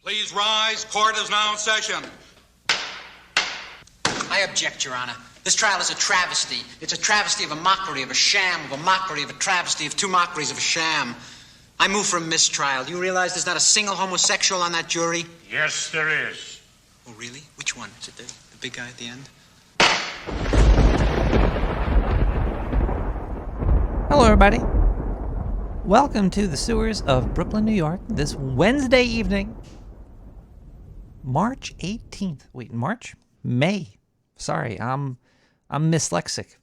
Please rise. Court is now in session. I object, Your Honor. This trial is a travesty. It's a travesty of a mockery, of a sham, of a mockery, of a travesty, of two mockeries, of a sham. I move for a mistrial. Do you realize there's not a single homosexual on that jury? Yes, there is. Oh, really? Which one? Is it the big guy at the end? Hello, everybody. Welcome to the sewers of Brooklyn, New York, this Wednesday evening, March 18th. Wait, March? May. Sorry, I'm dyslexic.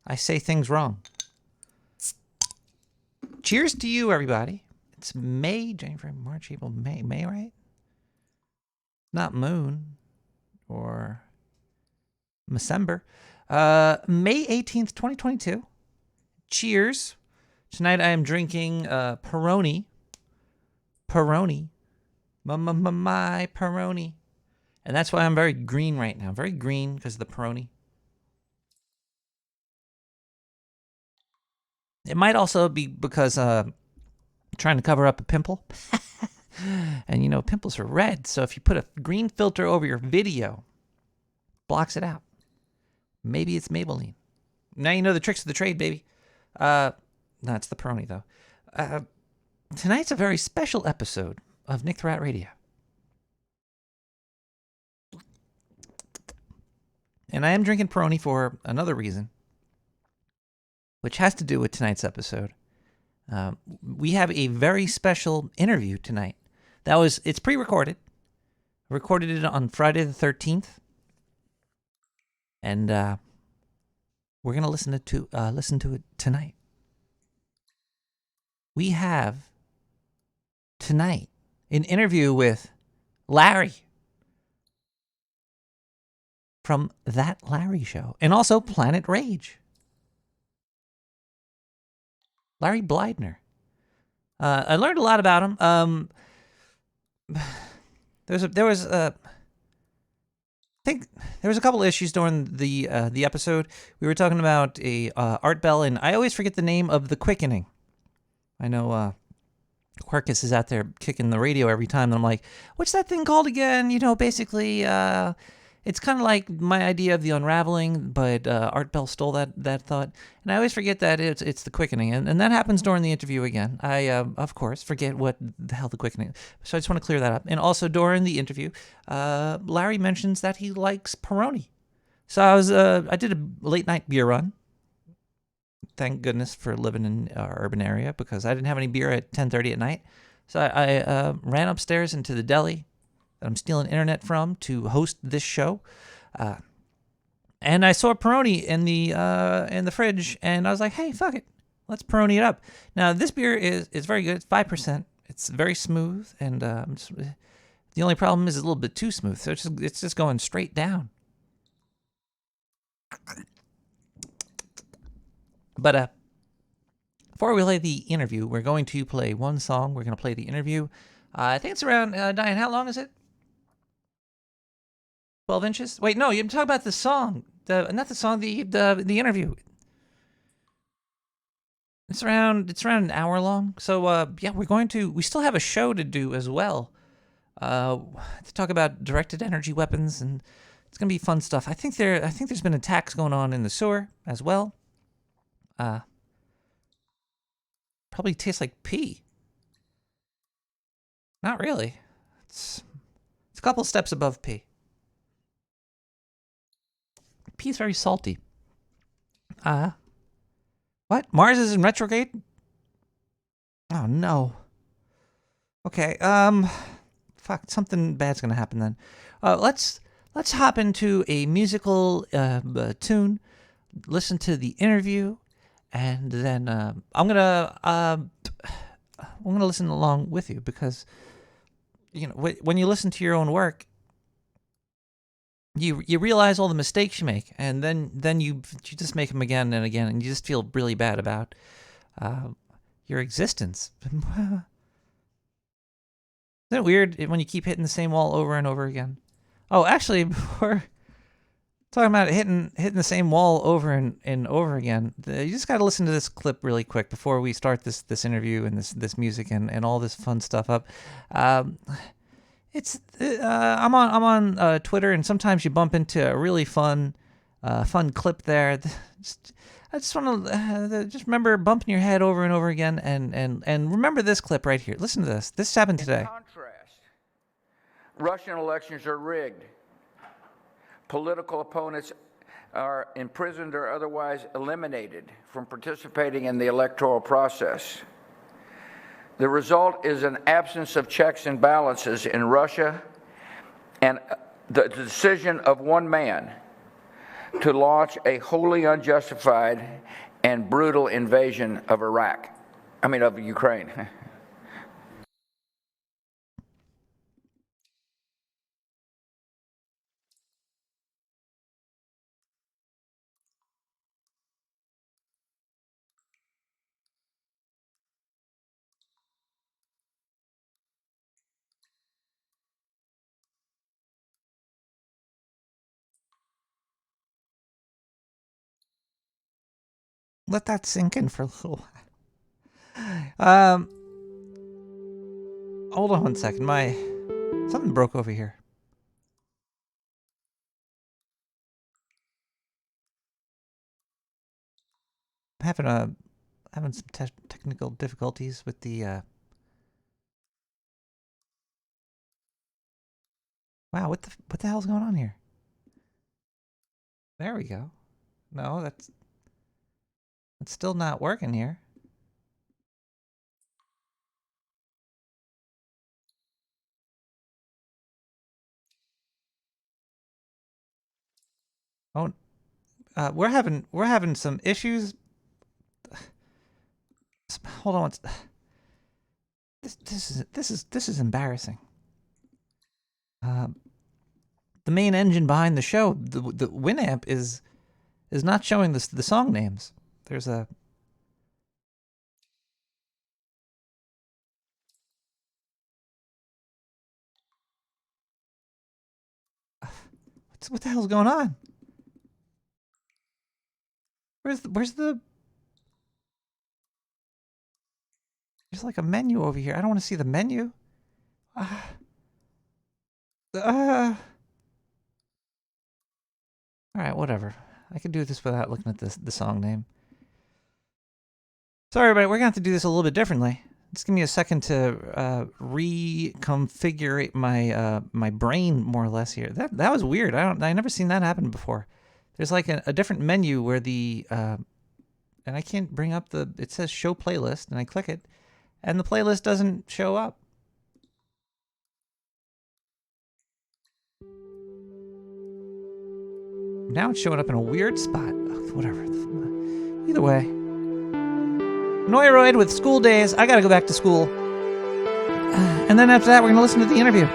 I say things wrong. Cheers to you, everybody. It's May, January, March, April, May. May, right? Not moon or December. May 18th, 2022. Cheers. Tonight I am drinking Peroni. Peroni. My Peroni. And that's why I'm very green right now. Very green because of the Peroni. It might also be because trying to cover up a pimple. And you know, pimples are red. So if you put a green filter over your video, blocks it out. Maybe it's Maybelline. Now you know the tricks of the trade, baby. No, it's the Peroni, though. Tonight's a very special episode of Nick the Rat Radio. And I am drinking Peroni for another reason, which has to do with tonight's episode. We have a very special interview tonight. It's pre-recorded. I recorded it on Friday the 13th. And we're going to listen to it tonight. We have tonight an interview with Larry from That Larry Show and also Planet Rage. Larry Bleidner. I learned a lot about him. There was a couple issues during the episode. We were talking about a Art Bell, and I always forget the name of The Quickening. I know Quirkus is out there kicking the radio every time, and I'm like, what's that thing called again? You know, basically, it's kind of like my idea of The Unraveling, but Art Bell stole that thought. And I always forget that it's The Quickening, and that happens during the interview again. I, of course, forget what the hell The Quickening is. So I just want to clear that up. And also during the interview, Larry mentions that he likes Peroni. So I did a late-night beer run. Thank goodness for living in our urban area, because I didn't have any beer at 10:30 at night. So I ran upstairs into the deli that I'm stealing internet from to host this show. And I saw Peroni in the fridge, and I was like, hey, fuck it. Let's Peroni it up. Now, this beer is very good. It's 5%. It's very smooth, and the only problem is it's a little bit too smooth, so it's just going straight down. But before we play the interview, we're going to play one song. We're going to play the interview. I think it's around, Diane, how long is it? 12 inches? Wait, no, you're talking about the song. Not the song, the interview. It's around an hour long. So, yeah, we still have a show to do as well. To talk about directed energy weapons, and it's going to be fun stuff. I think there's been attacks going on in the sewer as well. Probably tastes like pee. Not really. It's a couple steps above pee. Pee's very salty. What? Mars is in retrograde? Oh no. Okay, fuck, something bad's gonna happen then. Let's hop into a musical tune, listen to the interview, and then I'm gonna listen along with you, because you know when you listen to your own work, you realize all the mistakes you make, and then you just make them again and again, and you just feel really bad about your existence. Isn't it weird when you keep hitting the same wall over and over again? Oh, actually, before talking about hitting the same wall over and over again, you just got to listen to this clip really quick before we start this interview and this music and all this fun stuff up. It's I'm on Twitter, and sometimes you bump into a really fun clip there. I just want to just remember bumping your head over and over again, and remember this clip right here. Listen to this. This happened today. In contrast, Russian elections are rigged. Political opponents are imprisoned or otherwise eliminated from participating in the electoral process. The result is an absence of checks and balances in Russia and the decision of one man to launch a wholly unjustified and brutal invasion of of Ukraine. Let that sink in for a little while. Hold on one second. Something broke over here. I'm having some technical difficulties with the. Wow, what the hell's going on here? There we go. No, that's still not working here. Oh, we're having some issues. Hold on. This is embarrassing. The main engine behind the show, the Winamp is not showing the song names. There's a what the hell's going on? Where's the There's like a menu over here. I don't want to see the menu. All right, whatever. I can do this without looking at the song name. Sorry, everybody. We're going to have to do this a little bit differently. Just give me a second to reconfigure my brain more or less here. That was weird. I never seen that happen before. There's like a different menu where and I can't bring up it says show playlist, and I click it, and the playlist doesn't show up. Now it's showing up in a weird spot. Whatever. Either way. Nooroid with School Days. I gotta go back to school. And then after that, we're gonna listen to the interview.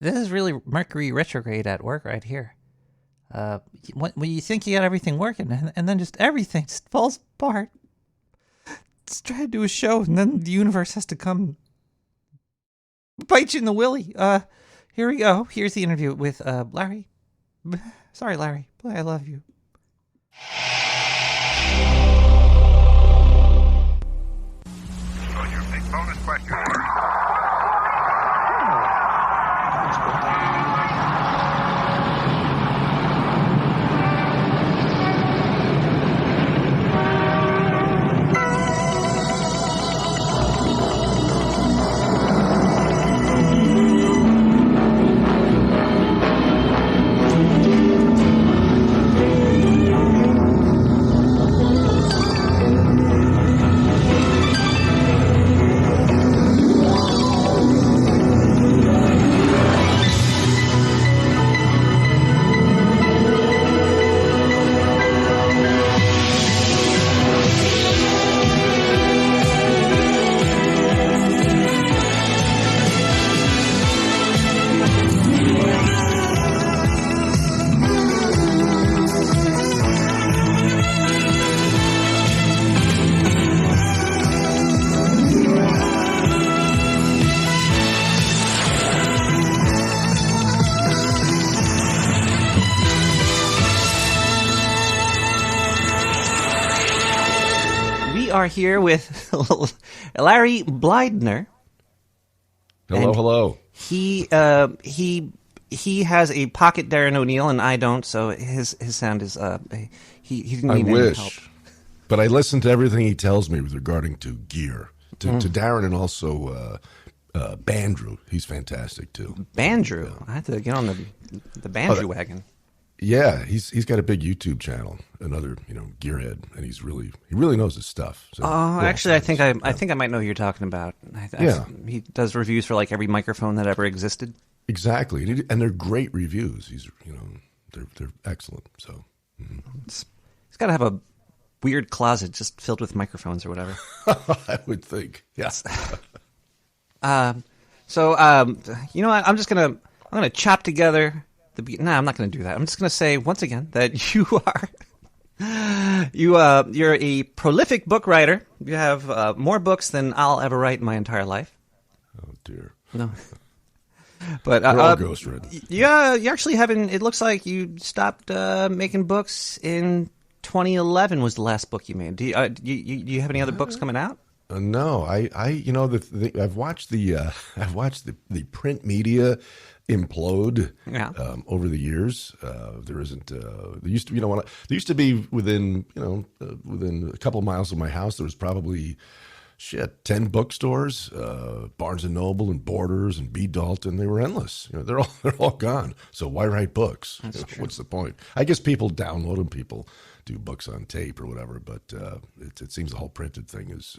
This is really Mercury retrograde at work right here. When you think you got everything working, and then just everything just falls apart. Just try to do a show, and then the universe has to come bite you in the willy. Here we go. Here's the interview with Larry. Sorry, Larry. Boy, I love you. So your big bonus question. Are here with Larry Bleidner. Hello. He has a pocket Darren O'Neill, and I don't. So his sound is he didn't need any help. But I listen to everything he tells me with regarding to gear, to Darren, and also Bandrew. He's fantastic too. Bandrew, I have to get on the Bandrew wagon. Yeah, he's got a big YouTube channel, another gearhead, and he really knows his stuff. So, actually, I think I might know who you're talking about. He does reviews for like every microphone that ever existed. Exactly, and they're great reviews. They're excellent. So he's got to have a weird closet just filled with microphones or whatever. I would think, yes. So you know what? I'm gonna chop together. I'm not going to do that. I'm just going to say once again that you're a prolific book writer. You have more books than I'll ever write in my entire life. Oh dear. No. But we're all ghostwritten. Yeah, you actually haven't. It looks like you stopped making books in 2011. Was the last book you made? Do you have any other books coming out? No, I've watched the print media implode over the years. There used to be within a couple of miles of my house there was probably 10 bookstores, Barnes and Noble and Borders and B. Dalton. They were endless. They're all gone. So why write books? What's the point? I guess people download them. People do books on tape or whatever. But it seems the whole printed thing is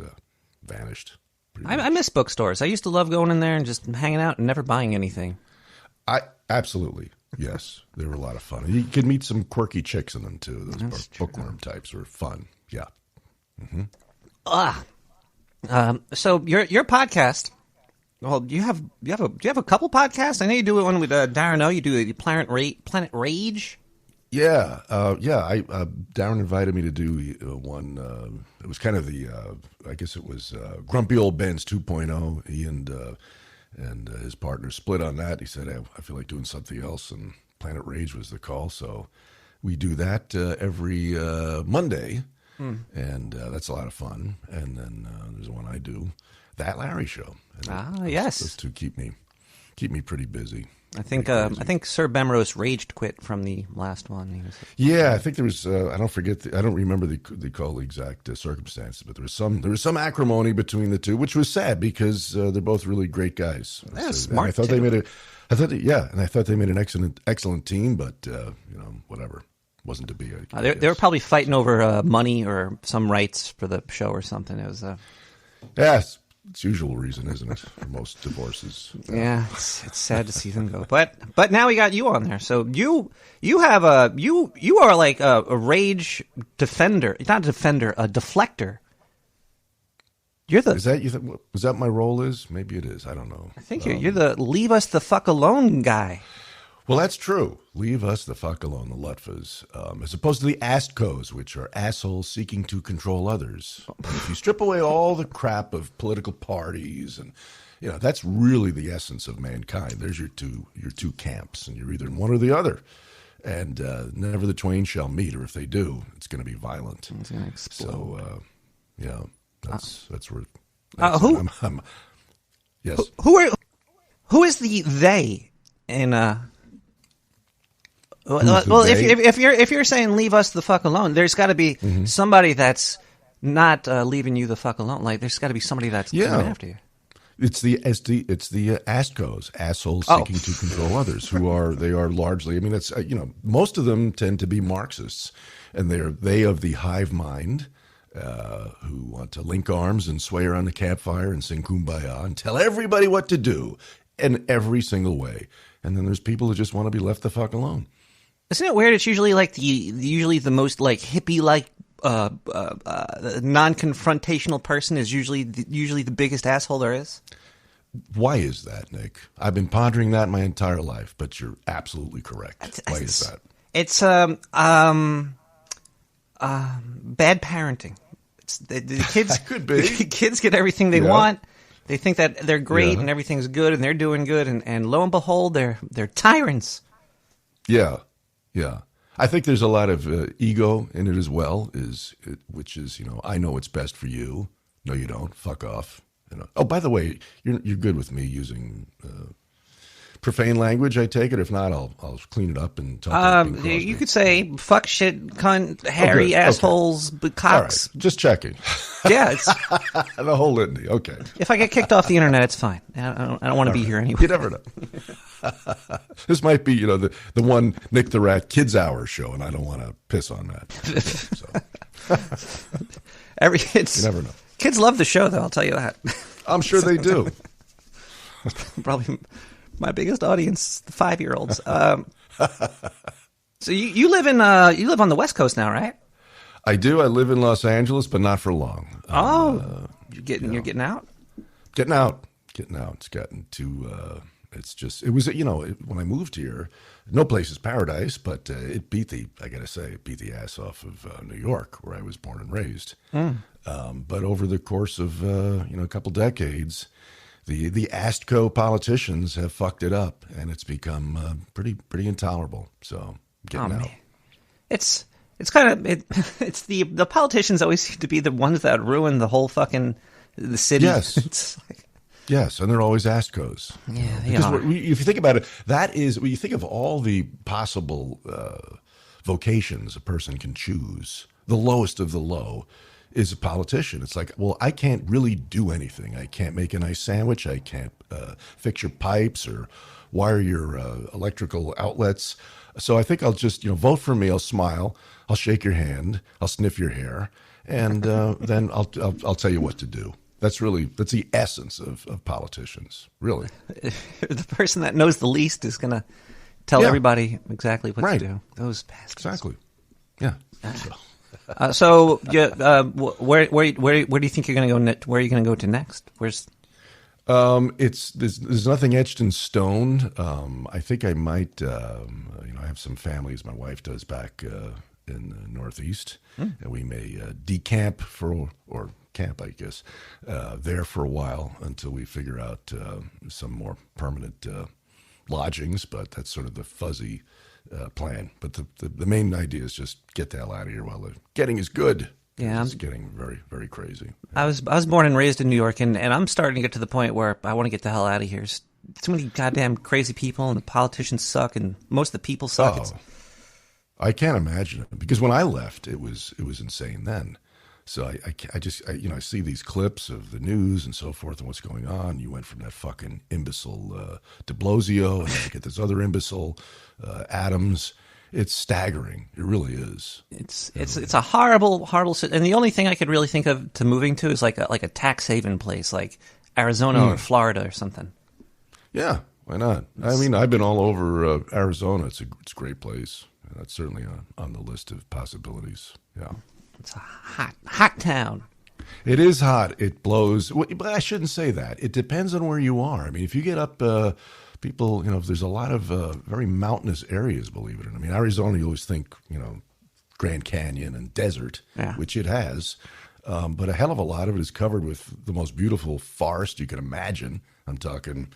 vanished. I miss bookstores. I used to love going in there and just hanging out and never buying anything. Absolutely, yes. They were a lot of fun. You could meet some quirky chicks in them too. Those bookworm types were fun. Yeah. Mm-hmm. So your podcast. Well, do you have a couple podcasts? I know you do one with Darren O. You do the Planet Rage. Yeah. Darren invited me to do one. It was kind of I guess it was Grumpy Old Ben's 2.0. He and his partner split on that. He said, I feel like doing something else, and Planet Rage was the call. So we do that every Monday, and that's a lot of fun. And then there's one I do, That Larry Show. And yes. Those two keep me pretty busy. I think Sir Bemrose raged quit from the last one. I think there was. I don't remember the exact circumstances, but there was some acrimony between the two, which was sad because they're both really great guys. Yeah, smart. I thought they made an excellent team, but whatever, wasn't to be. They were probably fighting over money or some rights for the show or something. It was. Yes. It's usual reason, isn't it, for most divorces? Yeah, it's sad to see them go. But now we got you on there. So you are like a rage defender, not a defender, a deflector. You're the. Is that was that my role? Maybe it is. I don't know. I think you're the leave us the fuck alone guy. Well, that's true. Leave us the fuck alone, the Lutvas, as opposed to the Astcos, which are assholes seeking to control others. And if you strip away all the crap of political parties, and that's really the essence of mankind. There's your two camps, and you're either in one or the other. And never the twain shall meet, or if they do, it's going to be violent. It's going to explode. So, that's where. Yes. Who is the they in Well, if you're saying leave us the fuck alone, there's got to be somebody that's not leaving you the fuck alone. Like there's got to be somebody that's coming after you. It's the Astcos, assholes seeking to control others, they are largely. I mean, it's most of them tend to be Marxists, and they of the hive mind, who want to link arms and sway around the campfire and sing kumbaya and tell everybody what to do in every single way. And then there's people who just want to be left the fuck alone. Isn't it weird? It's usually like the most like hippie like non-confrontational person is usually the biggest asshole there is. Why is that, Nick? I've been pondering that my entire life, but you're absolutely correct. Why is that? It's bad parenting. It's the kids could be. The kids get everything they want. They think that they're great and everything's good and they're doing good, and lo and behold, they're tyrants. Yeah. I think there's a lot of ego in it as well, which is I know what's best for you. No, you don't. Fuck off. Oh, by the way, you're good with me using profane language. I take it. If not, I'll clean it up and talk. You could say fuck, shit, cunt, hairy assholes, cocks. Right. Just checking. Yeah, it's the whole litany. Okay. If I get kicked off the internet, it's fine. I don't want to be here anyway. You never know. This might be, the one Nick the Rat Kids Hour show, and I don't want to piss on that. You never know. Kids love the show, though. I'll tell you that. I'm sure they do. Probably my biggest audience, the 5-year-olds. So you live on the West Coast now, right? I do. I live in Los Angeles, but not for long. You're getting out. Getting out. It's gotten too. It's just. It was. When I moved here, no place is paradise, but it beat the ass off of New York, where I was born and raised. But over the course of a couple decades, the Astco politicians have fucked it up, and it's become pretty intolerable. So getting out. Man. It's the politicians always seem to be the ones that ruin the whole fucking the city. Yes. Yes, and they're always Astcos. Yeah, they are. If you think about it, that is, when you think of all the possible vocations a person can choose, the lowest of the low is a politician. It's like, well, I can't really do anything. I can't make a nice sandwich. I can't fix your pipes or wire your electrical outlets. So I think I'll just, vote for me. I'll smile. I'll shake your hand. I'll sniff your hair. And then I'll tell you what to do. That's the essence of politicians, really. The person that knows the least is going to tell everybody exactly what to do. Those bastards. Exactly. Yeah. So, where do you think you're going to go? Where are you going to go to next? Where's? There's nothing etched in stone. I think I might. I have some families my wife does back in the Northeast, and we may decamp or camp, I guess, there for a while until we figure out some more permanent lodgings. But that's sort of the fuzzy plan. But the main idea is just get the hell out of here while the getting is good. Yeah, it's getting very, very crazy. I was born and raised in New York, and I'm starting to get to the point where I want to get the hell out of here. There's too many goddamn crazy people, and the politicians suck, and most of the people suck. I can't imagine it, because when I left, it was insane then. So I see these clips of the news and so forth and what's going on. You went from that fucking imbecile de Blasio, and then you get this other imbecile, Adams. It's staggering. It really is. It's a horrible, and the only thing I could really think of to moving to is like a tax haven place, like Arizona or Florida or something. Yeah, why not? I mean, I've been all over Arizona. It's a great place. That's certainly on the list of possibilities. Yeah. It's a hot town. It is hot. It blows. But I shouldn't say that. It depends on where you are. I mean, if you get up, people, there's a lot of very mountainous areas, believe it or not. I mean, Arizona, you always think, Grand Canyon and desert, which it has. But a hell of a lot of it is covered with the most beautiful forest you can imagine. I'm talking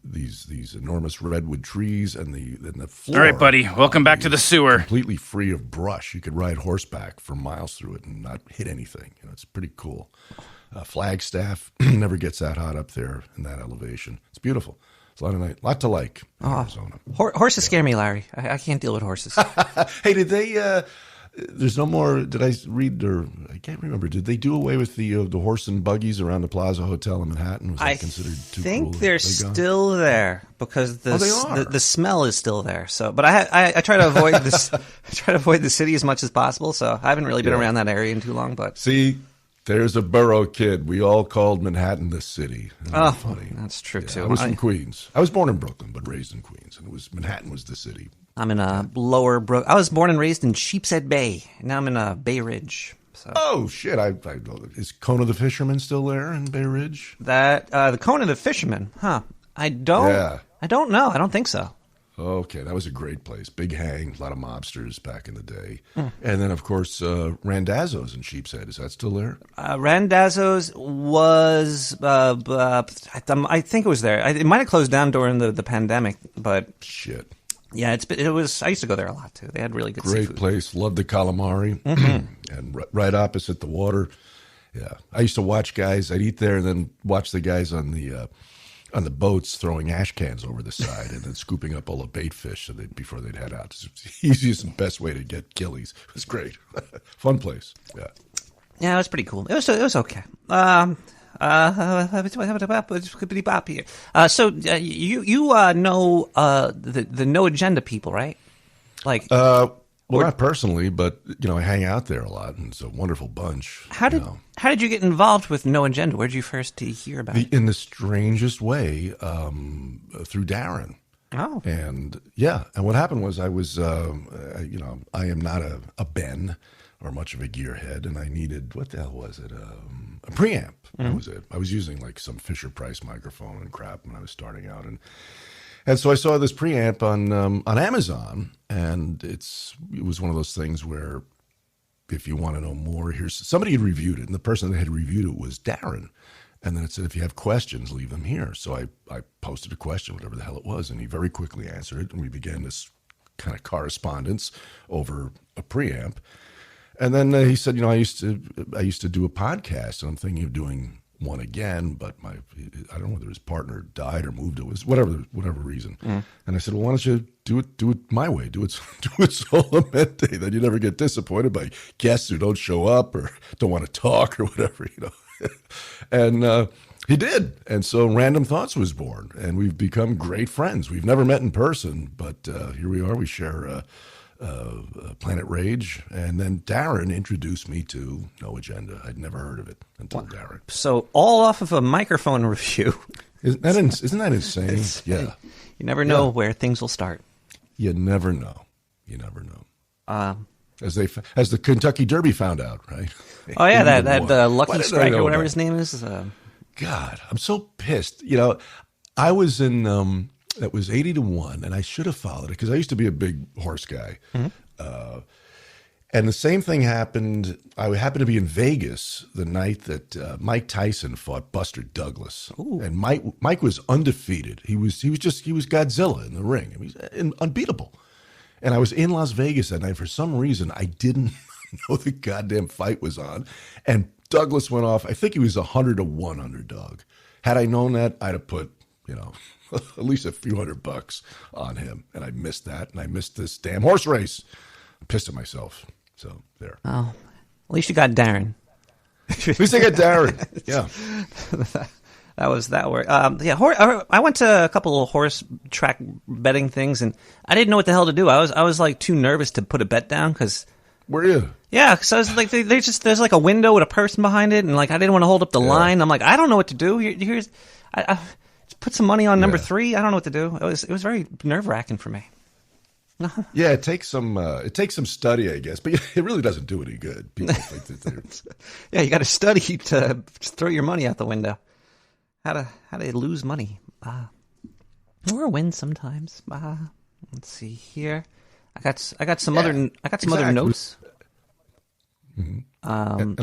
these enormous redwood trees and the floor. All right, buddy. Welcome back to the sewer. Completely free of brush. You could ride horseback for miles through it and not hit anything. It's pretty cool. Flagstaff never gets that hot up there in that elevation. It's beautiful. It's a lot to like in Arizona. Horses scare me, Larry. I can't deal with horses. Hey, did they? There's no more. Did I read or I can't remember? Did they do away with the horse and buggies around the Plaza Hotel in Manhattan? Was that considered too cool? I think they're still there because the smell is still there. So, but I try to avoid this. I try to avoid the city as much as possible. So I haven't really been around that area in too long. But see, there's a borough kid. We all called Manhattan the city. Oh, funny. That's true too. I was from Queens. I was born in Brooklyn, but raised in Queens, and Manhattan was the city. I'm in Lower Brook. I was born and raised in Sheepshead Bay. Now I'm in Bay Ridge. So. Oh shit! I know. Is Kona the Fisherman still there in Bay Ridge? The Kona the Fisherman, huh? I don't know. I don't think so. Okay, that was a great place. Big hang, a lot of mobsters back in the day, and then of course Randazzo's in Sheepshead. Is that still there? Randazzo's was. I think it was there. It might have closed down during the pandemic, but shit. Yeah, it was. I used to go there a lot too. They had really good great seafood. Place. Loved the calamari, and right opposite the water. Yeah, I used to watch guys. I'd eat there and then watch the guys on the boats throwing ash cans over the side and then scooping up all the bait fish before they'd head out. It's the easiest and best way to get killies. It was great, fun place. Yeah, it was pretty cool. It was okay. So you know the No Agenda people, right? Well, not personally, but I hang out there a lot, and it's a wonderful bunch. How did you get involved with No Agenda? Where did you first hear about it? In the strangest way, through Darren. Oh, and what happened was I was, I am not a Ben or much of a gearhead, and I needed, what the hell was it? A preamp. That was it. I was using like some Fisher Price microphone and crap when I was starting out, and so I saw this preamp on Amazon, and it was one of those things where if you want to know more, somebody had reviewed it, and the person that had reviewed it was Darren, and then it said if you have questions, leave them here. So I posted a question, whatever the hell it was, and he very quickly answered it, and we began this kind of correspondence over a preamp. And then he said, I used to do a podcast, and I'm thinking of doing one again, but I don't know whether his partner died or moved. It was whatever reason. And I said, well, why don't you do it my way? Do it solamente. Then you never get disappointed by guests who don't show up or don't want to talk or whatever, And he did, and so Random Thoughts was born, and we've become great friends. We've never met in person, but here we are. We share. Planet Rage, and then Darren introduced me to No Agenda. I'd never heard of it until Darren. So all off of a microphone review. Isn't that insane? Yeah. You never know where things will start. You never know. As the Kentucky Derby found out, right? Oh yeah, that Lucky Strike or whatever his name is. God, I'm so pissed. I was in. That was 80-1, and I should have followed it because I used to be a big horse guy. And the same thing happened. I happened to be in Vegas the night that Mike Tyson fought Buster Douglas. Ooh. And Mike was undefeated. He was Godzilla in the ring. He was unbeatable. And I was in Las Vegas that night. For some reason, I didn't know the goddamn fight was on. And Douglas went off. I think he was 100-1 underdog. Had I known that, I'd have put, at least a few $100 on him. And I missed that. And I missed this damn horse race. I'm pissed at myself. So there. Oh, at least you got Darren. At least I got Darren. Yeah. That was that word. I went to a couple of horse track betting things, and I didn't know what the hell to do. I was like too nervous to put a bet down because. Were you? Yeah, because I was like, there's like a window with a person behind it, and like I didn't want to hold up the line. I'm like, I don't know what to do. I put some money on number 3. I don't know what to do. It was very nerve-wracking for me. Yeah, it takes some study, I guess, but it really doesn't do any good. People think that they're Yeah, you got to study to throw your money out the window. How to lose money, or win sometimes. Let's see here. I got some other notes. Mm-hmm. And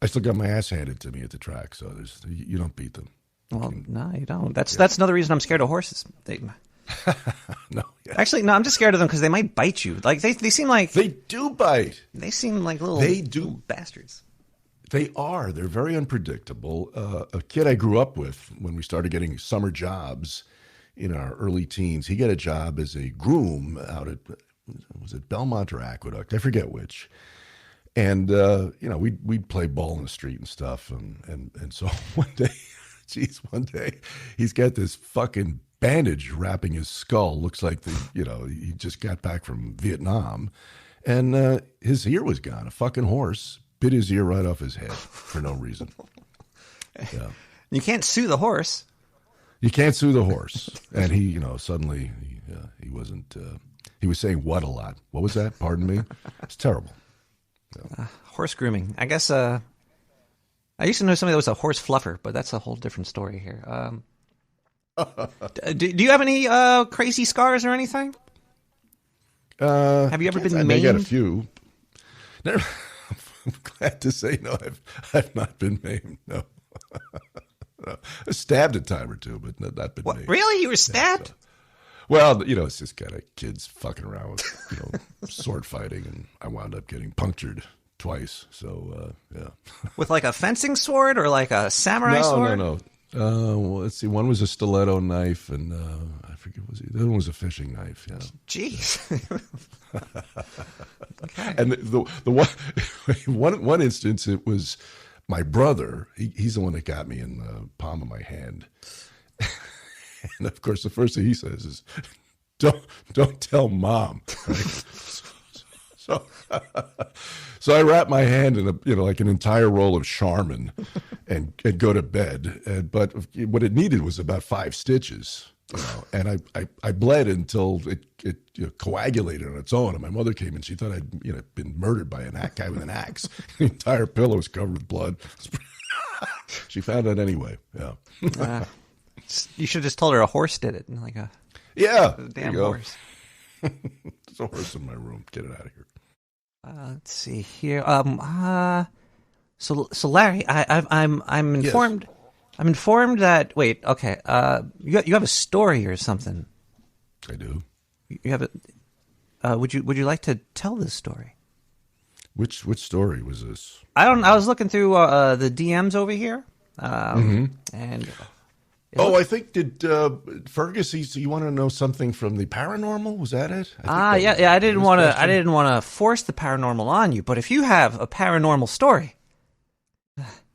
I still got my ass handed to me at the track, so you don't beat them. Well, no, you don't. That's another reason I'm scared of horses. No, yeah. Actually, no, I'm just scared of them because they might bite you. Like they seem like they do bite. They seem like little bastards. They are. They're very unpredictable. A kid I grew up with when we started getting summer jobs in our early teens, he got a job as a groom out at, was it Belmont or Aqueduct? I forget which. And we'd play ball in the street and stuff. And so one day he's got this fucking bandage wrapping his skull. Looks like he just got back from Vietnam, and his ear was gone. A fucking horse bit his ear right off his head for no reason. Yeah, you can't sue the horse. You can't sue the horse, and he, suddenly he wasn't. He was saying what a lot. What was that? Pardon me. It's terrible. Yeah. Horse grooming. I guess. I used to know somebody that was a horse fluffer, but that's a whole different story here. Do you have any crazy scars or anything? Have you ever been maimed? I got a few. Never, I'm glad to say no. I've not been maimed. No. No. I stabbed a time or two, but not been maimed. Really, you were stabbed? So, well, it's just kind of kids fucking around with sword fighting, and I wound up getting punctured twice. So yeah. With like a fencing sword or like a samurai sword? No. Well, let's see. One was a stiletto knife, and I forget the other one was a fishing knife. Yeah. Jeez. Okay. And the one instance, it was my brother. He's the one that got me in the palm of my hand. And of course, the first thing he says is, "Don't tell mom." Right? So I wrap my hand in like an entire roll of Charmin, and go to bed. But what it needed was about 5 stitches, and I bled until it coagulated on its own. And my mother came and she thought I'd been murdered by a guy with an axe. The entire pillow was covered with blood. She found out anyway. Yeah. You should have just told her a horse did it. Like a damn horse. There's a horse in my room. Get it out of here. Let's see here. So Larry, I'm informed. Yes. I'm informed that. Wait, okay. You have a story or something. I do. You have it. Would you like to tell this story? Which story was this? I was looking through the DMs over here, and. I think did Fergus? You want to know something from the paranormal? Was that it? Yeah. I didn't want to force the paranormal on you, but if you have a paranormal story,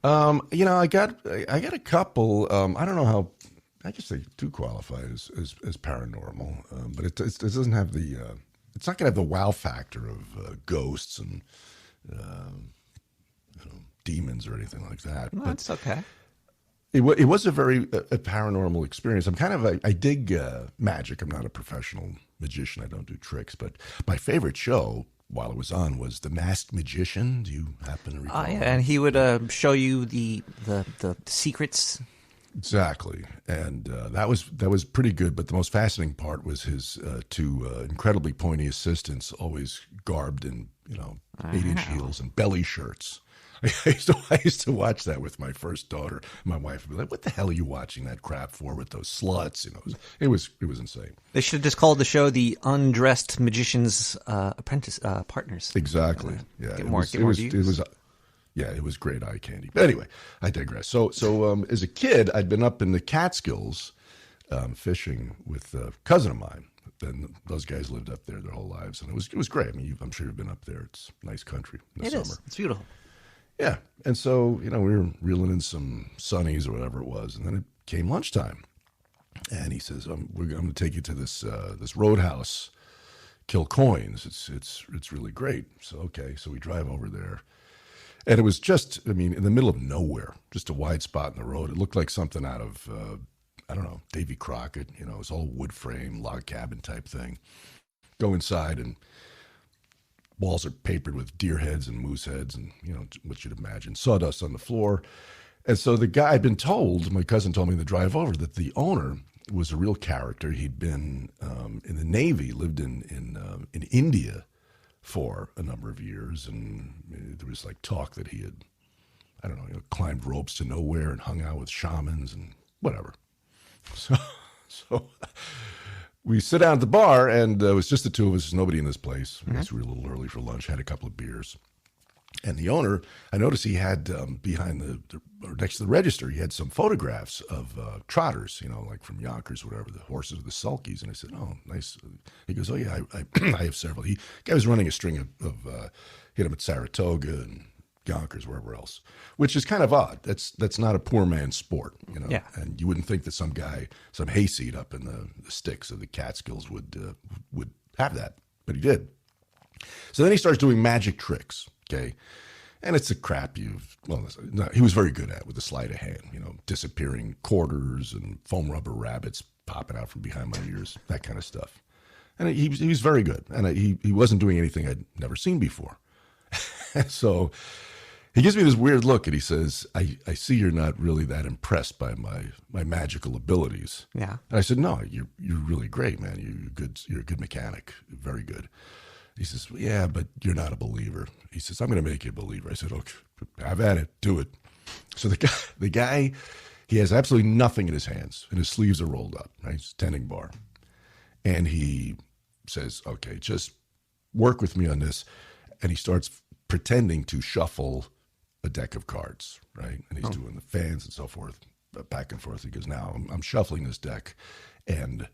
I got a couple. I don't know how. I guess they do qualify as paranormal, but it doesn't have the. It's not going to have the wow factor of ghosts and demons or anything like that. No, it's okay. It was a very paranormal experience. I dig magic. I'm not a professional magician. I don't do tricks. But my favorite show while it was on was The Masked Magician. Do you happen to recall? Yeah, and he would show you the secrets. Exactly, and that was pretty good. But the most fascinating part was his 2 incredibly pointy assistants, always garbed in 8-inch heels and belly shirts. I used to watch that with my first daughter. My wife would be like, "What the hell are you watching that crap for with those sluts?" It was insane. They should have just called the show "The Undressed Magician's Apprentice Partners." Exactly. Yeah. Get more views. It was great eye candy. But anyway, I digress. So as a kid, I'd been up in the Catskills fishing with a cousin of mine. And those guys lived up there their whole lives, and it was great. I mean, I'm sure you've been up there. It's a nice country in the summer. It is. It's beautiful. Yeah, and so we were reeling in some sunnies or whatever it was, and then it came lunchtime, and he says, "We're going to take you to this roadhouse, kill coins. It's really great." So okay, so we drive over there, and it was just in the middle of nowhere, just a wide spot in the road. It looked like something out of I don't know, Davy Crockett. It was all wood frame log cabin type thing. go inside, and walls are papered with deer heads and moose heads and, what you'd imagine, sawdust on the floor. And so the guy, I'd been told, my cousin told me in the drive over, that the owner was a real character. He'd been in the Navy, lived in India for a number of years, and there was like talk that he had, I don't know, climbed ropes to nowhere and hung out with shamans and whatever. So we sit down at the bar, and it was just the two of us. There's nobody in this place. I guess we were a little early for lunch, had a couple of beers. And the owner, I noticed he had behind or next to the register, he had some photographs of trotters, like from Yonkers, whatever, the horses with the sulkies. And I said, "Oh, nice." He goes, "Oh yeah, I have several." Guy was running a string of hit him at Saratoga and Yonkers, wherever else, which is kind of odd. That's not a poor man's sport, Yeah. And you wouldn't think that some hayseed up in the sticks of the Catskills would have that, but he did. So then he starts doing magic tricks. Okay. And it's the crap he was very good at with the sleight of hand, disappearing quarters and foam rubber rabbits popping out from behind my ears, that kind of stuff. And he was very good. And he wasn't doing anything I'd never seen before. So he gives me this weird look, and he says, I see you're not really that impressed by my magical abilities. Yeah. And I said, "No, you're really great, man. You're a good mechanic. Very good." He says, "Well, yeah, but you're not a believer." He says, "I'm going to make you a believer." I said, "Okay, have at it. Do it." So the guy, he has absolutely nothing in his hands, and his sleeves are rolled up, right? He's tending bar. And he says, "Okay, just work with me on this." And he starts pretending to shuffle a deck of cards, right? And he's doing the fans and so forth, back and forth. He goes, "Now I'm shuffling this deck, and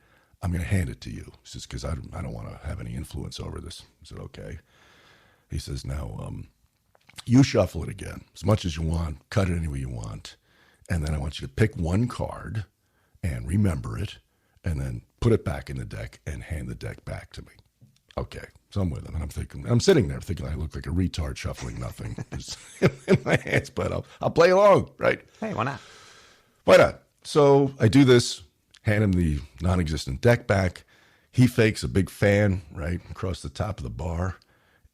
I'm going to hand it to you." He says, "Because I don't want to have any influence over this." I said, "Okay." He says, "Now, you shuffle it again, as much as you want, cut it any way you want, and then I want you to pick one card and remember it, and then put it back in the deck and hand the deck back to me." Okay, so I'm with him, and I'm sitting there thinking I look like a retard shuffling nothing in my hands, but I'll play along, right? Hey, why not? Why not? So I do this, hand him the non-existent deck back. He fakes a big fan right across the top of the bar,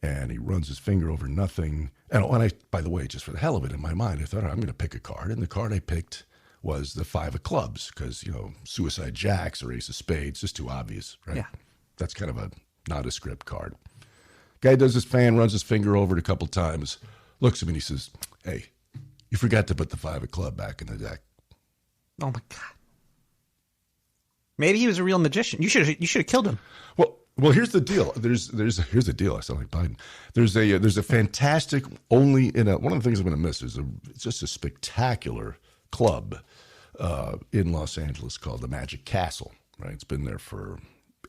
and he runs his finger over nothing. And I, by the way, just for the hell of it, in my mind, I thought, I'm going to pick a card. And the card I picked was the 5 of clubs, because, suicide jacks or ace of spades, just too obvious, right? Yeah. That's kind of a nondescript card. Guy does his fan, runs his finger over it a couple times, looks at me and he says, "Hey, you forgot to put the 5 of club back in the deck." Oh my God. Maybe he was a real magician. You should have killed him. Well, here's the deal. Here's the deal. I sound like Biden. There's a fantastic, only in one of the things I'm going to miss is it's just a spectacular club in Los Angeles called the Magic Castle. Right, it's been there for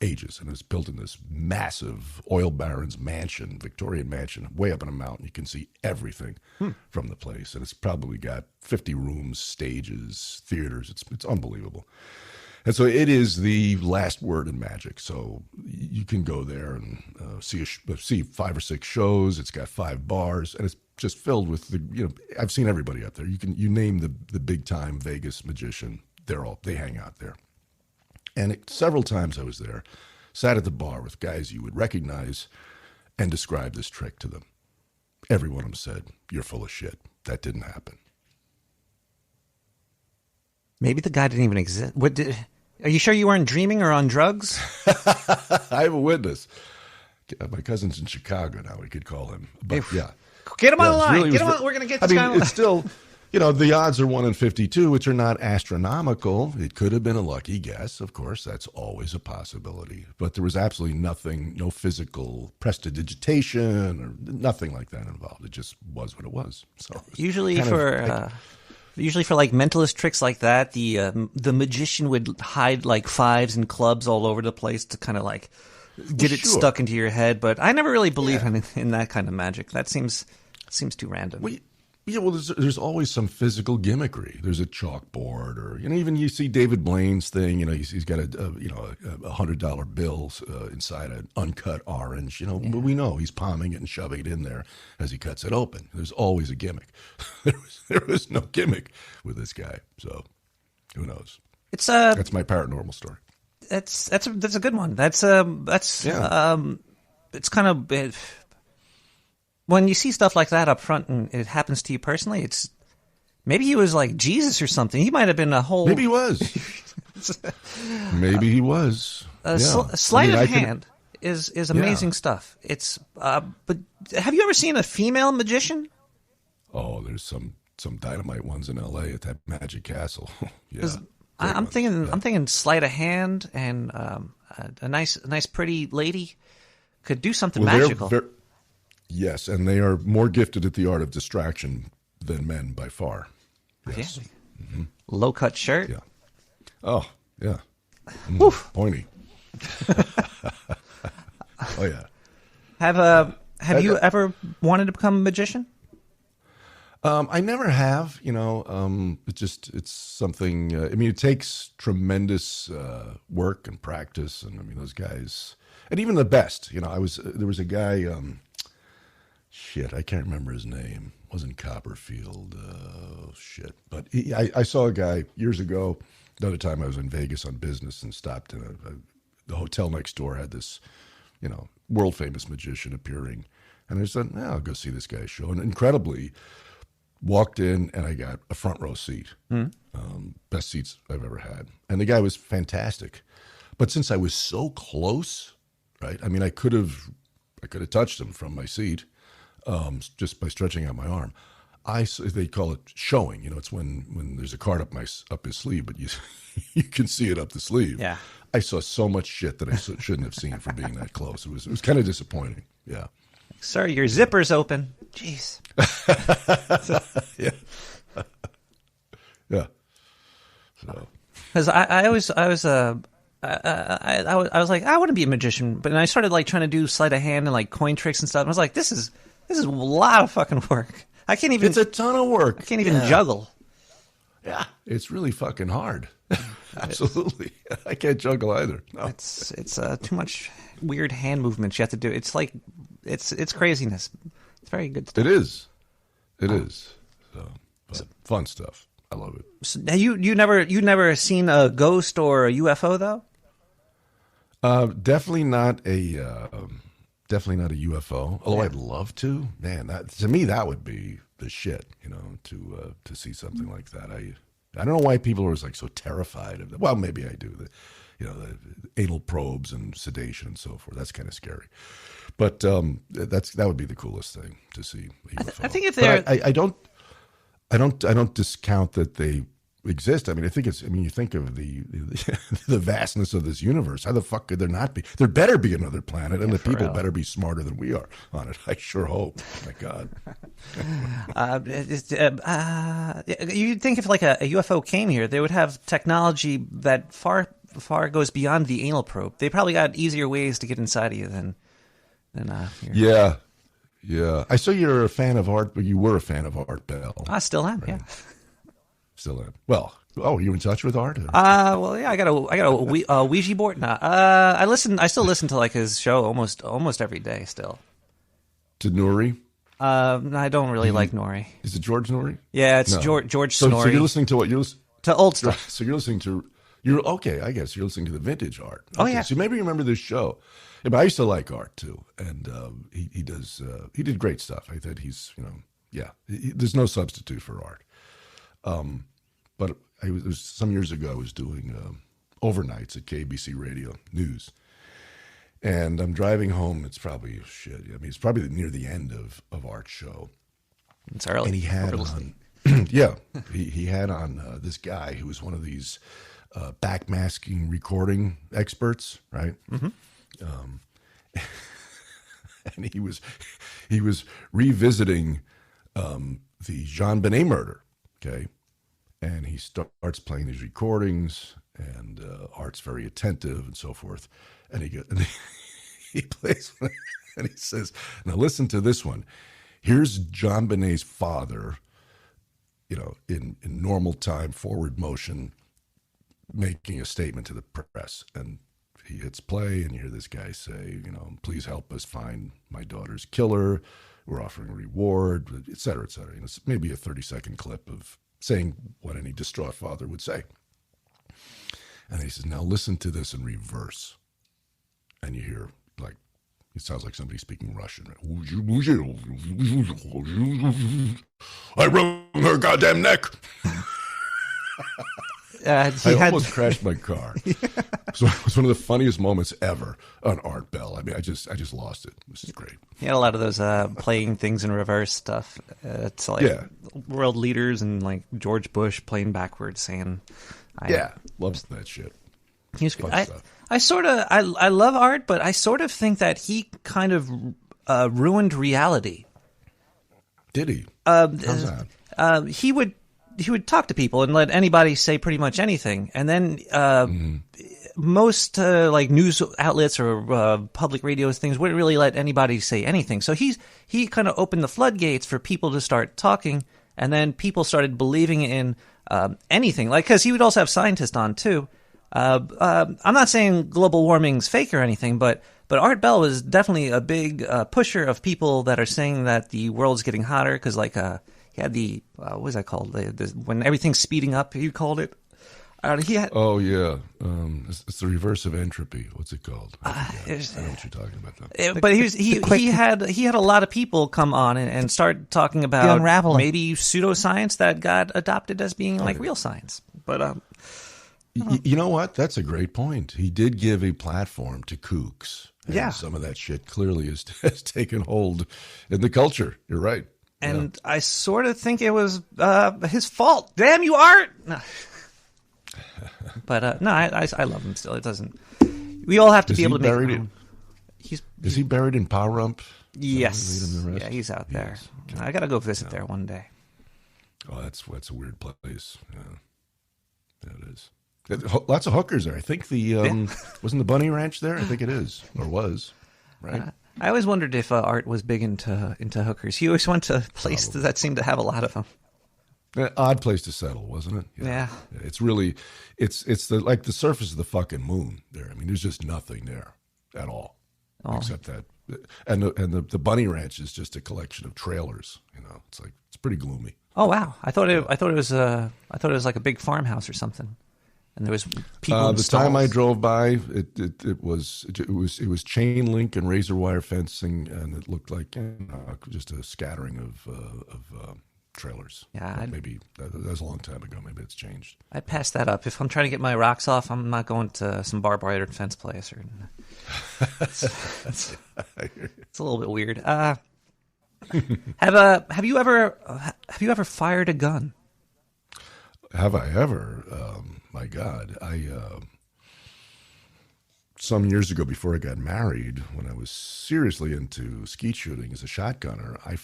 ages, and it's built in this massive oil baron's mansion, Victorian mansion, way up in a mountain. You can see everything from the place, and it's probably got 50 rooms, stages, theaters. It's unbelievable. And so it is the last word in magic. So you can go there and see 5 or 6 shows. It's got 5 bars, and it's just filled with I've seen everybody up there. You name the big time Vegas magician, they hang out there. And several times I was there, sat at the bar with guys you would recognize, and describe this trick to them. Every one of them said, "You're full of shit. That didn't happen." Maybe the guy didn't even exist. Are you sure you weren't dreaming or on drugs? I have a witness. My cousin's in Chicago now. We could call him. But yeah. Get him on the line. Really, Get him on. We're going to get this guy on the line. It's still, the odds are 1 in 52, which are not astronomical. It could have been a lucky guess. Of course, that's always a possibility. But there was absolutely nothing, no physical prestidigitation or nothing like that involved. It just was what it was. So Usually for like mentalist tricks like that, the magician would hide like 5s and clubs all over the place to kind of like get it stuck into your head. But I never really believe in that kind of magic. That seems too random. Well, there's always some physical gimmickry. There's a chalkboard, or even you see David Blaine's thing. He's got a $100 bill inside an uncut orange. But we know he's palming it and shoving it in there as he cuts it open. There's always a gimmick. There was no gimmick with this guy. So who knows? It's that's my paranormal story. That's a good one. It's kind of when you see stuff like that up front and it happens to you personally. It's maybe he was like Jesus or something. He might have been a whole. Maybe he was. Maybe he was. Sleight of hand is amazing stuff. It's but have you ever seen a female magician? Oh, there's some dynamite ones in L.A. at that Magic Castle. Yeah. I'm thinking sleight of hand and a nice pretty lady could do something magical. Yes, and they are more gifted at the art of distraction than men by far. Yes. Yeah. Mm-hmm. Low cut shirt. Yeah. Oh, yeah. Pointy. Oh yeah. Have you ever wanted to become a magician? I never have, it's something, it takes tremendous work and practice. And I mean, those guys, and even the best, there was a guy, I can't remember his name. It wasn't Copperfield. But I saw a guy years ago, another time I was in Vegas on business and stopped in the hotel next door had this, world famous magician appearing. And I said, I'll go see this guy's show. And incredibly, walked in and I got a front row seat. Best seats I've ever had. And the guy was fantastic. But since I was so close, right? I mean, I could have touched him from my seat just by stretching out my arm. They call it showing. It's when there's a card up his sleeve, but you can see it up the sleeve. Yeah. I saw so much shit that I shouldn't have seen for being that close. It was kind of disappointing. Yeah. Sir, your zipper's open. Jeez. Yeah. Yeah. So. Because I was like, I want to be a magician, but then I started like trying to do sleight of hand and like coin tricks and stuff. And I was like, this is a lot of fucking work. I can't even. It's a ton of work. I can't even juggle. Yeah, it's really fucking hard. Absolutely, I can't juggle either. No. It's too much weird hand movements you have to do. It's like it's craziness. It's very good stuff. It is. So, but fun stuff. I love it. So, you never seen a ghost or a UFO though? Definitely not a UFO. Although I'd love to. Man, to me that would be the shit. To see something like that. I don't know why people are like so terrified of it. Well, maybe I do. The anal probes and sedation and so forth. That's kind of scary. But that would be the coolest thing to see. A UFO. I think if they're, I don't discount that they exist. I mean, you think of the vastness of this universe. How the fuck could there not be? There better be another planet, and the people better be smarter than we are on it. I sure hope. My God. You'd think if like a UFO came here, they would have technology that far goes beyond the anal probe. They probably got easier ways to get inside of you than here. Yeah. I saw you're a fan of art, but you were a fan of Art Bell. I still am. Right? Yeah. Still am. Well, you in touch with Art? Well, yeah, I got a Ouija board. Nah, I still listen to like his show almost every day still. To Nuri? I don't really like Nori. Is it George Nori? Yeah, it's George Snorri. So you're listening to what to old stuff. So you're listening to okay. I guess you're listening to the vintage Art. Okay, oh yeah. So maybe you remember this show. Yeah, but I used to like Art too, and he did great stuff. I thought he's there's no substitute for Art. But it was some years ago. I was doing overnights at KBC Radio News, and I'm driving home. It's probably it's probably near the end of Art's show. It's early, and he had on, he had on this guy who was one of these backmasking recording experts, right? Mm-hmm. And he was revisiting the Jean Benet murder. Okay. And he starts playing these recordings, and Art's very attentive and so forth. And he plays one, and he says, "Now listen to this one. Here's Jean Benet's father, in normal time, forward motion, making a statement to the press." And he hits play, and you hear this guy say, "Please help us find my daughter's killer. We're offering a reward," et cetera, et cetera. It's maybe a 30-second clip of saying what any distraught father would say. And he says, now listen to this in reverse. And you hear, like, it sounds like somebody speaking Russian. I wrung her goddamn neck. I almost crashed my car. So it was one of the funniest moments ever on Art Bell. I mean, I just lost it. This is great. He had a lot of those playing things in reverse stuff. It's like world leaders and like George Bush playing backwards, saying, loves that shit. He's I love Art, but I sort of think that he kind of ruined reality. Did he? How's that? He would talk to people and let anybody say pretty much anything, and then most like news outlets or public radios things wouldn't really let anybody say anything. So he kind of opened the floodgates for people to start talking, and then people started believing in anything. Like, because he would also have scientists on too. I'm not saying global warming's fake or anything, but Art Bell was definitely a big pusher of people that are saying that the world's getting hotter because, like, he had the what was that called? When everything's speeding up, he called it. He had, it's the reverse of entropy. What's it called? I know what you're talking about, though. But he had a lot of people come on and start talking about maybe pseudoscience that got adopted as being like real science. But you know what? That's a great point. He did give a platform to kooks. And some of that shit clearly has taken hold in the culture. You're right. And I sort of think it was his fault. Damn you, Art! No. But no, I love him still. It doesn't. We all have to be able to make it. Is he buried in Pahrump? Yes. Yeah, he's out there. Yes. I got to go visit there one day. Oh, that's a weird place. Yeah, it is. Lots of hookers there. I think wasn't the Bunny Ranch there? I think it is, or was, right? I always wondered if Art was big into hookers. He always went to places that seemed to have a lot of them. Odd place to settle, wasn't it? Yeah. It's really, it's like the surface of the fucking moon there. I mean, there's just nothing there at all, except that, and the Bunny Ranch is just a collection of trailers. You know, it's pretty gloomy. Oh wow! I thought it was like a big farmhouse or something. And there was people. The time I drove by, it was chain link and razor wire fencing, and it looked like just a scattering of trailers. Yeah, maybe that was a long time ago. Maybe it's changed. I'd pass that up. If I'm trying to get my rocks off, I'm not going to some barbed wire fence place. It's a little bit weird. Have you ever fired a gun? Have I ever? My God, some years ago, before I got married, when I was seriously into skeet shooting as a shotgunner, I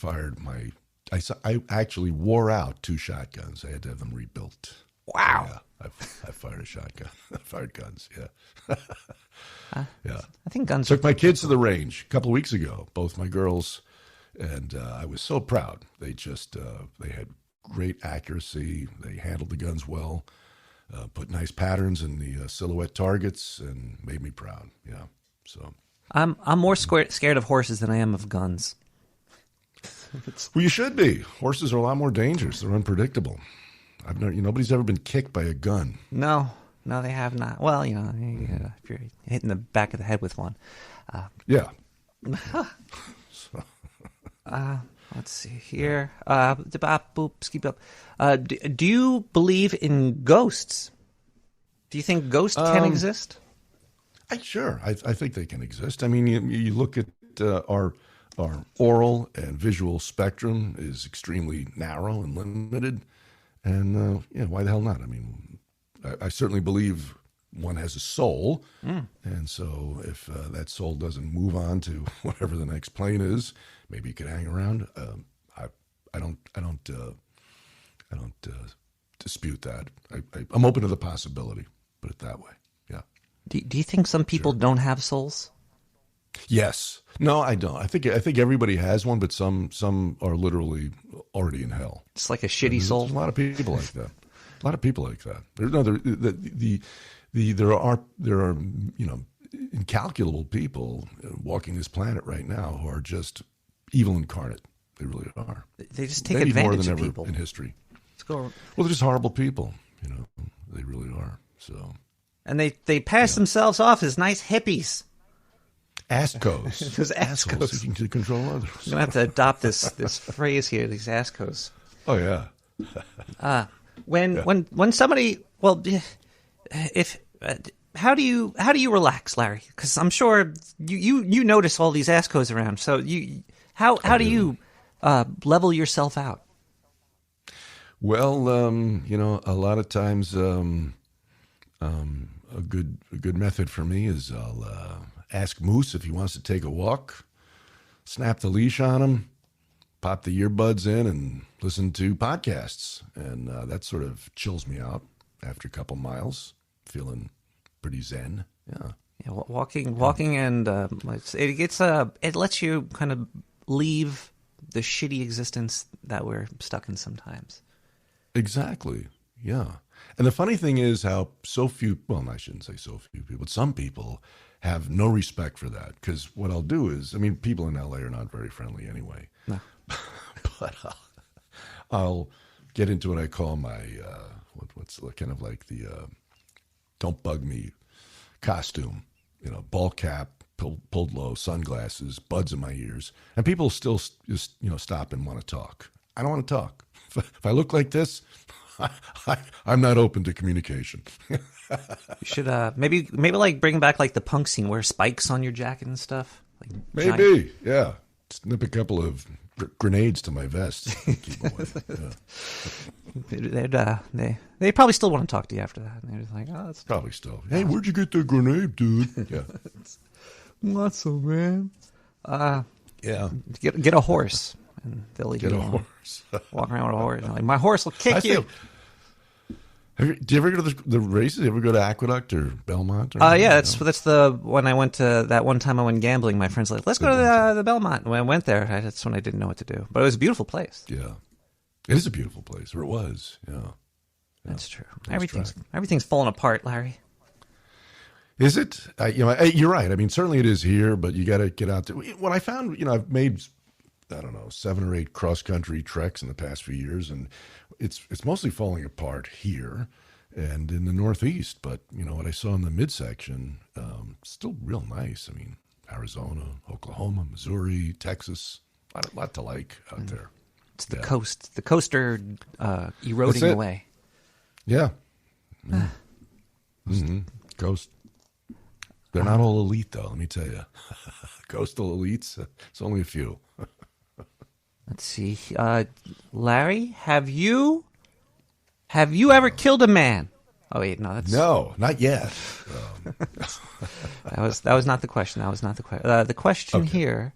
actually wore out 2 shotguns. I had to have them rebuilt. Wow. Yeah, I fired a shotgun. I fired guns. Yeah. Yeah. I think guns. Took my kids to the range a couple of weeks ago. Both my girls, and I was so proud. They just they had great accuracy. They handled the guns well. Put nice patterns in the silhouette targets, and made me proud. Yeah, so I'm more scared of horses than I am of guns. Well, you should be. Horses are a lot more dangerous. They're unpredictable. Nobody's ever been kicked by a gun. No, they have not. Well, if you're hitting the back of the head with one. Yeah. Let's see here. Do you believe in ghosts? Do you think ghosts can exist? Sure. I think they can exist. I mean, you look at our oral and visual spectrum is extremely narrow and limited. And, why the hell not? I mean, I certainly believe one has a soul. And so if that soul doesn't move on to whatever the next plane is, maybe you could hang around. I don't dispute that. I'm open to the possibility. Put it that way. Yeah. Do you think some people don't have souls? Yes. No, I don't. I think everybody has one, but some are literally already in hell. It's like a shitty soul. There's a lot of people like that. A lot of people like that. There are incalculable people walking this planet right now who are just evil incarnate. They really are. They just take Maybe advantage more than of ever people in history. Let's go. Well, they're just horrible people. They really are. So, And they pass themselves off as nice hippies. Ascos. Those ascos. Seeking to control others. I'm going to have to adopt this phrase here, these ascos. Oh, yeah. When somebody, well, if how do you relax, Larry? Because I'm sure you notice all these ascos around. So how do you level yourself out? Well, a lot of times, a good method for me is I'll ask Moose if he wants to take a walk, snap the leash on him, pop the earbuds in, and listen to podcasts, and that sort of chills me out after a couple miles, feeling pretty zen. Yeah. Yeah, walking, and it lets you kind of leave the shitty existence that we're stuck in sometimes. Exactly. Yeah. And the funny thing is how so few, well, I shouldn't say so few people, but some people have no respect for that. Because what I'll do is, people in LA are not very friendly anyway. No. But I'll get into what I call my, what's kind of like the don't bug me costume. Ball cap, pulled low, sunglasses, buds in my ears. And people still just, stop and want to talk. I don't want to talk. If I look like this, I'm not open to communication. You should maybe like bring back like the punk scene, wear spikes on your jacket and stuff. Like maybe, yeah. Snip a couple of grenades to my vest. Keep going. Yeah. They probably still want to talk to you after that. And they're just like, oh, that's probably still. Hey, where'd you get the grenade, dude? Yeah. Not so, man. Yeah. Get a horse. And they'll leave you alone. Horse. Walk around with a horse. Like, my horse will kick you. Do you ever go to the races? Do you ever go to Aqueduct or Belmont? Yeah, that's the when I went to that one time I went gambling. My friends were like, let's go to the Belmont. And when I went there, that's when I didn't know what to do. But it was a beautiful place. Yeah, it is a beautiful place, or it was. Yeah, that's true. Everything's falling apart, Larry. Is it? You're right. Certainly it is here, but you got to get out there. What I found, I've made, I don't know, 7 or 8 cross-country treks in the past few years, and it's mostly falling apart here and in the Northeast. But, what I saw in the midsection, still real nice. Arizona, Oklahoma, Missouri, Texas, a lot to like out there. It's the coast. The coast are eroding away. Yeah. Mm-hmm. Coast. They're not all elite, though, let me tell you. Coastal elites, it's only a few. Let's see. Larry, have you ever killed a man? Oh wait, no, not yet. That was not the question. That was not the question. The question here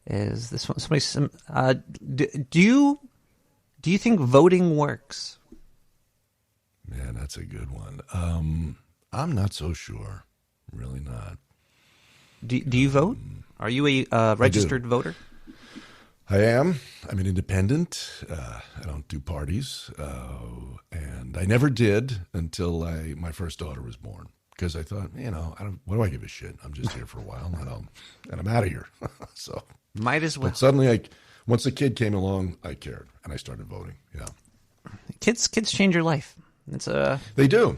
is this one. Do you think voting works? Man, that's a good one. I'm not so sure. Really not. Do you vote? Are you a registered voter? I am. I'm an independent. I don't do parties, and I never did until my first daughter was born. Because I thought, what do I give a shit? I'm just here for a while, and I'm out of here. So might as well. But suddenly, once the kid came along, I cared, and I started voting. Yeah, kids change your life. They do,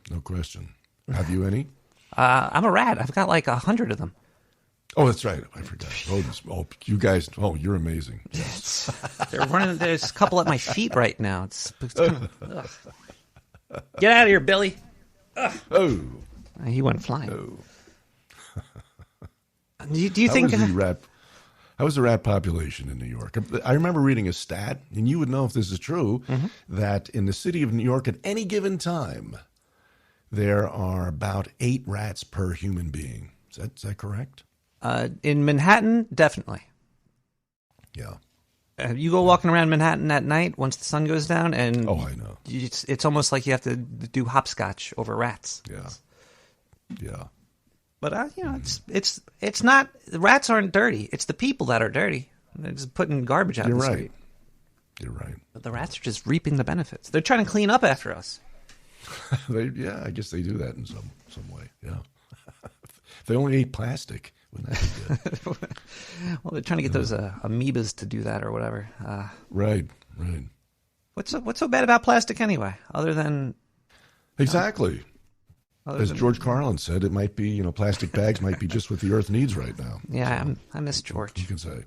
no question. Have you any? I'm a rat. I've got like 100 of them. Oh, that's right. I forgot. You guys. Oh, you're amazing. Yes. They're running. There's a couple at my feet right now. It's kind of, get out of here, Billy. Ugh. Oh, he went flying. Oh. Do you think? How was the rat population in New York? I remember reading a stat, and you would know if this is true, that in the city of New York at any given time, there are about 8 rats per human being. Is that correct? In Manhattan, definitely. Yeah. You go walking around Manhattan at night once the sun goes down, and I know. It's almost like you have to do hopscotch over rats. Yeah. Yeah. But it's not. The rats aren't dirty. It's the people that are dirty. They're just putting garbage out. You're right. You're right. But the rats are just reaping the benefits. They're trying to clean up after us. I guess they do that in some way. Yeah. If they only ate plastic, wouldn't that be good? Well, they're trying to get those amoebas to do that or whatever. Right. What's so bad about plastic anyway? Other than exactly. As George Carlin said, it might be, plastic bags might be just what the earth needs right now. Yeah, I miss George. You can say.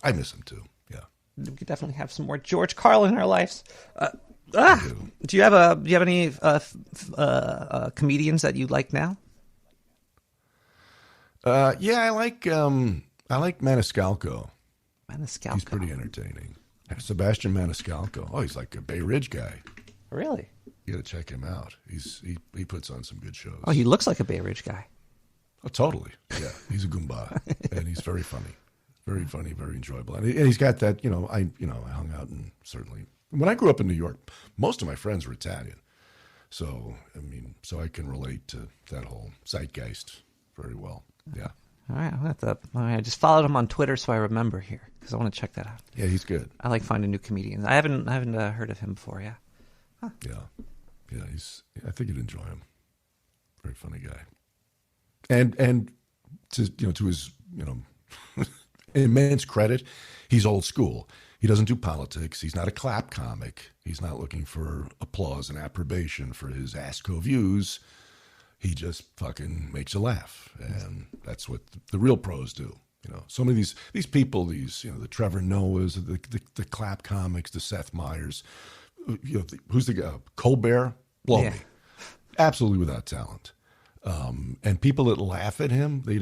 I miss him too, yeah. We could definitely have some more George Carlin in our lives. Do you have any comedians that you like now? Yeah, I like Maniscalco. Maniscalco. He's pretty entertaining. Sebastian Maniscalco. Oh, he's like a Bay Ridge guy. Really? You got to check him out. He puts on some good shows. Oh, he looks like a Bay Ridge guy. Oh, totally. Yeah, he's a Goomba, and he's very funny, very enjoyable. And he's got that. I hung out and certainly when I grew up in New York, most of my friends were Italian, so I can relate to that whole zeitgeist very well. Yeah. All right, I just followed him on Twitter, so I remember here because I want to check that out. Yeah, he's good. I like finding new comedians. I haven't heard of him before. Yeah. Huh. Yeah. I think you'd enjoy him. Very funny guy. And to his immense credit, he's old school. He doesn't do politics. He's not a clap comic. He's not looking for applause and approbation for his ASCO views. He just fucking makes you laugh, and that's what the real pros do. So many of these people, the Trevor Noahs, the clap comics, the Seth Meyers. Who's the guy? Colbert? Blow me. Absolutely without talent. And people that laugh at him, they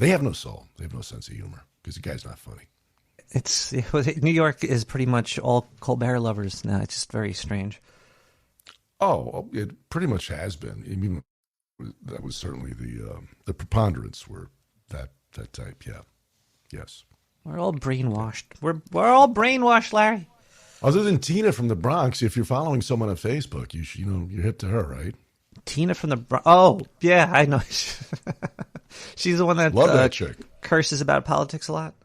have no soul. They have no sense of humor because the guy's not funny. New York is pretty much all Colbert lovers now. It's just very strange. Oh, it pretty much has been. I mean, that was certainly the preponderance were that type. Yeah, yes. We're all brainwashed. We're all brainwashed, Larry. Other than Tina from the Bronx, if you're following someone on Facebook, you're hip to her, right? Tina from the Bronx. Oh, yeah, I know. She's the one that love that chick. Curses about politics a lot.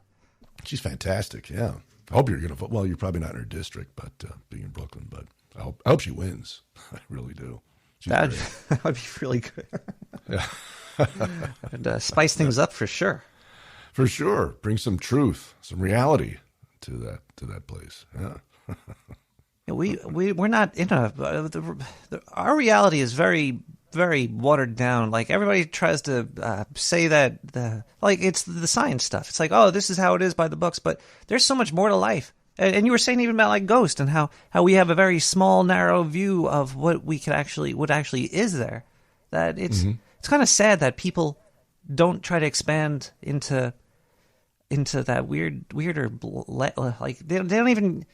She's fantastic. Yeah. I hope you're going to vote. Well, you're probably not in her district, but being in Brooklyn, but I hope she wins. I really do. That would be really good. Yeah. And spice things up for sure. For sure. Bring some truth, some reality to that place. Yeah. We're not in our reality is very, very watered down. Like everybody tries to say that it's the science stuff. It's like, oh, this is how it is by the books, but there's so much more to life. And you were saying even about like Ghost and how we have a very small, narrow view of what actually is there. That it's kind of sad that people don't try to expand into that weirder like they don't even.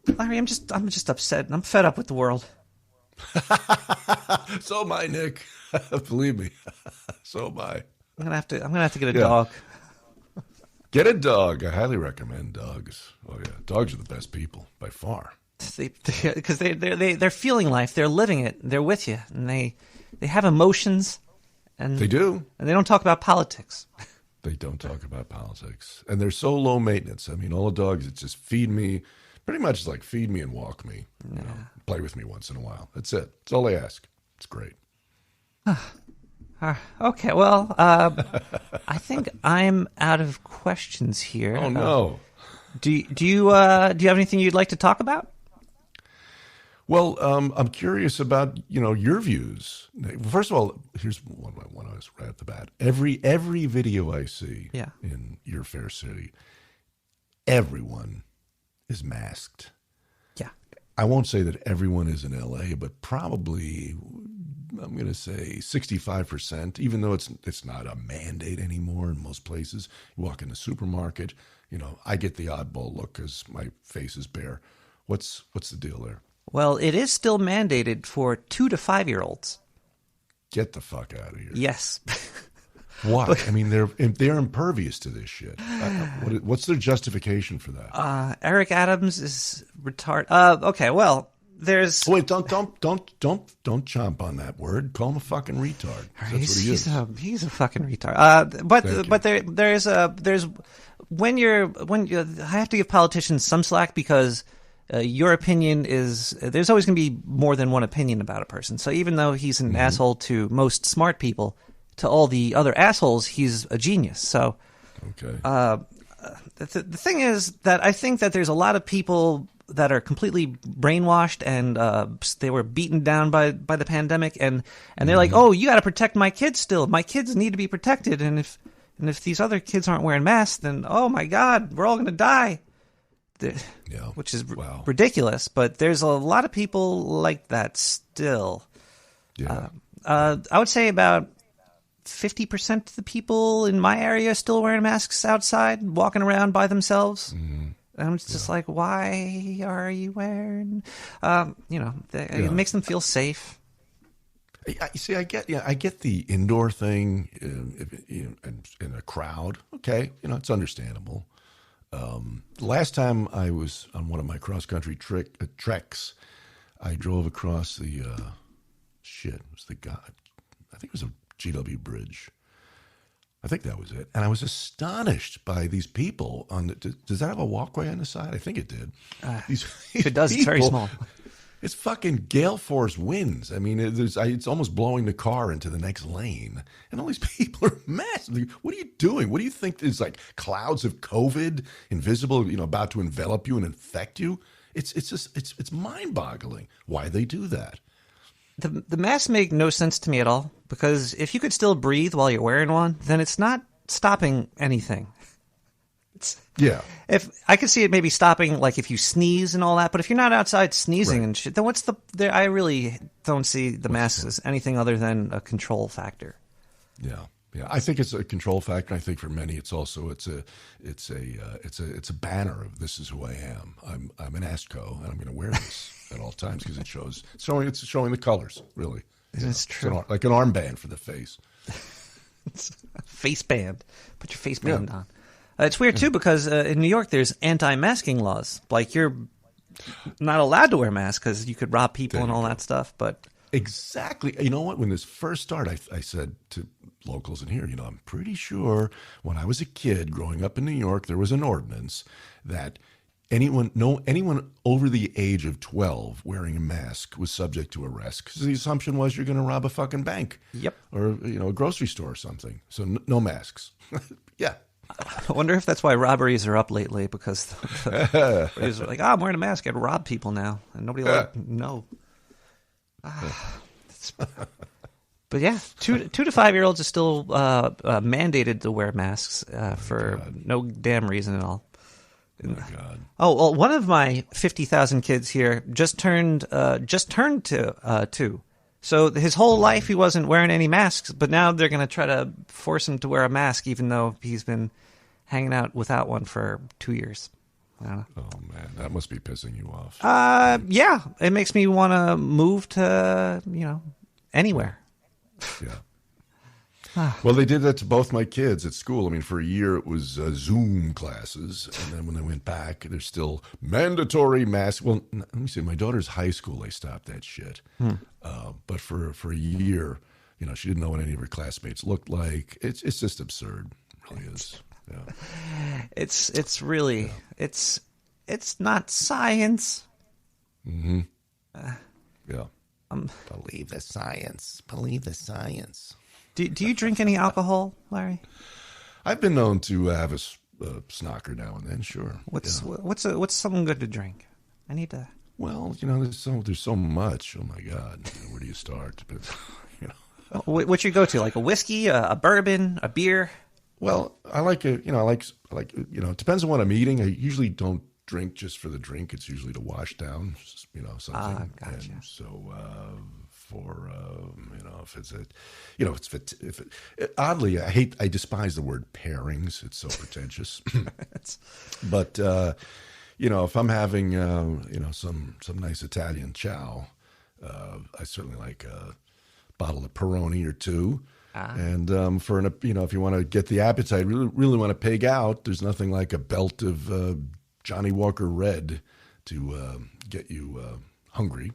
Larry, I'm just upset. I'm fed up with the world. So am I, Nick. Believe me. So am I. I'm gonna have to get a dog. Get a dog. I highly recommend dogs. Oh yeah, dogs are the best people by far. Because they're feeling life. They're living it. They're with you, and they have emotions. And they do. And they don't talk about politics. They don't talk about politics, and they're so low maintenance. I mean, all the dogs, it's just feed me. Pretty much it's like feed me and walk me. Yeah. Play with me once in a while. That's it. That's all they ask. It's great. Okay, well, I think I'm out of questions here. Oh no. Do you have anything you'd like to talk about? Well, I'm curious about your views. First of all, here's one right at the bat. Every video I see in your fair city, everyone is masked. Yeah. I won't say that everyone is in LA, but probably I'm going to say 65%, even though it's not a mandate anymore in most places. You walk in the supermarket, I get the oddball look because my face is bare. What's the deal there? Well, it is still mandated for 2 to 5-year-olds. Get the fuck out of here. Yes. Why? I mean, they're impervious to this shit. What's their justification for that? Eric Adams is retarded. Okay, well, there's. Wait, don't chomp on that word. Call him a fucking retard. That's what he is. He's a fucking retard. But there's when I have to give politicians some slack because your opinion is there's always going to be more than one opinion about a person. So even though he's an asshole to most smart people, to all the other assholes, he's a genius. So, okay. The thing is that I think that there's a lot of people that are completely brainwashed and they were beaten down by the pandemic, and they're like, oh, you got to protect my kids still. My kids need to be protected, and if these other kids aren't wearing masks, then oh my God, we're all going to die. Which is ridiculous, but there's a lot of people like that still. Yeah. I would say about 50% of the people in my area are still wearing masks outside, walking around by themselves. And I'm just like, why are you wearing? It makes them feel safe. I get the indoor thing in a crowd. Okay, it's understandable. Last time I was on one of my cross-country treks, I drove across the I think it was a GW Bridge. I think that was it. And I was astonished by these people does that have a walkway on the side? I think it did. If it does, it's very small. It's fucking gale force winds. I mean, it's almost blowing the car into the next lane. And all these people are massive. What are you doing? What do you think is like clouds of COVID, invisible, about to envelop you and infect you? It's mind-boggling why they do that. The masks make no sense to me at all, because if you could still breathe while you're wearing one, then it's not stopping anything. If I could see it maybe stopping, like if you sneeze and all that, but if you're not outside sneezing and shit, then what's I really don't see the masks as anything other than a control factor. Yeah. I think it's a control factor. I think for many, it's also it's a banner of this is who I am. I'm an ASCO, and I'm going to wear this at all times because it's showing the colors. Really, it's true. It's like an armband for the face. It's a face band. Put your face band on. It's weird too because in New York there's anti-masking laws. Like you're not allowed to wear masks because you could rob people and all that stuff. But exactly, you know what? When this first started, I said to locals in here, I'm pretty sure when I was a kid growing up in New York, there was an ordinance that anyone over the age of 12 wearing a mask was subject to arrest because the assumption was you're going to rob a fucking bank. Yep. Or a grocery store or something. So no masks. Yeah. I wonder if that's why robberies are up lately, because it's like, I'm wearing a mask, I rob people now, and nobody will know. But yeah, 2 to 5 year olds are still mandated to wear masks for no damn reason at all. Oh, God. Oh well, one of my 50,000 kids here just turned to 2. So his whole life he wasn't wearing any masks, but now they're going to try to force him to wear a mask, even though he's been hanging out without one for 2 years. I don't know. Oh man, that must be pissing you off. Yeah, it makes me want to move to anywhere. Yeah. Well, they did that to both my kids at school. I mean, for a year it was Zoom classes, and then when they went back, there's still mandatory masks. Well, let me see. My daughter's high school, they stopped that shit. But for a year, she didn't know what any of her classmates looked like. It's just absurd. It really is. Yeah. It's really it's not science. Mm-hmm. Yeah. Believe the science. Believe the science. Do you drink any alcohol, Larry? I've been known to have a snocker now and then. Sure. What's something good to drink? I need to. Well, there's so much. Oh my God, where do you start? But What's your go-to? Like a whiskey, a bourbon, a beer? Well, I like it. I like it depends on what I'm eating. I usually don't drink just for the drink. It's usually to wash down, something. Gotcha. And so oddly, I despise the word pairings. It's so pretentious. But if I'm having some nice Italian chow, I certainly like a bottle of Peroni or two. And if you want to get the appetite, really want to pig out, there's nothing like a belt of Johnny Walker Red to get you hungry.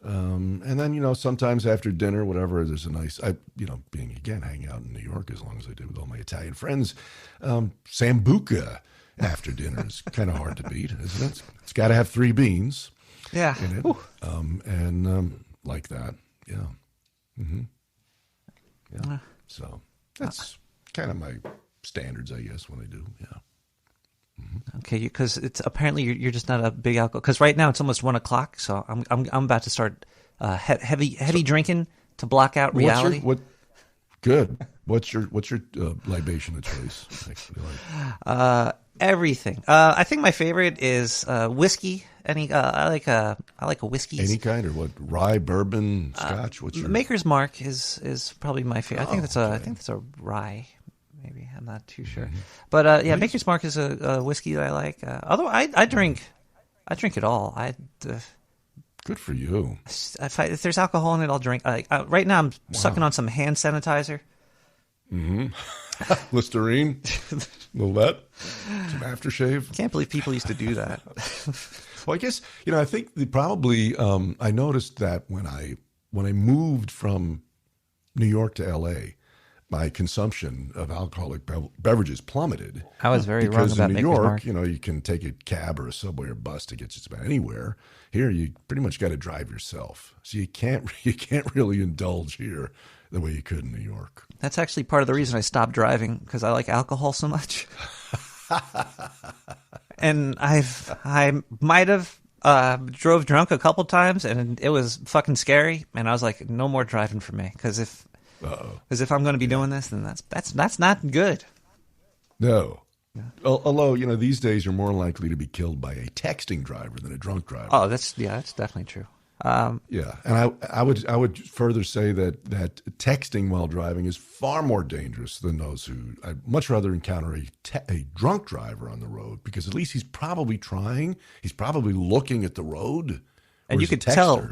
And then, sometimes after dinner, whatever, there's a nice, hanging out in New York as long as I did with all my Italian friends, Sambuca after dinner is kind of hard to beat, isn't it? It's got to have 3 beans in it. And like that. Yeah. Mm-hmm. Yeah. So that's kind of my standards, I guess, when I do. Yeah. Mm-hmm. Okay, because it's apparently you're just not a big alcohol. Because right now it's almost 1 o'clock, so I'm about to start heavy drinking to block out reality. Good. What's your libation of choice? Everything. I think my favorite is whiskey. I like a whiskey. Any kind, or what? Rye, bourbon, Scotch. What's your Maker's Mark is probably my favorite. I think that's okay. I think that's a rye. Maybe I'm not too sure, but yeah, Maker's Mark is a whiskey that I like. Although I drink it all. Good for you. If there's alcohol in it, I'll drink. Right now, I'm sucking on some hand sanitizer. Mm-hmm. Listerine, a little that, some aftershave. Can't believe people used to do that. Well, I guess I think I noticed that when I moved from New York to L.A., my consumption of alcoholic beverages plummeted. I was very wrong because about in New Maker's York, Mark. you can take a cab or a subway or bus to get just about anywhere. Here, you pretty much got to drive yourself, so you can't really indulge here the way you could in New York. That's actually part of the reason I stopped driving, because I like alcohol so much. And I might have drove drunk a couple times, and it was fucking scary. And I was like, no more driving for me, because if I'm going to be doing this, then that's not good. No. Yeah. Although these days you're more likely to be killed by a texting driver than a drunk driver. Oh, that's definitely true. Yeah, and I would further say that texting while driving is far more dangerous than those who. I'd much rather encounter a drunk driver on the road, because at least he's probably trying. He's probably looking at the road. And you could tell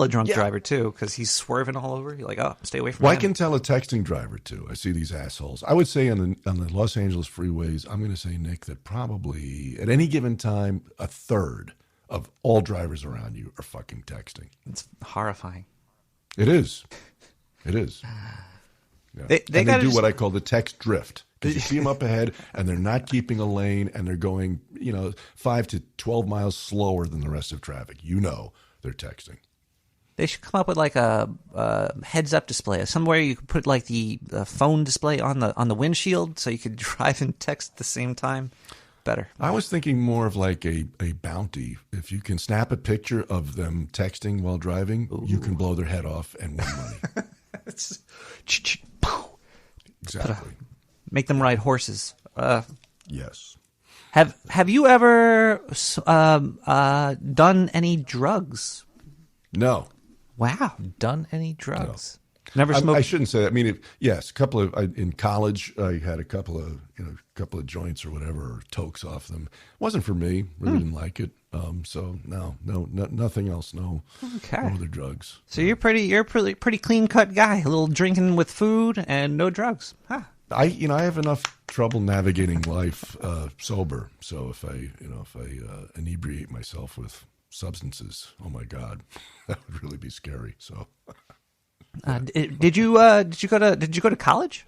a drunk driver too, because he's swerving all over. You're like, oh, stay away from him. Well, I can tell a texting driver too. I see these assholes. I would say on the Los Angeles freeways, I'm going to say, Nick, that probably at any given time, a third of all drivers around you are fucking texting. It's horrifying. It is. It is. Yeah. They do what I call the text drift. Because you see them up ahead, and they're not keeping a lane, and they're going, 5 to 12 miles slower than the rest of traffic. They're texting. They should come up with like a heads-up display, somewhere you could put like the phone display on the windshield, so you could drive and text at the same time. Better. I was thinking more of like a bounty. If you can snap a picture of them texting while driving, you can blow their head off and win money. Exactly. Make them ride horses. Yes. Have you ever done any drugs? No. Wow. Done any drugs? No. Never smoked. I shouldn't say that. I mean, yes, a couple of in college, I had a couple of joints or whatever, or tokes off them. It wasn't for me. Really didn't like it. So no, nothing else. No. Okay. No other drugs. So you're a pretty clean cut guy. A little drinking with food and no drugs. Huh. I have enough trouble navigating life sober. So if I inebriate myself with substances, oh my God, that would really be scary. So. Did you go to college?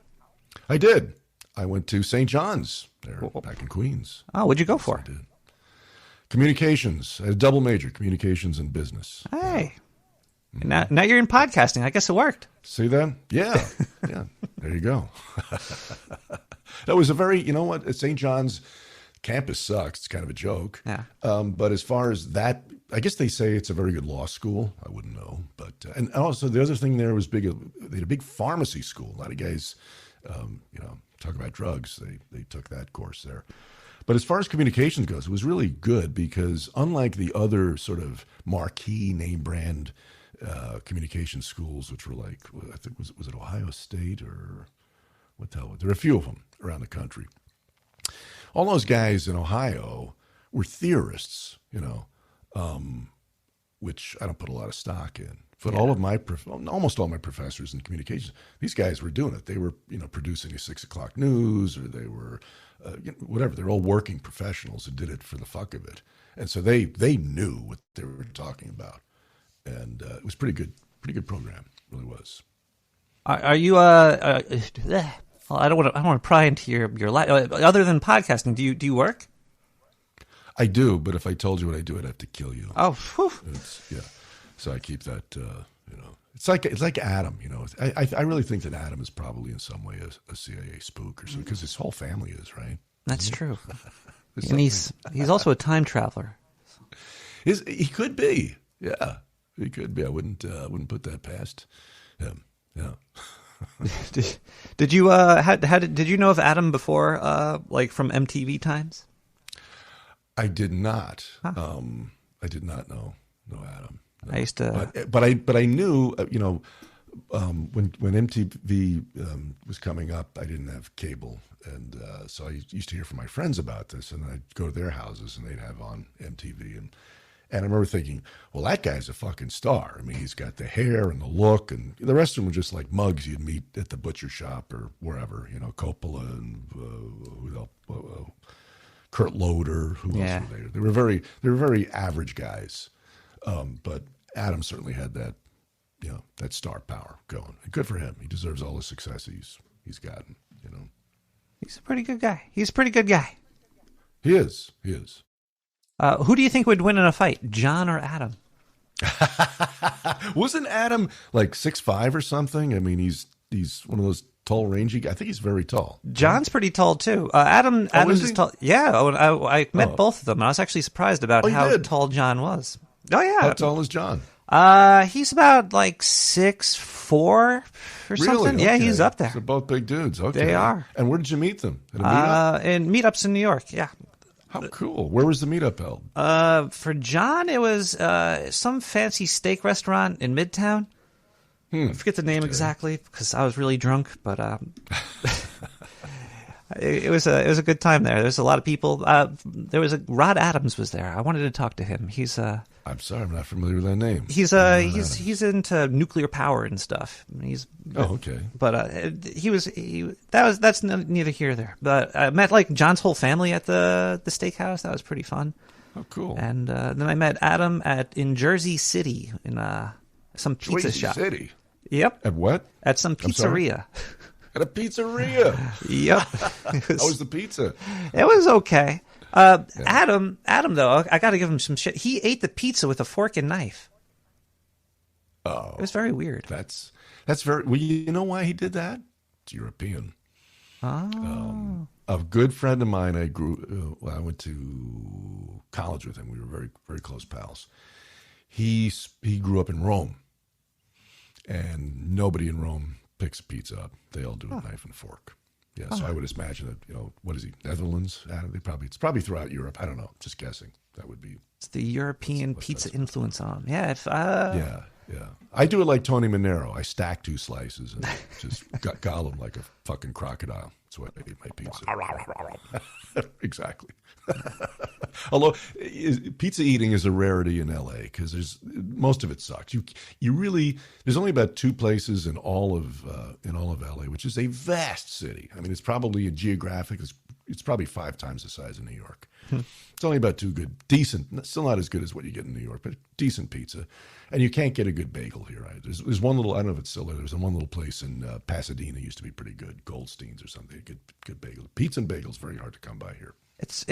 I did. I went to St. John's there back in Queens. Oh, what'd you go for? I did. Communications. I had a double major, communications and business. Hey. Now you're in podcasting. I guess it worked. See that? Yeah. Yeah. There you go. That was a very, at St. John's, campus sucks. It's kind of a joke. Yeah. But as far as that, I guess they say it's a very good law school. I wouldn't know. But and also the other thing there was big. They had a big pharmacy school. A lot of guys, talk about drugs. They took that course there. But as far as communications goes, it was really good, because unlike the other sort of marquee name brand communication schools, which were like, I think was it Ohio State or what the hell? There are a few of them around the country. All those guys in Ohio were theorists, which I don't put a lot of stock in. But almost all my professors in communications, these guys were doing it. They were, producing a 6 o'clock news, or they were, whatever. They're all working professionals who did it for the fuck of it, and so they knew what they were talking about, and it was pretty good program. It really was. Are you well, I don't want to pry into your life. Other than podcasting, do you work? I do, but if I told you what I do, I'd have to kill you. Oh, whew. Yeah. So I keep that. It's like Adam. I really think that Adam is probably in some way a CIA spook or something, because his whole family is, right. That's true. And he's also a time traveler. He could be. Yeah, he could be. I wouldn't put that past him. Yeah. Did you did you know of Adam before, like from MTV times? I did not. Huh. I did not know Adam. No. I used to, but I knew. When MTV was coming up, I didn't have cable, and so I used to hear from my friends about this, and I'd go to their houses, and they'd have on MTV, and I remember thinking, well, that guy's a fucking star. I mean, he's got the hair and the look, and the rest of them were just like mugs you'd meet at the butcher shop or wherever, Coppola and who else? Kurt Loder. Who else were they? They were very average guys, but Adam certainly had that, that star power going. And good for him. He deserves all the success he's gotten. He's a pretty good guy. He's a pretty good guy. He is. Who do you think would win in a fight, John or Adam? Wasn't Adam like 6'5" or something? I mean, he's one of those tall, rangy guys. I think he's very tall. John's pretty tall too. Adam's is tall. Yeah, I met both of them. I was actually surprised about how tall John was. Oh yeah. How tall is John? He's about like 6'4" or something. Okay. Yeah, he's up there. They're both big dudes. Okay, they are. And where did you meet them? At a meetup? In meetups in New York. Yeah. How cool. Where was the meetup held? For John, it was some fancy steak restaurant in Midtown. I forget the name exactly because I was really drunk, but it was a good time there. There's a lot of people. There was Rod Adams was there. I wanted to talk to him. He's I'm sorry, I'm not familiar with that name. He's into nuclear power and stuff. Okay. But that's neither here nor there. But I met like John's whole family at the steakhouse. That was pretty fun. Oh, cool. And then I met Adam in Jersey City in some pizza shop. Jersey City. Yep. At what? At some pizzeria. At a pizzeria. Yep. How was the pizza? It was okay. Adam though, I got to give him some shit. He ate the pizza with a fork and knife. Oh, it was very weird. That's very. Well, you know why he did that? It's European. Oh. A good friend of mine. I went to college with him. We were very, very close pals. He grew up in Rome, and nobody in Rome picks a pizza up. They all do it knife and fork. Yeah, so I would imagine that, what is he, Netherlands? It's probably throughout Europe. I don't know. Just guessing. That would be. It's the European pizza influence on him. Yeah. Yeah. I do it like Tony Manero. I stack 2 slices and just gobble them like a fucking crocodile. That's what I eat my pizza. Exactly. Although pizza eating is a rarity in LA because most of it sucks. You really there's only about 2 places in all of LA, which is a vast city. I mean, it's probably it's probably 5 times the size of New York. It's only about 2 good, decent, still not as good as what you get in New York, but decent pizza. And you can't get a good bagel here. Right? There's one little, I don't know if it's still there. There's one little place in Pasadena used to be pretty good, Goldstein's or something. Good bagel. Pizza and bagels very hard to come by here. It's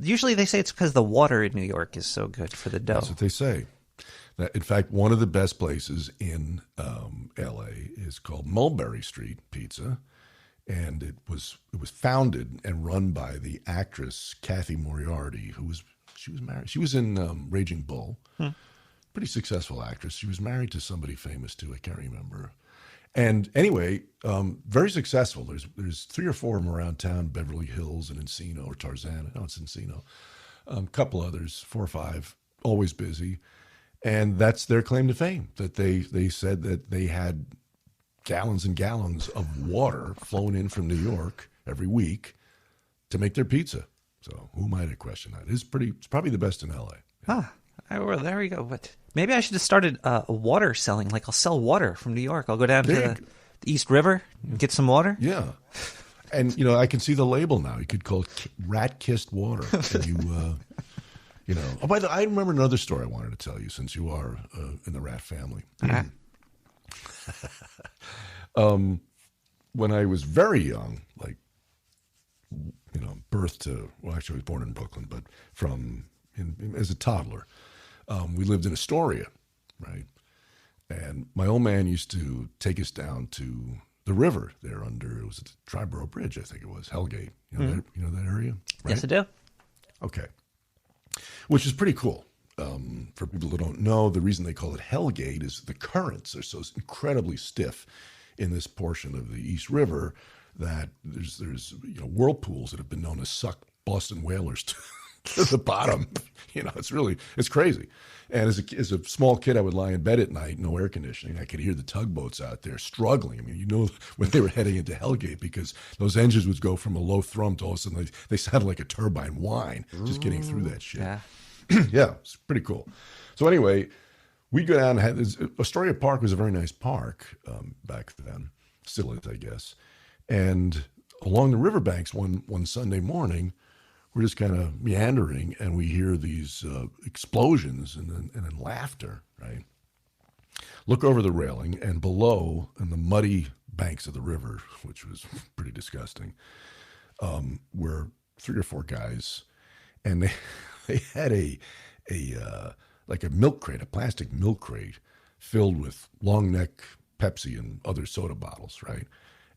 usually they say it's because the water in New York is so good for the dough. That's what they say. In fact, one of the best places in L.A. is called Mulberry Street Pizza, and it was founded and run by the actress Kathy Moriarty, she was married. She was in Raging Bull, pretty successful actress. She was married to somebody famous too. I can't remember. And anyway, very successful. There's 3 or 4 of them around town, Beverly Hills and Encino or Tarzana. No, it's Encino. A couple others, 4 or 5, always busy. And that's their claim to fame, that they said that they had gallons and gallons of water flowing in from New York every week to make their pizza. So who am I to question that? It's probably the best in L.A. Yeah. Well, there we go. But maybe I should have started water selling. Like I'll sell water from New York. I'll go down to the East River and get some water. Yeah. And, I can see the label now. You could call it rat-kissed water. And Oh, by the way, I remember another story I wanted to tell you since you are in the rat family. When I was very young, like, birth to, well, actually I was born in Brooklyn, but as a toddler, we lived in Astoria, right? And my old man used to take us down to the river there it was the Triborough Bridge, I think it was, Hellgate. You know that area? Right? Yes, I do. Okay. Which is pretty cool. For people who don't know, the reason they call it Hellgate is the currents are so incredibly stiff in this portion of the East River that there's whirlpools that have been known to suck Boston whalers to the bottom. It's crazy. And as a small kid, I would lie in bed at night, no air conditioning. I could hear the tugboats out there struggling. I mean, when they were heading into Hellgate, because those engines would go from a low thrum to all of a sudden they sounded like a turbine whine, just getting through that shit. Yeah. Yeah, it's pretty cool. So anyway, we go down. Astoria Park was a very nice park back then, still is, I guess. And along the riverbanks, one Sunday morning, we're just kind of meandering, and we hear these explosions and then laughter. Right. Look over the railing, and below, in the muddy banks of the river, which was pretty disgusting, were 3 or 4 guys, and they had a milk crate, a plastic milk crate filled with long neck Pepsi and other soda bottles, right?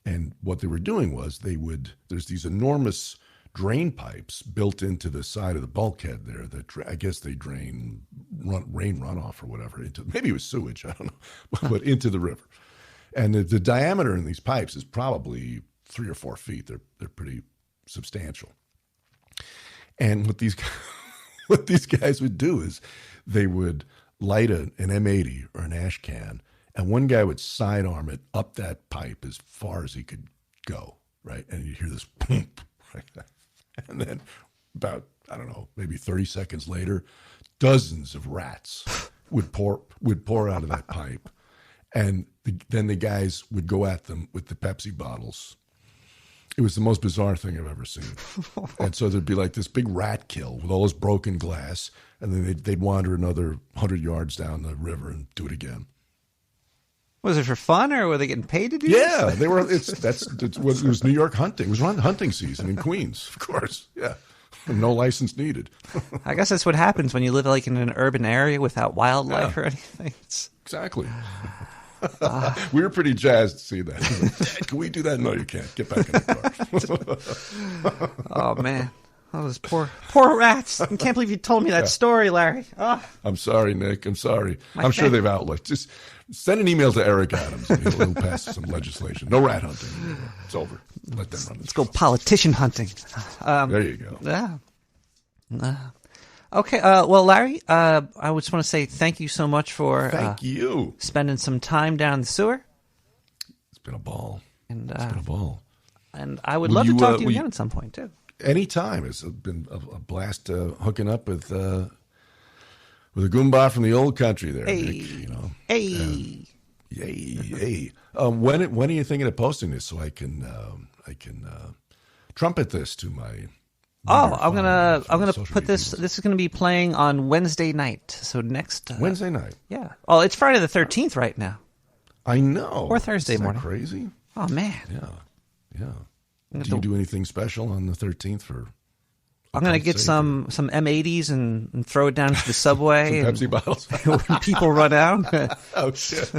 And what they were doing was there's these enormous drain pipes built into the side of the bulkhead there that I guess they drain rain runoff or whatever maybe it was sewage, I don't know, but into the river. And the diameter in these pipes is probably 3 or 4 feet. They're pretty substantial. And what these guys would do is they would light an M80 or an ash can, and one guy would sidearm it up that pipe as far as he could go, right? And you'd hear this boom, right? And then about, I don't know, maybe 30 seconds later, dozens of rats would pour out of that pipe. And then the guys would go at them with the Pepsi bottles. It was the most bizarre thing I've ever seen. And so there'd be like this big rat kill with all this broken glass, and then they'd wander another 100 yards down the river and do it again. Was it for fun, or were they getting paid to do Yeah, this? they were. It was New York hunting. It was hunting season in Queens, of course. Yeah, no license needed. I guess that's what happens when you live like in an urban area without wildlife or anything. Exactly. We were pretty jazzed to see that. Like, Dad, can we do that? No, you can't. Get back in the car. Oh, man. Oh, those poor rats. I can't believe you told me that story, Larry. Oh. I'm sorry, Nick. I'm sorry. I'm sure they've outlawed. Just send an email to Eric Adams and he'll pass some legislation. No rat hunting. It's over. Let them run. Let's go politician hunting. There you go. Yeah. Okay. Well, Larry, I just want to say thank you so much for Thank you. Spending some time down the sewer. It's been a ball. And, it's been a ball. And I would love to talk to you again at some point, too. Anytime. It's been a blast hooking up with a Goomba from the old country there, Hey. Nick, Hey. Yay. When are you thinking of posting this so I can trumpet this to my... I'm gonna put this. This is gonna be playing on Wednesday night. So next Wednesday night. Yeah. Oh, it's Friday the 13th right now. I know. Or Thursday Isn't that morning. crazy? Oh man. Yeah. Do you do anything special on the 13th for? I'm gonna get some M80s and throw it down to the subway. Some Pepsi bottles. When people run out. Oh shit.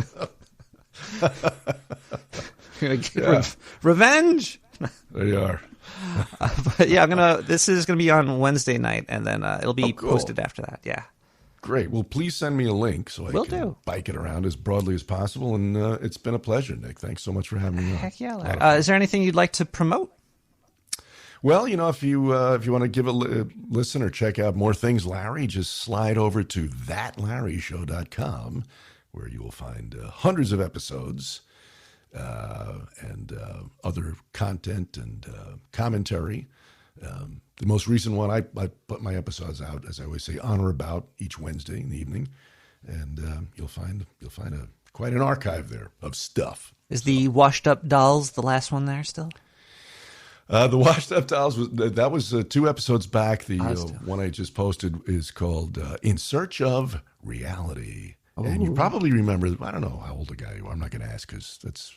Revenge. There you are. But yeah, this is gonna be on Wednesday night, and then it'll be cool. posted after that. Yeah. Great. Well, please send me a link so I can bike it around as broadly as possible. And it's been a pleasure, Nick. Thanks so much for having me on. Heck yeah, Larry. Is there anything you'd like to promote? Well, if you want to give a listen or check out more things, Larry, just slide over to thatlarryshow.com, where you will find hundreds of episodes and other content and commentary. The most recent one, I put my episodes out, as I always say, on or about each Wednesday in the evening, and you'll find quite an archive there of stuff. Is the Washed Up Dolls the last one there still? The Washed Up Dolls was 2 episodes back. The one I just posted is called "In Search of Reality," and you probably remember. I don't know how old the guy you are. I'm not going to ask because it's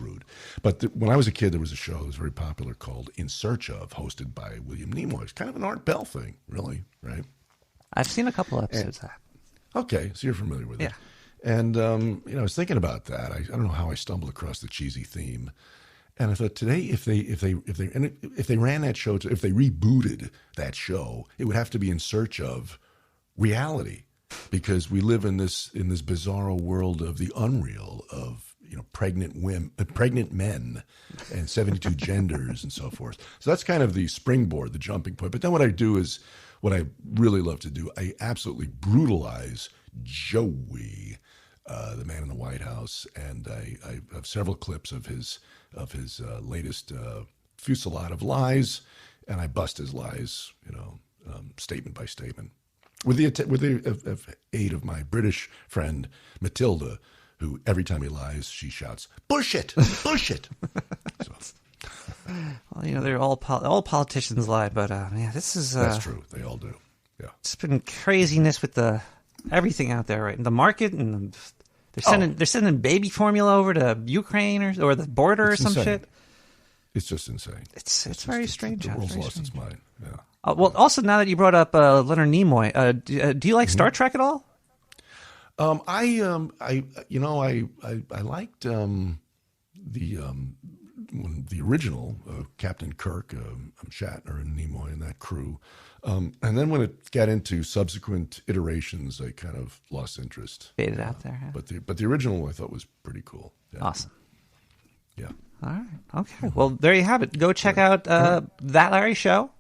rude. But when I was a kid, there was a show that was very popular called In Search Of, hosted by William Nimoy. It's kind of an Art Bell thing, really, right? I've seen a couple episodes of that. Okay, so you're familiar with it. Yeah. And, I was thinking about that. I don't know how I stumbled across the cheesy theme. And I thought today, if they ran that show, if they rebooted that show, it would have to be in search of reality, because we live in this bizarro world of the unreal of pregnant women, pregnant men, and 72 genders and so forth. So that's kind of the springboard, the jumping point. But then what I do is what I really love to do. I absolutely brutalize Joey, the man in the White House, and I have several clips of his latest fusillade of lies, and I bust his lies, statement by statement, with the aid of my British friend Matilda, who every time he lies, she shouts, "Bush it, bush it." So. Well, they're all politicians lie, but yeah, this is that's true. They all do. Yeah, it's been craziness with everything out there, right? The market, and they're sending baby formula over to Ukraine or the border or some shit. It's just insane. It's very strange. The world's lost its mind. Yeah. Well, also now that you brought up Leonard Nimoy, do you like Star Trek at all? I liked the original Captain Kirk, Shatner and Nimoy and that crew, and then when it got into subsequent iterations, I kind of lost interest. Faded out there. Huh? But the original I thought was pretty cool. Yeah. Awesome. Yeah. All right. Okay. Well, there you have it. Go check out That Larry Show.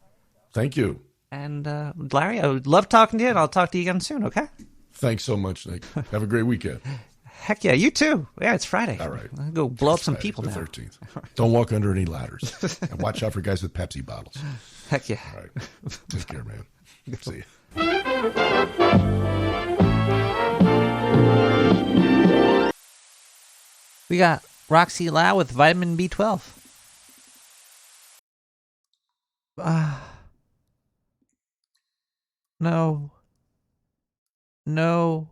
Thank you. And Larry, I would love talking to you, and I'll talk to you again soon. Okay. Thanks so much, Nick. Have a great weekend. Heck yeah, you too. Yeah, it's Friday. All right. I'll go blow up some Friday, people the now. 13th. Don't walk under any ladders. And watch out for guys with Pepsi bottles. Heck yeah. All right. Take care, man. See you. We got Roxy Lau with vitamin B12. No. No.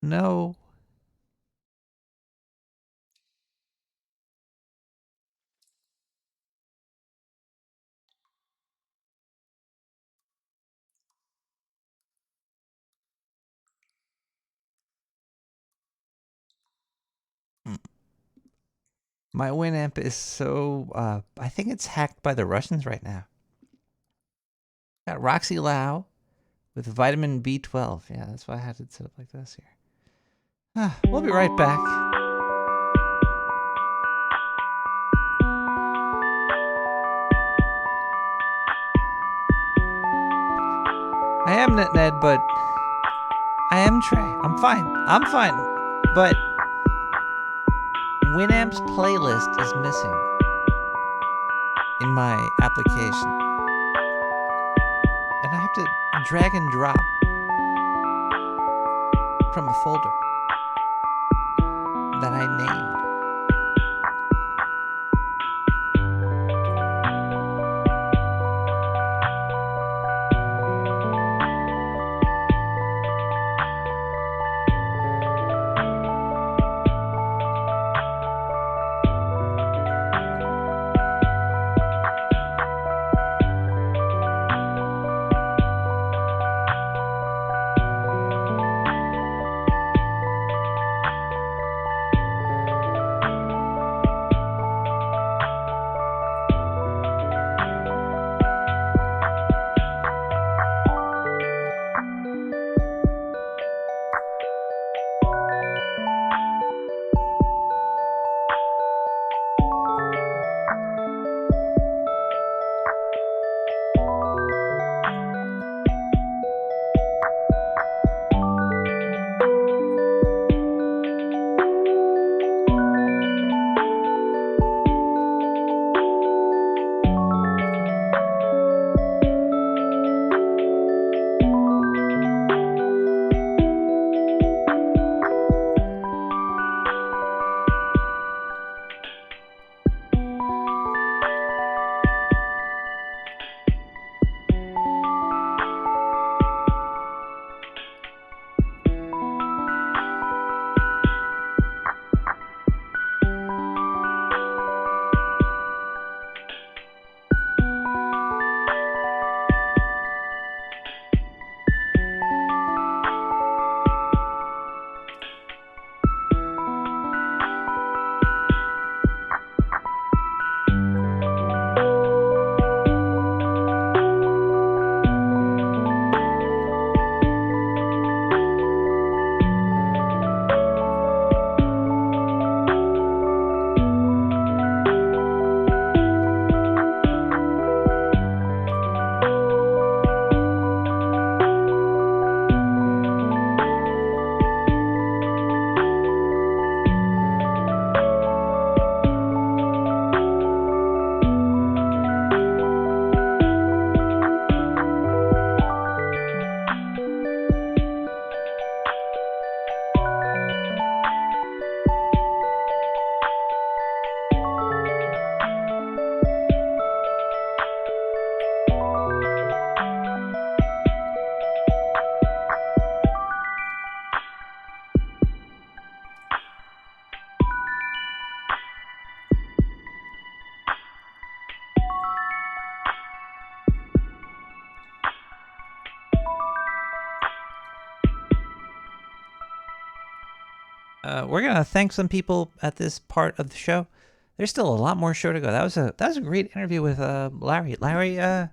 No. My Winamp is so, I think it's hacked by the Russians right now. Got Roxy Lau with vitamin B12. Yeah, that's why I had it set up like this here. We'll be right back. I am Ned, but I am Trey. I'm fine. But Winamp's playlist is missing in my application. And I have to drag and drop from a folder that I named. We're gonna thank some people at this part of the show. There's still a lot more show to go. That was a great interview with Larry. Larry, I'd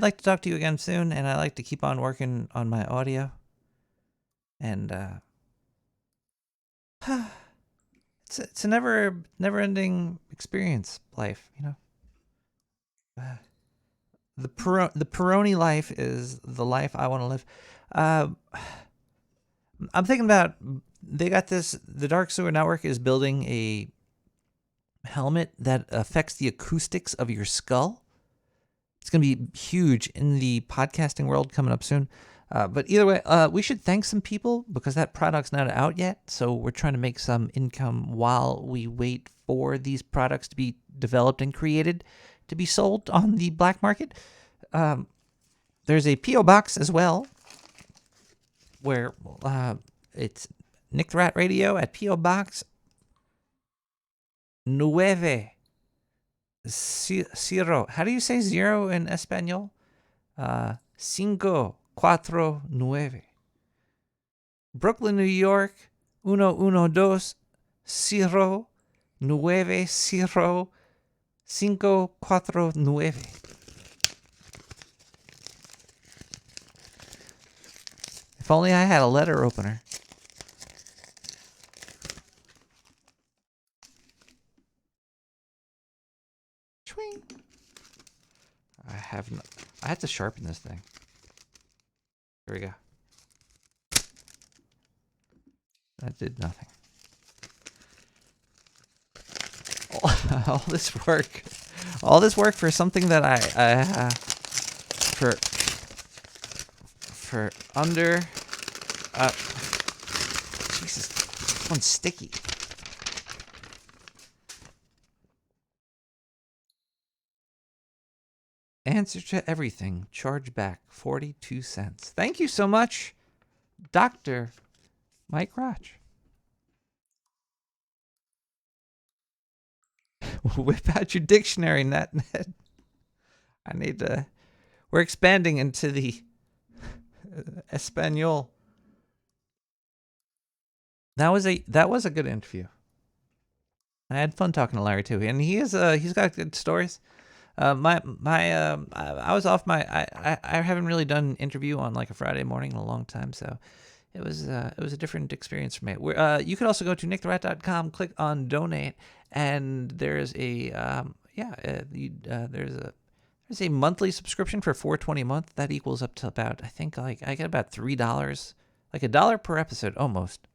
like to talk to you again soon, and I'd like to keep on working on my audio. And it's a never ending experience, life, you know. The Peroni life is the life I want to live. I'm thinking about, they got this, the Dark Sewer Network is building a helmet that affects the acoustics of your skull. It's going to be huge in the podcasting world coming up soon. But either way, we should thank some people because that product's not out yet. So we're trying to make some income while we wait for these products to be developed and created to be sold on the black market. There's a P.O. box as well, where it's Nick the Rat Radio at P.O. Box 9 Zero. How do you say zero in Espanol? 549. Brooklyn, New York. 112 0 9 0 549. If only I had a letter opener. Swing. I had to sharpen this thing. Here we go. That did nothing. All this work for something that I for under Jesus, this one's sticky. Answer to everything. Charge back 42 cents. Thank you so much, Dr. Mike Roch. Whip out your dictionary, Ned. I need to. We're expanding into the Espanol. That was a good interview. I had fun talking to Larry too, and he's got good stories. I was off I haven't really done an interview on like a Friday morning in a long time, so it was a different experience for me. You could also go to nicktherat.com, click on donate, and there's there's a monthly subscription for $4.20 a month. That equals up to about, I think, like I get about $3, like $1 per episode almost.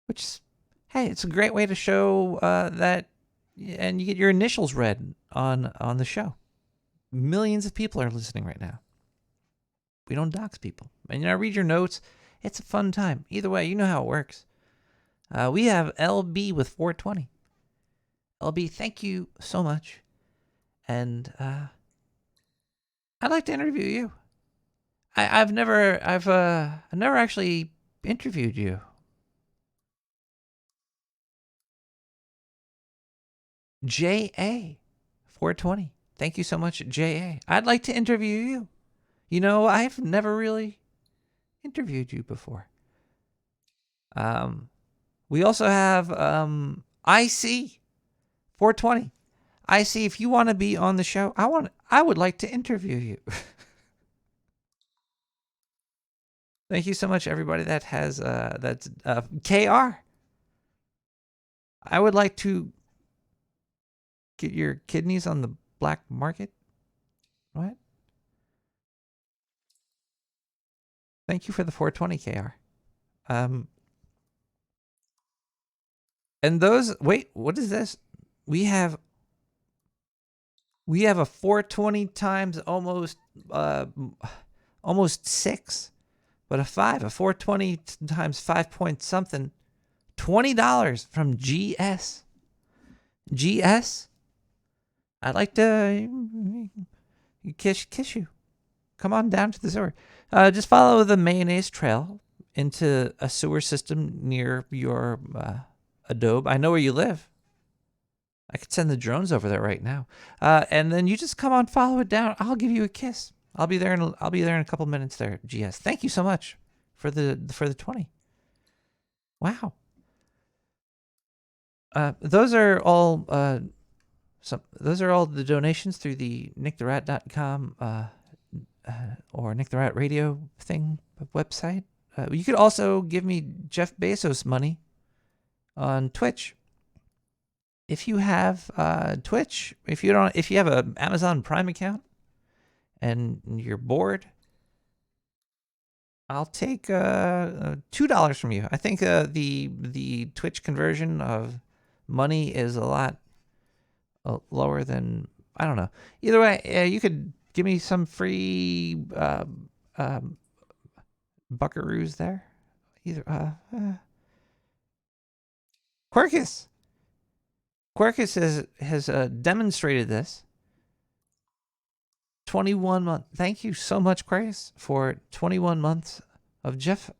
Which is, hey, it's a great way to show that, and you get your initials read on the show. Millions of people are listening right now. We don't dox people. And I read your notes. It's a fun time. Either way, you know how it works. We have LB with 420. LB, thank you so much. And I'd like to interview you. I've never actually interviewed you. J.A. 420. Thank you so much, J.A. I'd like to interview you. You know, I've never really interviewed you before. We also have IC 420. IC, if you want to be on the show, I would like to interview you. Thank you so much, everybody that has that's KR. I would like to get your kidneys on the black market. What? Thank you for the 420, KR. And those, wait, what is this? We have a 420 times almost 6, but a 420 times 5 point something, $20 from GS. GS, I'd like to kiss you. Come on down to the sewer. Just follow the mayonnaise trail into a sewer system near your Adobe. I know where you live. I could send the drones over there right now. And then you just come on, follow it down. I'll give you a kiss. I'll be there in a couple minutes there, GS. Thank you so much. for the 20. Wow. Those are all those are all the donations through the nicktherat.com or Nick the Rat Radio thing website. You could also give me Jeff Bezos money on Twitch. If you have Twitch, if you have an Amazon Prime account and you're bored, I'll take $2 from you. I think the Twitch conversion of money is a lot lower than, I don't know. Either way, you could give me some free buckaroos there. Either Quirkus has demonstrated this. 21 months. Thank you so much, Quirkus, for 21 months of Jeff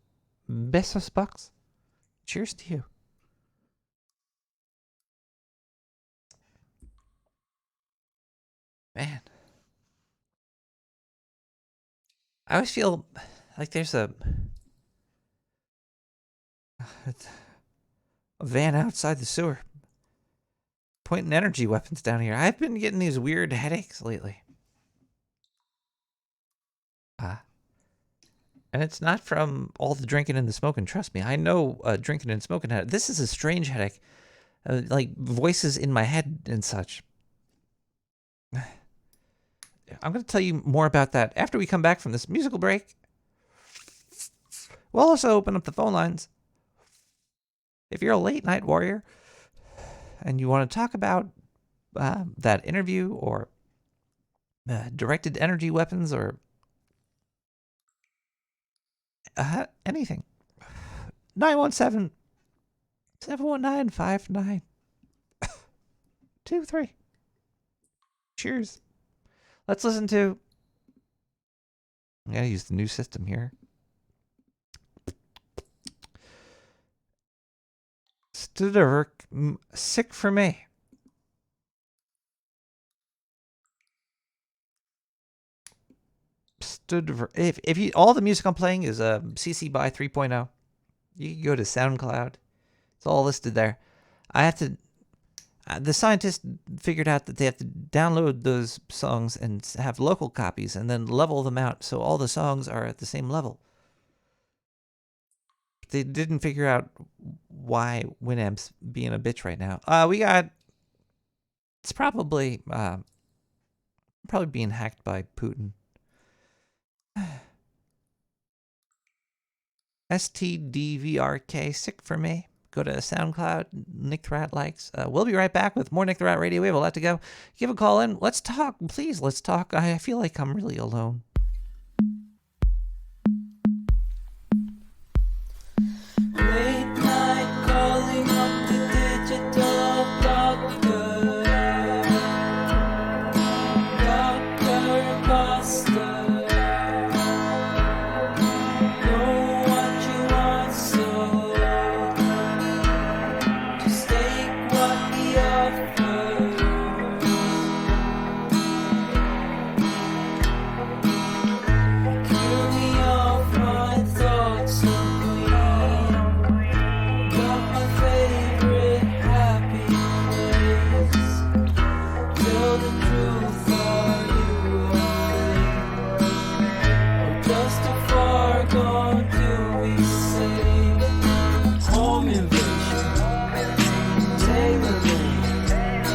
Bezos bucks. Cheers to you. Man. I always feel like there's a van outside the sewer pointing energy weapons down here. I've been getting these weird headaches lately. And it's not from all the drinking and the smoking. Trust me, I know drinking and smoking. This is a strange headache. Like voices in my head and such. I'm going to tell you more about that after we come back from this musical break. We'll also open up the phone lines. If you're a late night warrior and you want to talk about that interview or directed energy weapons or anything, 917-719-5923. Cheers. Let's listen to... I gotta use the new system here. Studerk, Sick for Me. If you, all the music I'm playing is CC BY 3.0. You can go to SoundCloud. It's all listed there. I have to... the scientists figured out that they have to download those songs and have local copies and then level them out so all the songs are at the same level. They didn't figure out why Winamp's being a bitch right now. It's probably being hacked by Putin. STDVRK, Sick for Me. Go to SoundCloud, Nick the Rat likes. We'll be right back with more Nick the Rat Radio. We have a lot to go. Give a call in. Let's talk. Please, let's talk. I feel like I'm really alone. Late night calling up the digital doctor. Dr. Buster. Know what you want, so just take what he offers. Cure me of my thoughts so clean. Got my favorite happy place. Tell the truth, are you afraid? Or just too far gone to be safe? Home invasion, take the lead.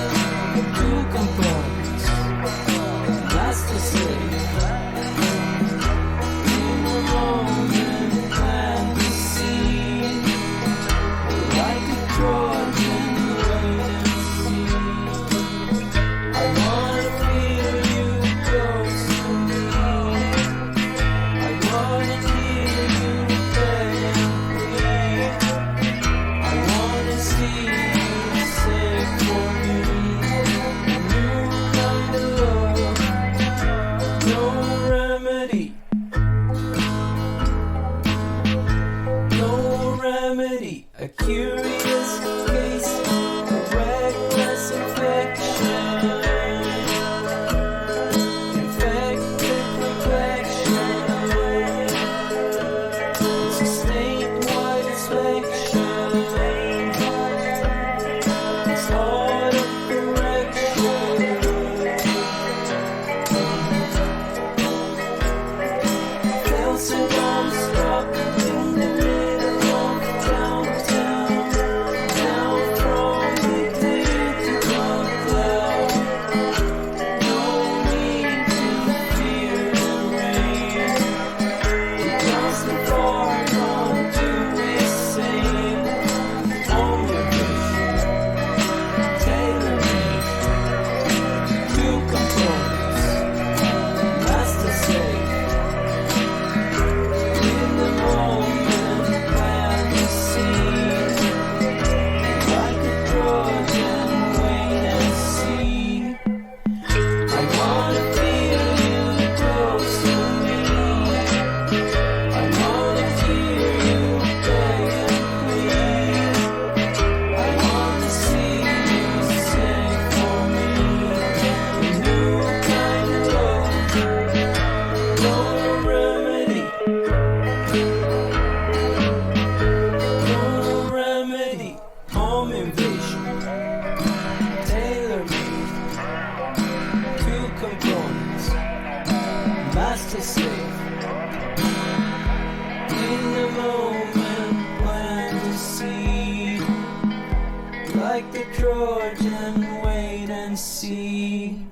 charge and wait and see.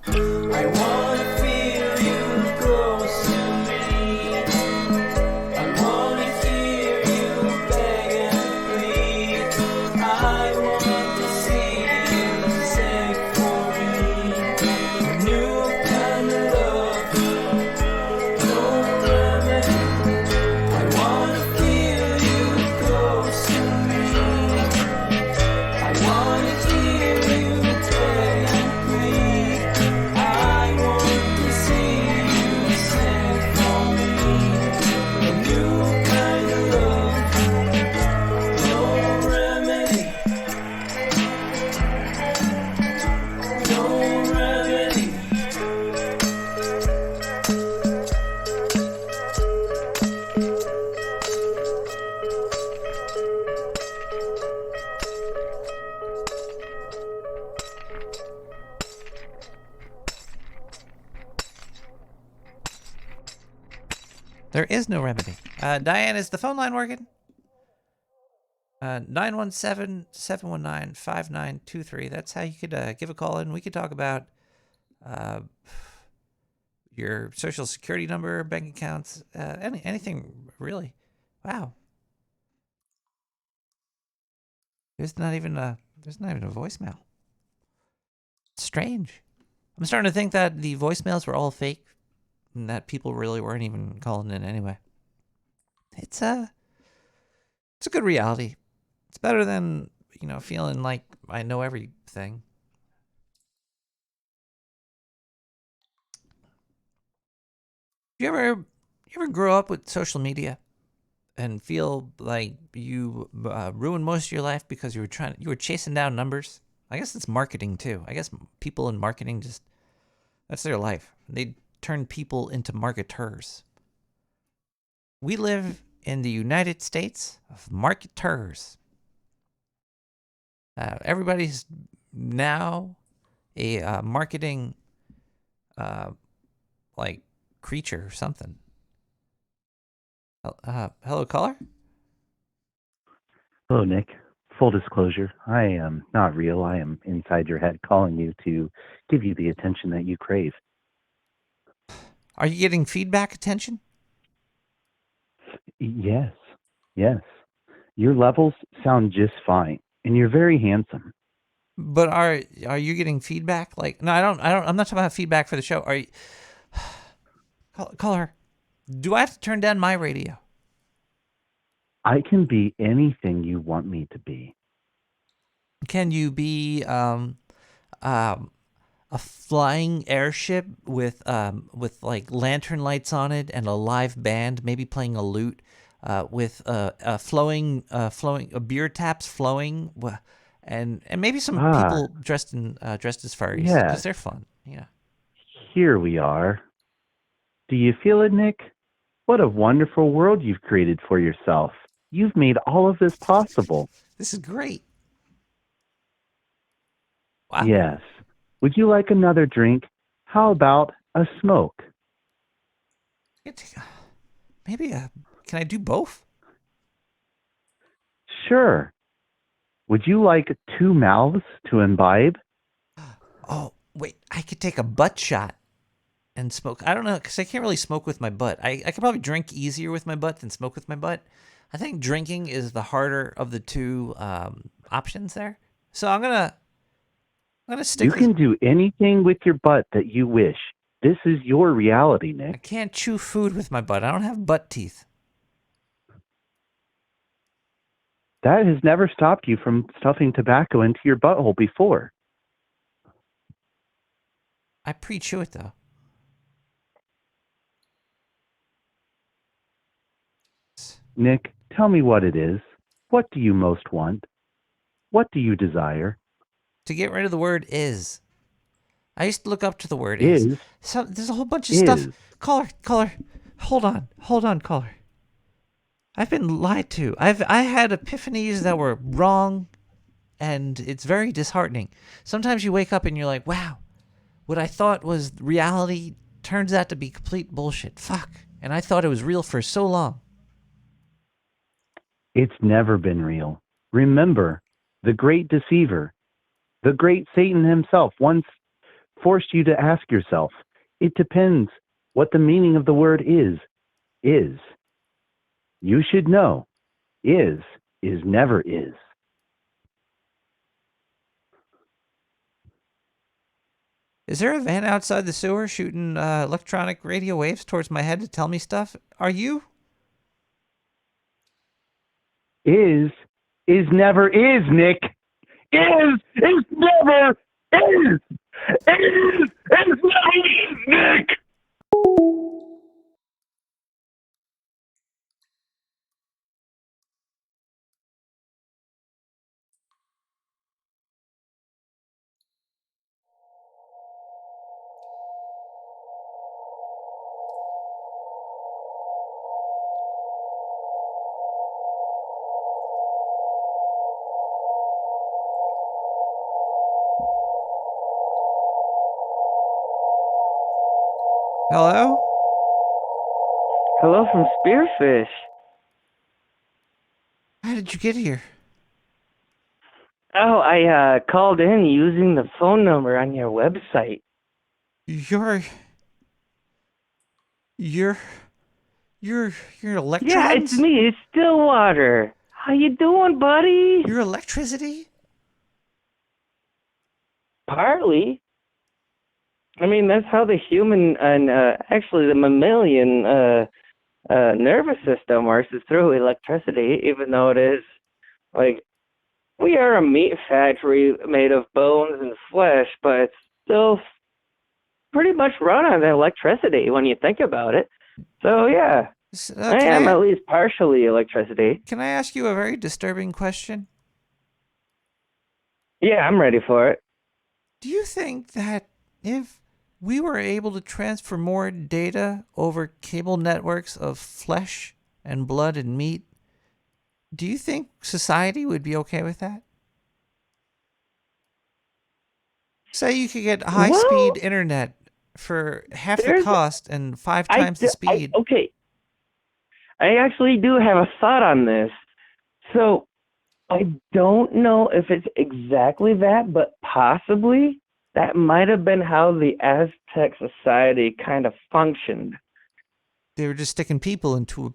I wanna feel you close to me. I wanna hear you beg and plead. I want to see you say for me a new kind of love, no remedy. I wanna feel you close to me. I wanna hear you beg and plead. I want to see you say for me a new kind of love, no remedy, no remedy. There is no remedy. Diane, is the phone line working? 917-719-5923. That's how you could give a call in. We could talk about your social security number, bank accounts, anything really. Wow. There's not even a voicemail. Strange. I'm starting to think that the voicemails were all fake and that people really weren't even calling in anyway. It's a good reality. It's better than, feeling like I know everything. You ever grow up with social media and feel like you ruined most of your life because you were chasing down numbers? I guess it's marketing too. I guess people in marketing that's their life. They turn people into marketeurs. We live in the United States of marketeurs. Everybody's now a marketing creature or something. Hello, caller? Hello, Nick. Full disclosure, I am not real. I am inside your head calling you to give you the attention that you crave. Are you getting feedback attention? Yes. Your levels sound just fine, and you're very handsome. But are you getting feedback? No, I don't. I'm not talking about feedback for the show. Are you, caller? Do I have to turn down my radio? I can be anything you want me to be. Can you be a flying airship with lantern lights on it and a live band, maybe playing a lute, with flowing beer taps flowing, and maybe some people dressed as furries because they're fun. Yeah. Here we are. Do you feel it, Nick? What a wonderful world you've created for yourself. You've made all of this possible. This is great. Wow. Yes. Would you like another drink? How about a smoke? Maybe can I do both? Sure. Would you like 2 mouths to imbibe? Oh, wait. I could take a butt shot and smoke. I don't know, because I can't really smoke with my butt. I could probably drink easier with my butt than smoke with my butt. I think drinking is the harder of the two options there. So I'm gonna stick. You can do anything with your butt that you wish. This is your reality, Nick. I can't chew food with my butt. I don't have butt teeth. That has never stopped you from stuffing tobacco into your butthole before. I pre-chew it, though. Nick, tell me what it is. What do you most want? What do you desire? To get rid of the word is. I used to look up to the word is. So there's a whole bunch of stuff. Caller, hold on, caller. I've been lied to. I had epiphanies that were wrong, and it's very disheartening. Sometimes you wake up and you're like, wow, what I thought was reality turns out to be complete bullshit. Fuck. And I thought it was real for so long. It's never been real. Remember, the great deceiver. The great Satan himself once forced you to ask yourself, it depends what the meaning of the word is. You should know, is never is. Is there a van outside the sewer shooting electronic radio waves towards my head to tell me stuff? Are you? Is never is, Nick. Is never is. Is never is, Nick. Hello? Hello from Spearfish. How did you get here? Oh, I called in using the phone number on your website. You're electrons? Yeah, it's me. It's Stillwater. How you doing, buddy? You're electricity? Partly. I mean, that's how the human and actually the mammalian nervous system works, is through electricity, even though it is like we are a meat factory made of bones and flesh, but it's still pretty much run on electricity when you think about it. So yeah, I am at least partially electricity. Can I ask you a very disturbing question? Yeah, I'm ready for it. Do you think that if we were able to transfer more data over cable networks of flesh and blood and meat, do you think society would be okay with that? Say you could get high-speed internet for half the cost and 5 times the speed. Okay. I actually do have a thought on this. So I don't know if it's exactly that, but possibly that might have been how the Aztec society kind of functioned. They were just sticking people into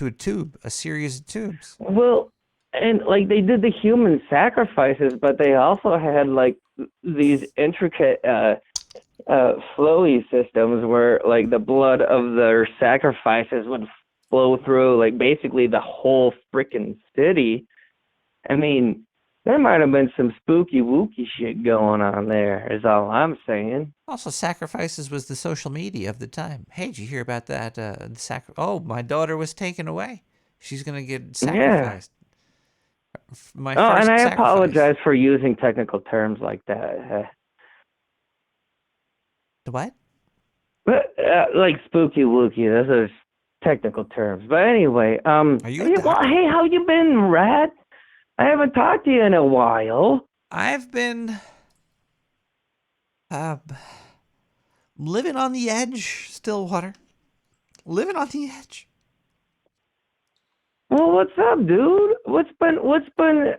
a tube, a series of tubes. Well, and like they did the human sacrifices, but they also had like these intricate flowy systems where like the blood of their sacrifices would flow through like basically the whole freaking city. I mean, there might have been some spooky wooky shit going on there, is all I'm saying. Also, sacrifices was the social media of the time. Hey, did you hear about that? Oh, my daughter was taken away. She's going to get sacrificed. Yeah. And I apologize for using technical terms like that. The what? But, like spooky wooky, those are technical terms. But anyway, Are you hey, how you been, Rat? I haven't talked to you in a while. I've been living on the edge, Stillwater. Living on the edge. Well, what's up, dude? What's been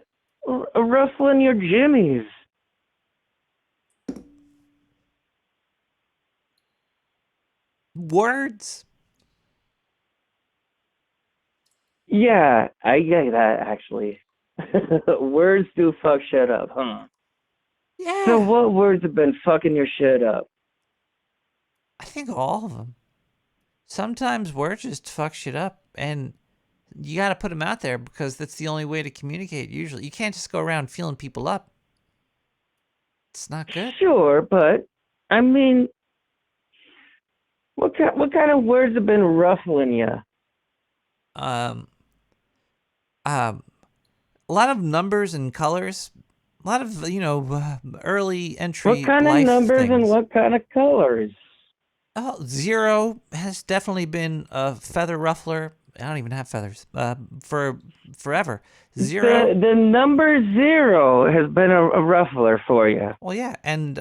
ruffling your jimmies? Words. Yeah, I get that, actually. Words do fuck shit up, huh? Yeah. So what words have been fucking your shit up? I think all of them. Sometimes words just fuck shit up, and you got to put them out there because that's the only way to communicate. Usually, you can't just go around feeling people up. It's not good. Sure, but I mean, what kind of words have been ruffling you? A lot of numbers and colors. A lot of early entry. What kind of numbers and what kind of colors? Oh, 0 has definitely been a feather ruffler. I don't even have feathers. For forever. 0. The number 0 has been a ruffler for you. Well, yeah, and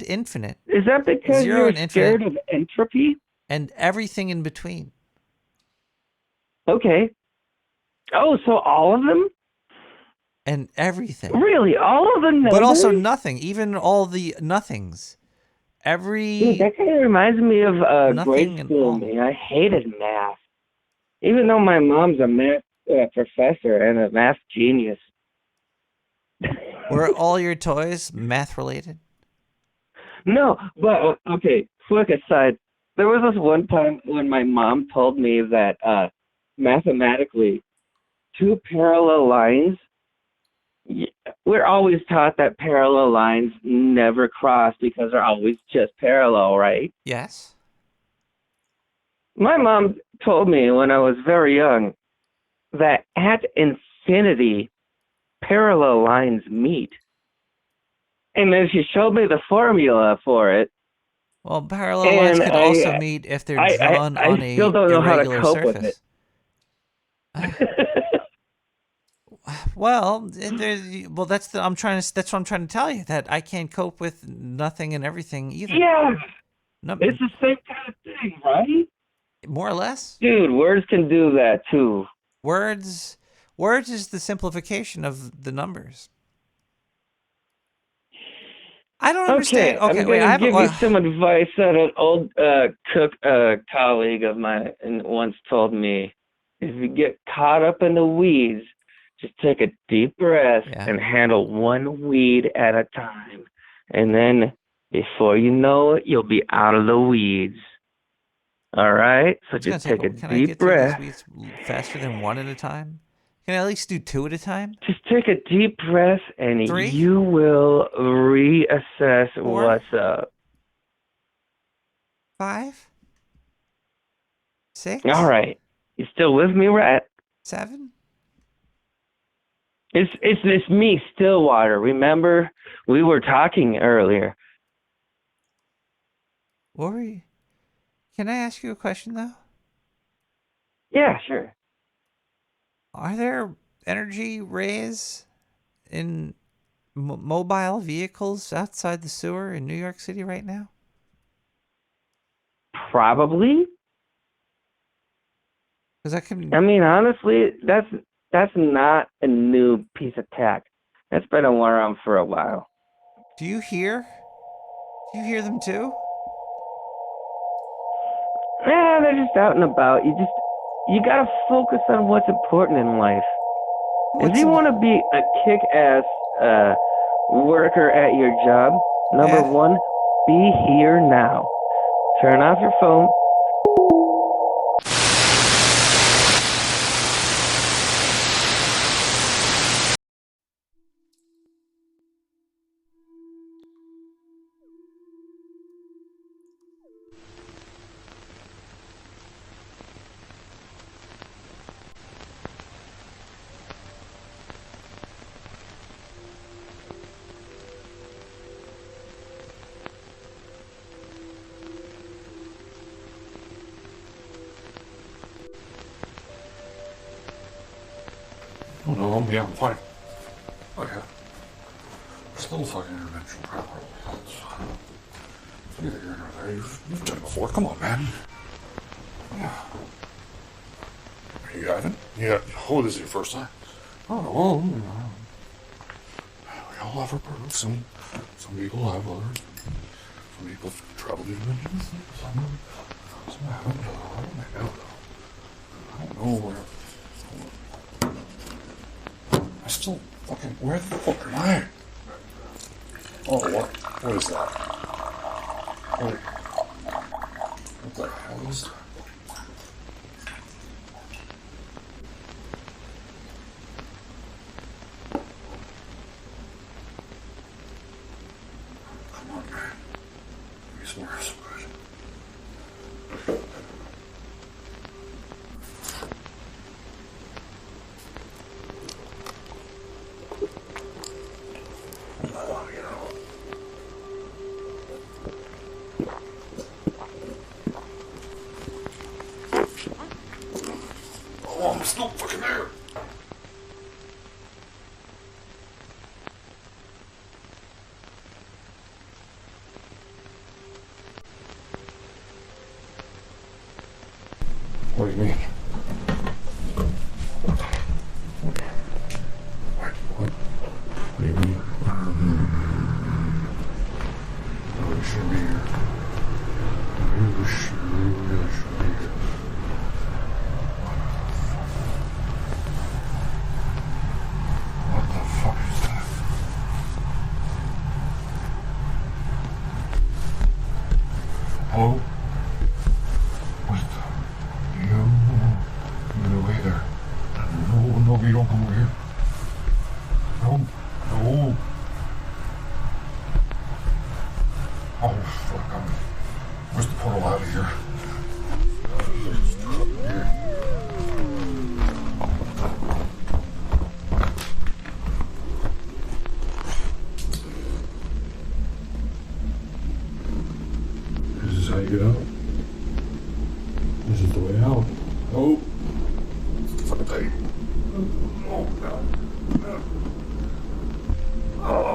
infinite. Is that because 0 you're and scared infinite. of entropy? And everything in between. Okay. Oh, so all of them? and everything. Really, all of the numbers? But also nothing, even all the nothings. Dude, that kind of reminds me of grade Nothing and school all. me. I hated math. Even though my mom's a math professor and a math genius. Were all your toys math related? No, but okay, quick aside. There was this one time when my mom told me that mathematically, two parallel lines, we're always taught that parallel lines never cross because they're always just parallel, right? Yes. My mom told me when I was very young that at infinity, parallel lines meet. And then she showed me the formula for it. Well, parallel lines could also meet if they're drawn on I a still don't know how to irregular cope with surface. it. Well, that's what I'm trying to tell you, that I can't cope with nothing and everything either. Yeah. No, It's the same kind of thing, right? more or less. Dude, words can do that too. Words is the simplification of the numbers. I don't understand. Okay, I'm wait. I gonna have give you some advice that an old cook colleague of mine once told me. If you get caught up in the weeds, just take a deep breath and handle one weed at a time. And then before you know it, you'll be out of the weeds. All right? So just take a Can I deep get through breath. these weeds faster than one at a time? Can I at least do two at a time? Just take a deep breath and 3? you will reassess 4? what's up. 5? 6? All right. You still with me, Rat? 7? It's me, Stillwater. Remember, we were talking earlier. What were you? Can I ask you a question though? Yeah, sure. Are there energy rays in mobile vehicles outside the sewer in New York City right now? Probably. I mean, honestly, that's not a new piece of tech. That's been around for a while. Do you hear them too? Yeah, they're just out and about. You gotta focus on what's important in life. If you want to be a kick-ass worker at your job, number one, be here now. Turn off your phone. Oh no, yeah, I'm fine. Okay. Just a little fucking intervention. Neither here nor there. You've done it before. Come on, man. Yeah. You haven't? Yeah. Oh, this is your first time? Oh, well, you know. We all have our perks. Some people have others. Some people travel to dimensions. Some haven't. I don't know where. I still fucking. Where the fuck am I? Oh, what is that? Oh. What the hell is that? Come on, man. You smell so good. Oh, I'm still fucking there. What do you mean? What? Hello? Wait. You away there. No, you don't come over here. No. Oh, fuck. Where's the portal out of here? This is how you get out. This is the way out. Oh. Fucking tight. Oh, God. Oh.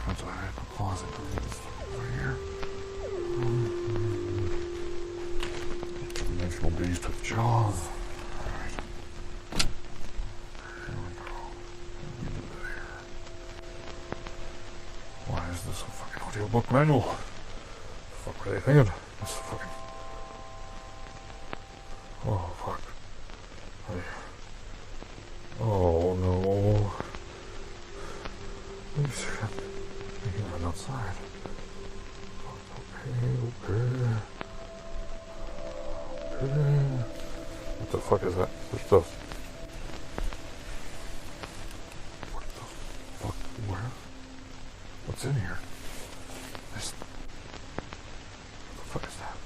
That's why I have a closet over here. Dimensional beast with jaws. Alright. Here we go. Into there. Why is this a fucking audiobook manual? What the fuck were they thinking? This is fucking... Oh, fuck. Oh, no. Shit. You can run outside. Okay. What the fuck is that? This stuff. What the fuck? Where? What's in here? This. What the fuck is that?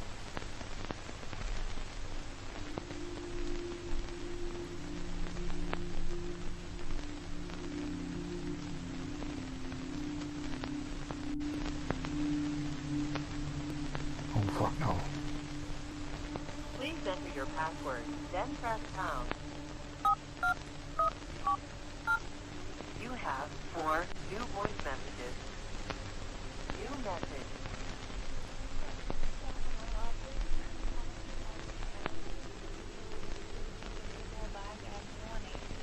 Oh fuck no. Please enter your password, then press pound. You have 4 new voice messages. New message.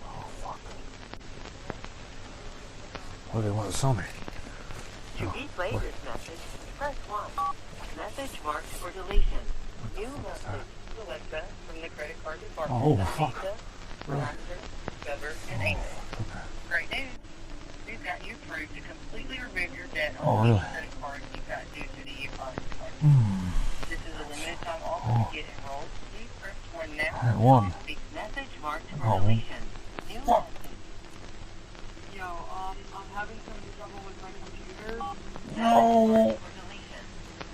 Oh fuck. What do they want to sell me? To replay this message, press 1. Message marked for deletion. New message. Alexa from the credit card department. Oh, fuck. Relaxer, Discover, and Amos. Great news. We've got you approved to completely remove your debt on any credit card you got due to the e-filing department. This is a limited time offer to get enrolled. Please press 1 now. Message marked for deletion. New message. Yo, I'm having some trouble with my computer. No. For deletion.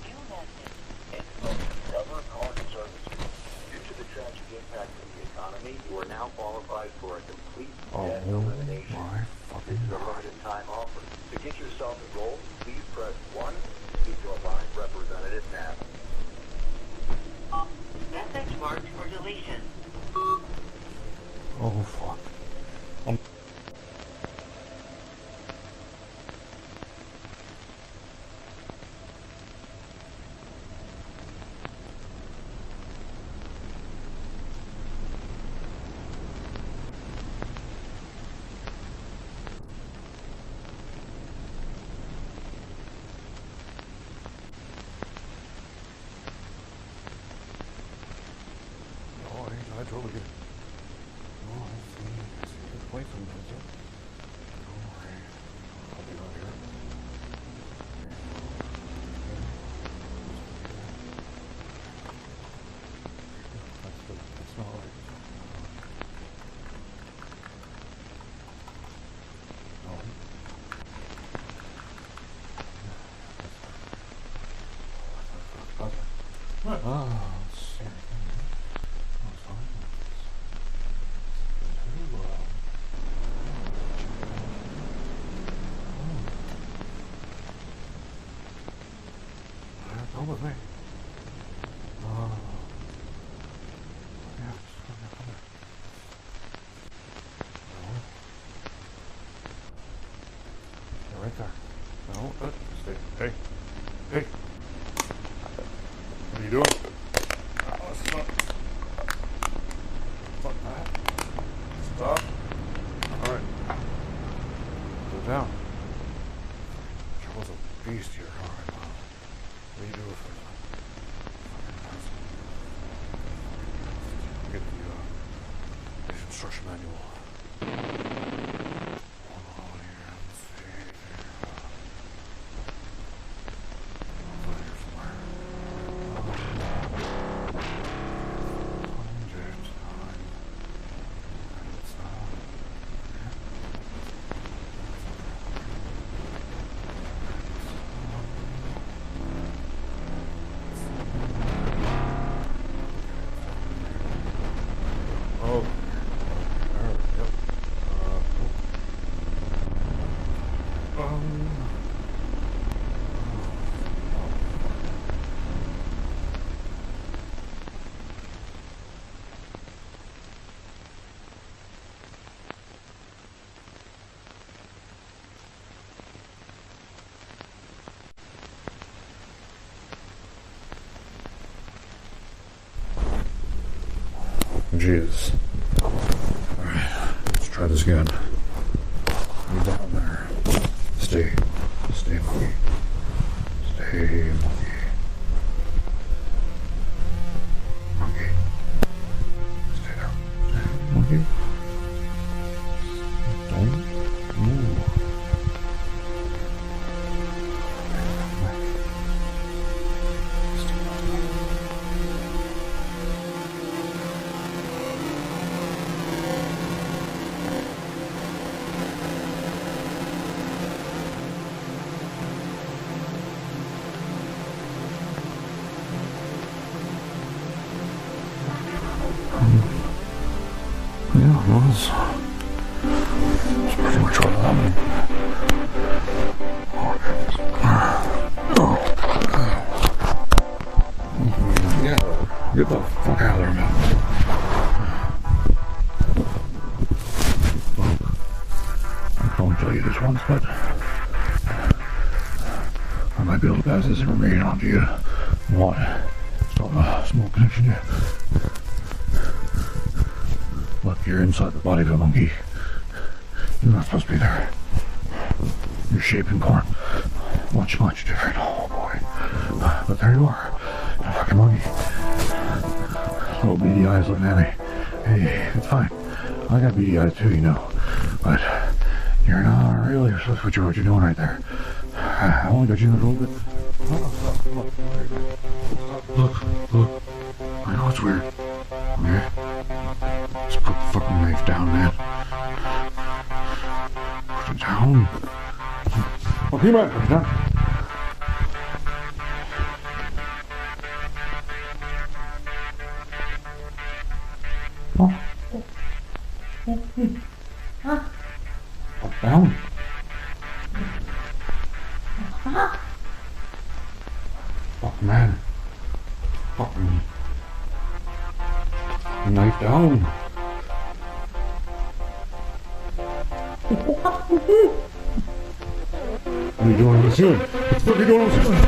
New message. Discover card services. Due to the tragic impact of the economy, you are now qualified for a complete debt elimination. This is a limited time offer. To get yourself enrolled, please press 1 to speak to a live representative now. Message marked for deletion. Oh fuck. I totally get it. Oh, I see. Good point sometimes, huh? Don't worry. I'll be out here. That's not right. No. Let's see. Come with me. Yeah, just come there. No. You're right there. No, stay. Hey. Hey. What are you doing? Stop. Fuck that. Stop. Alright. instruction manual. Jesus. Alright, let's try this again. Move down there. Stay. Stay, monkey. Stay, monkey. Monkey. Stay there. Stay, monkey. Don't move. Yeah, it was. It's pretty much what happened. Yeah, get the fuck out of there, man. I can only tell you this once, but I might be able to pass this information on to you. What? Stop a small connection here. Look, you're inside the body of a monkey. You're not supposed to be there. You're shaping corn. Much, much different. Oh boy. But there you are. You're a fucking monkey. Little beady eyes looking at me. Hey, it's fine. I got beady eyes too, you know. But you're not really supposed to what you're doing right there. I only got you in a little bit. Look. I know it's weird. Okay? Just put the fucking knife down, man. Put it down. Okay, man, put it down. Put it down. Fuck, man. Fucking knife down. What are you doing on the ceiling? What the fuck are you doing on the ceiling?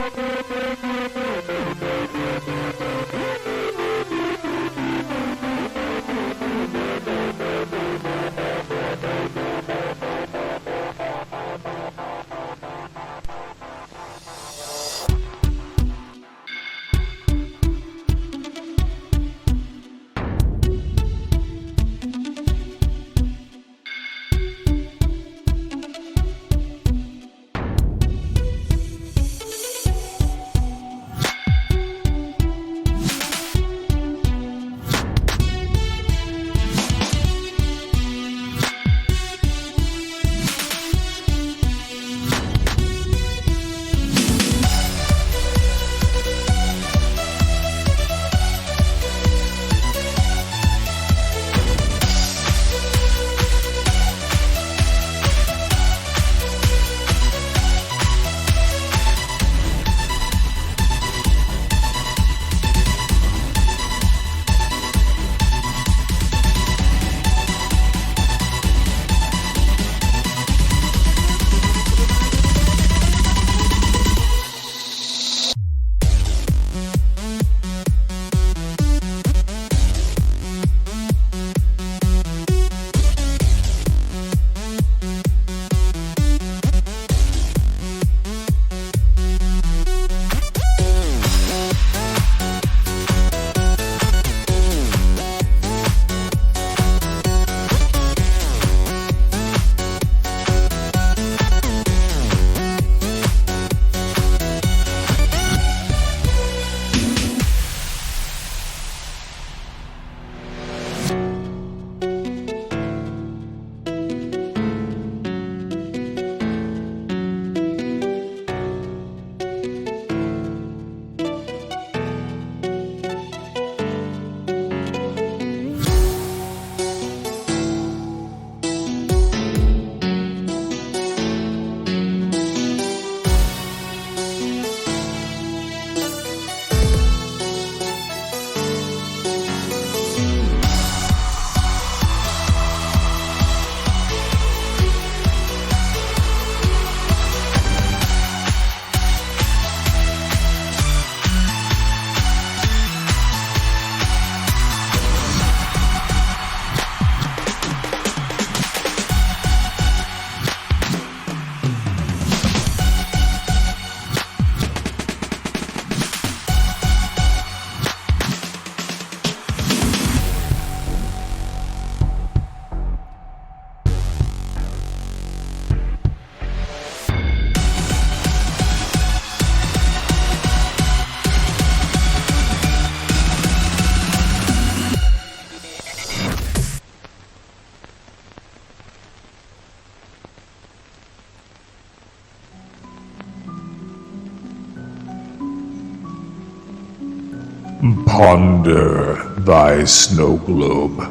Ponder thy snow globe.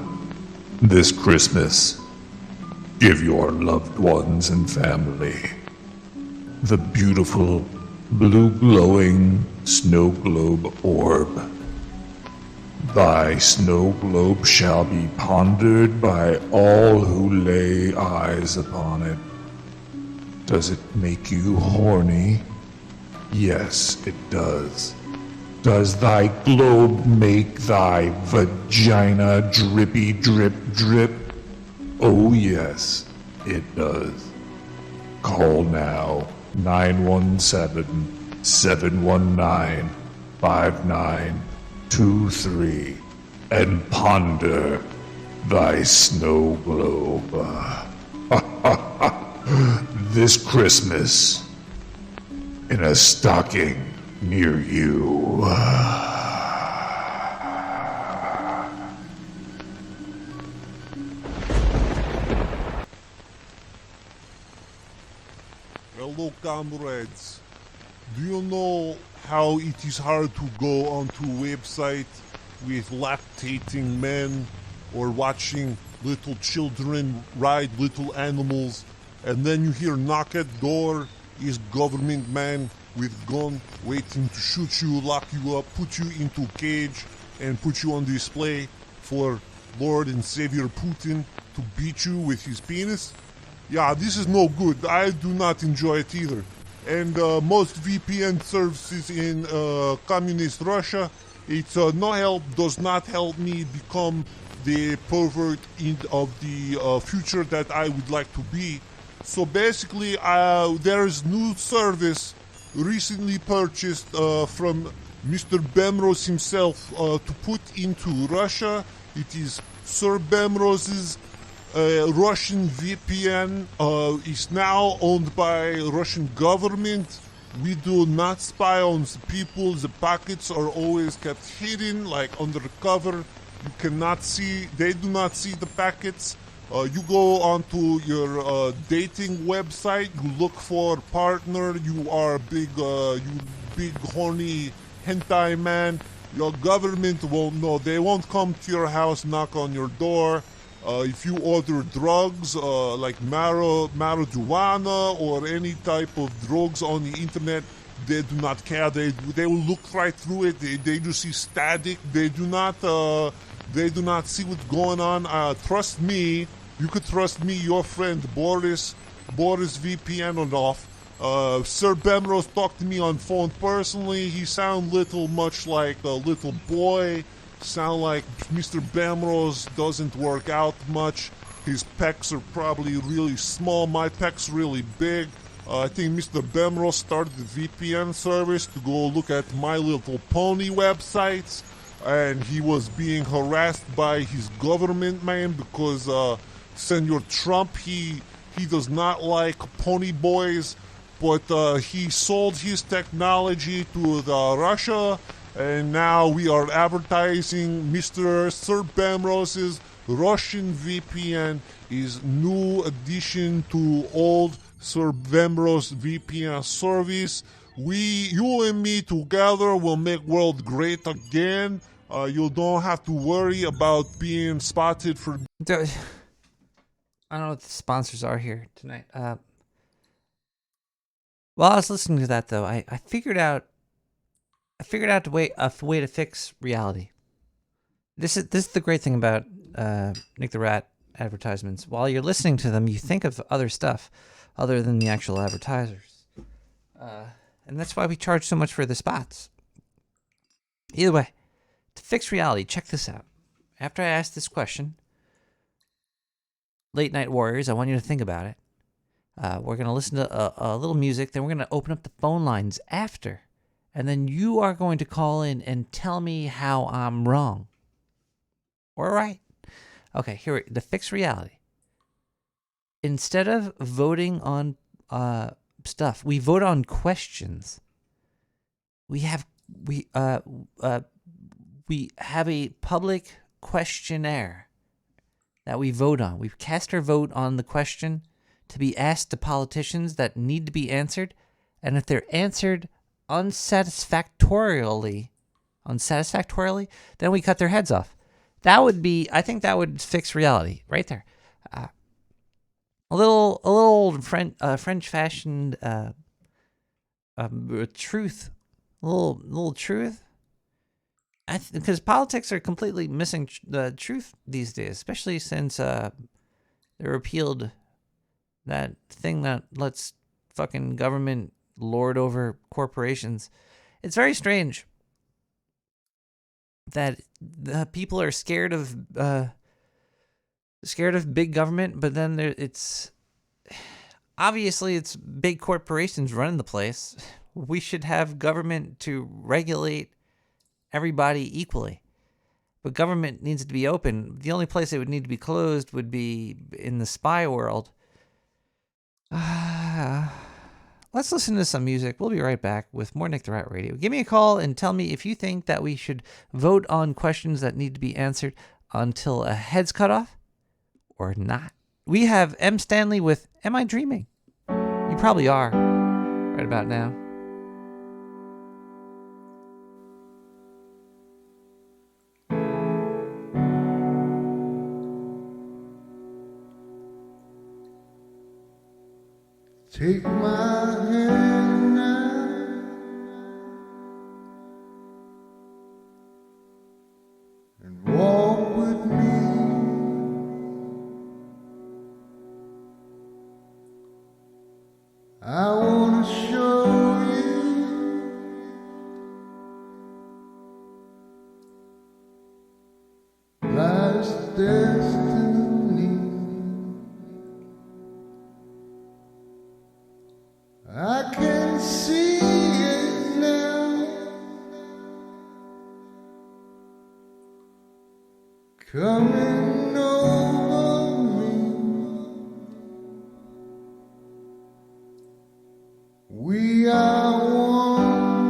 This Christmas, give your loved ones and family the beautiful blue glowing snow globe orb. Thy snow globe shall be pondered by all who lay eyes upon it. Does it make you horny? Yes, it does. Does thy globe make thy vagina drippy drip drip? Oh yes, it does. Call now 917-719-5923 and ponder thy snow globe. This Christmas in a stocking near you. Hello, comrades. Do you know how it is hard to go onto a website with lactating men or watching little children ride little animals, and then you hear knock at door, is government man with gun waiting to shoot you, lock you up, put you into a cage, and put you on display for Lord and Savior Putin to beat you with his penis? Yeah, this is no good. I do not enjoy it either. And most VPN services in communist Russia, it's no help, does not help me become the pervert of the future that I would like to be. So basically, there is new service recently purchased from Mr. Bemrose himself to put into Russia. It is Sir Bemrose's Russian VPN. Is now owned by Russian government. We do not spy on the people. The packets are always kept hidden, like under cover. You cannot see, they do not see the packets. You go onto your dating website, you look for a partner, you are big horny hentai man. Your government won't know. They won't come to your house, knock on your door. If you order drugs like marijuana or any type of drugs on the internet, they do not care. They will look right through it. They just see static. They do not see what's going on. Trust me. You could trust me, your friend Boris VPN on off. Sir Bemrose talked to me on phone personally. He sound much like a little boy. Sound like Mr. Bemrose doesn't work out much. His pecs are probably really small. My pecs really big. I think Mr. Bemrose started the VPN service to go look at My Little Pony websites, and he was being harassed by his government man because Senor Trump, he does not like pony boys, but he sold his technology to Russia, and now we are advertising Mr. Sir Bemrose's Russian VPN is new addition to old Sir Bemrose VPN service. You and me together will make world great again. You don't have to worry about being spotted for... I don't know what the sponsors are here tonight. While I was listening to that, though, I figured out a way to fix reality. This is the great thing about Nick the Rat advertisements. While you're listening to them, you think of other stuff other than the actual advertisers, and that's why we charge so much for the spots. Either way, to fix reality, check this out. After I ask this question, Late Night Warriors, I want you to think about it. We're going to listen to a little music, then we're going to open up the phone lines after. And then you are going to call in and tell me how I'm wrong. Or right. Okay, here, to fix reality. Instead of voting on stuff, we vote on questions. We have a public questionnaire that we vote on. We've cast our vote on the question to be asked to politicians that need to be answered, and if they're answered unsatisfactorily, unsatisfactorily, then we cut their heads off. I think that would fix reality right there. A little French fashioned truth, a little truth. Because politics are completely missing the truth these days, especially since they repealed that thing that lets fucking government lord over corporations. It's very strange that the people are scared of big government, but then it's obviously it's big corporations running the place. We should have government to regulate everybody equally. But government needs to be open. The only place it would need to be closed would be in the spy world. Let's listen to some music. We'll be right back with more Nick the Rat Radio. Give me a call and tell me if you think that we should vote on questions that need to be answered until a head's cut off or not. We have M. Stanley with Am I Dreaming? You probably are right about now. Take my hand now and walk with me. I want to show you life's destiny. I can see it now, coming over me. We are one,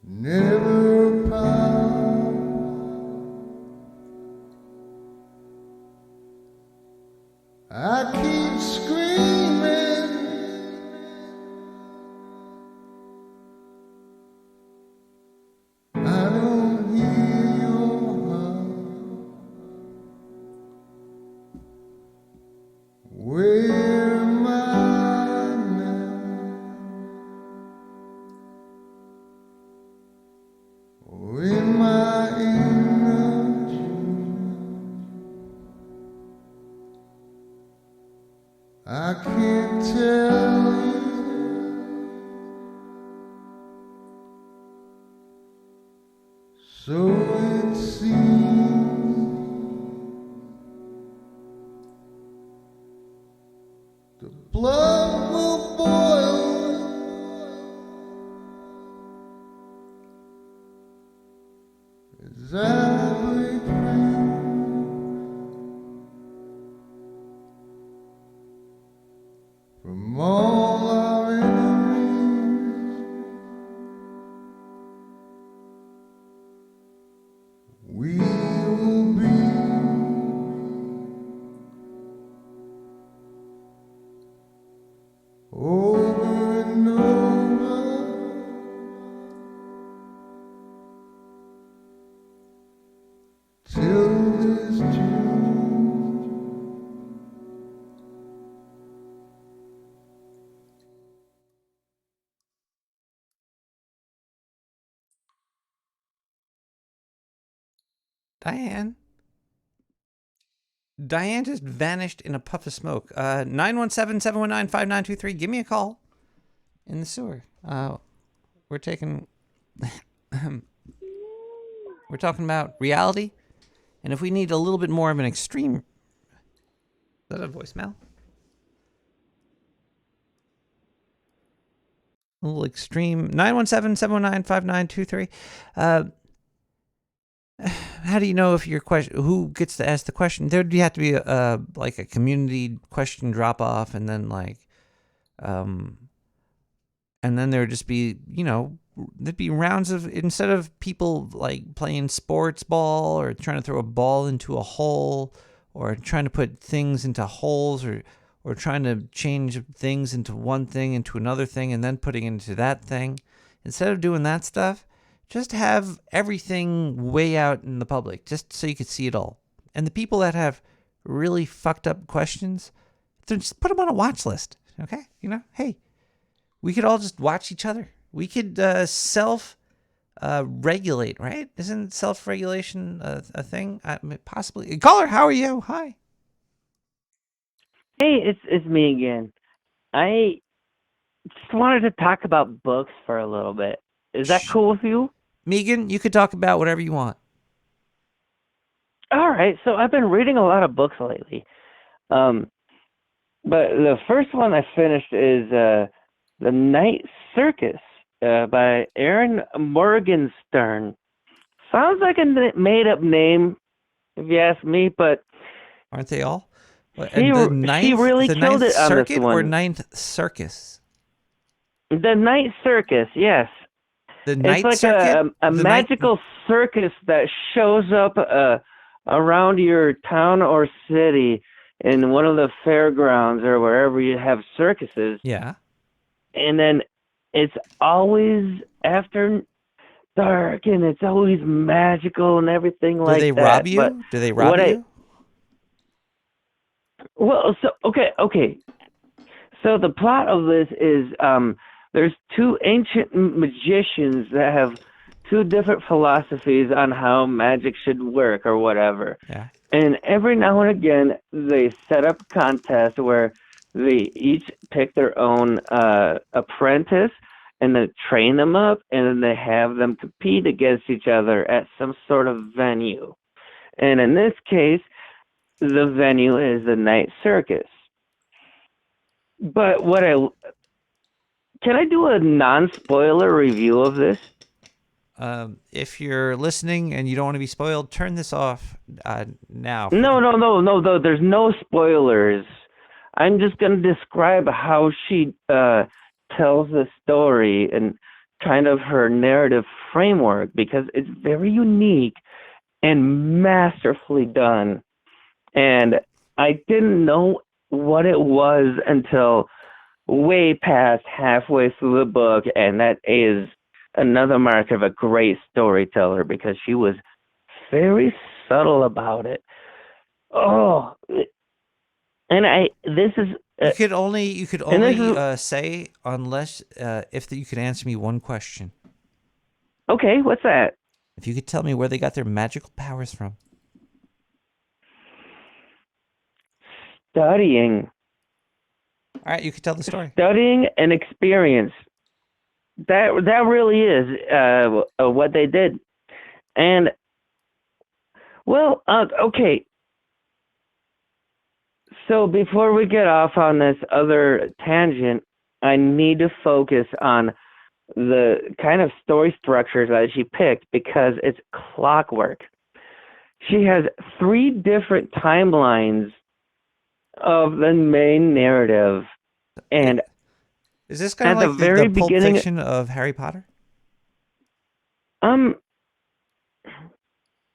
never apart. I keep screaming, I don't hear your heart. Where am I now? Oh, in my inner dream, I can't tell you, so it seems. The blood will boil as I break free. From all our enemies, we will be over and over till this June. Diane just vanished in a puff of smoke. 917-719-5923. Give me a call in the sewer. We're taking... we're talking about reality. And if we need a little bit more of an extreme... Is that a voicemail? A little extreme. 917-719-5923. How do you know if your question, who gets to ask the question? There'd have to be like a community question drop off, and then and then there'd just be, there'd be rounds of, instead of people like playing sports ball or trying to throw a ball into a hole or trying to put things into holes or or trying to change things into one thing, into another thing, and then putting it into that thing. Instead of doing that stuff, just have everything way out in the public, just so you could see it all. And the people that have really fucked up questions, then just put them on a watch list, okay? You know, hey, we could all just watch each other. We could self-regulate, right? Isn't self-regulation a thing? Possibly. Caller, how are you? Hi. Hey, it's me again. I just wanted to talk about books for a little bit. Is that cool with you? Megan, you could talk about whatever you want. All right, so I've been reading a lot of books lately. But the first one I finished is The Night Circus by Aaron Morgenstern. Sounds like a made-up name, if you ask me, but aren't they all? He really killed it on this one. Or Ninth Circus? The Night Circus, yes. The Night Circus? Circuit? It's like a magical circus that shows up around your town or city in one of the fairgrounds or wherever you have circuses. Yeah. And then it's always after dark and it's always magical and everything like that. Do they rob you? Do they rob you? Well, so okay. So the plot of this is there's two ancient magicians that have two different philosophies on how magic should work or whatever. Yeah. And every now and again, they set up contests where they each pick their own apprentice and then train them up, and then they have them compete against each other at some sort of venue. And in this case, the venue is the Night Circus. But can I do a non-spoiler review of this? If you're listening and you don't want to be spoiled, turn this off now. No. There's no spoilers. I'm just going to describe how she tells the story and kind of her narrative framework, because it's very unique and masterfully done. And I didn't know what it was until way past halfway through the book, and that is another mark of a great storyteller, because she was very subtle about it. Oh, and this is you could only say unless if you could answer me one question. Okay, what's that? If you could tell me where they got their magical powers from. Studying. All right, you could tell the story. Studying and experience. That really is what they did. And, well, okay. So before we get off on this other tangent, I need to focus on the kind of story structures that she picked, because it's clockwork. She has 3 different timelines of the main narrative, and is this kind of like the Pulp Fiction of Harry Potter?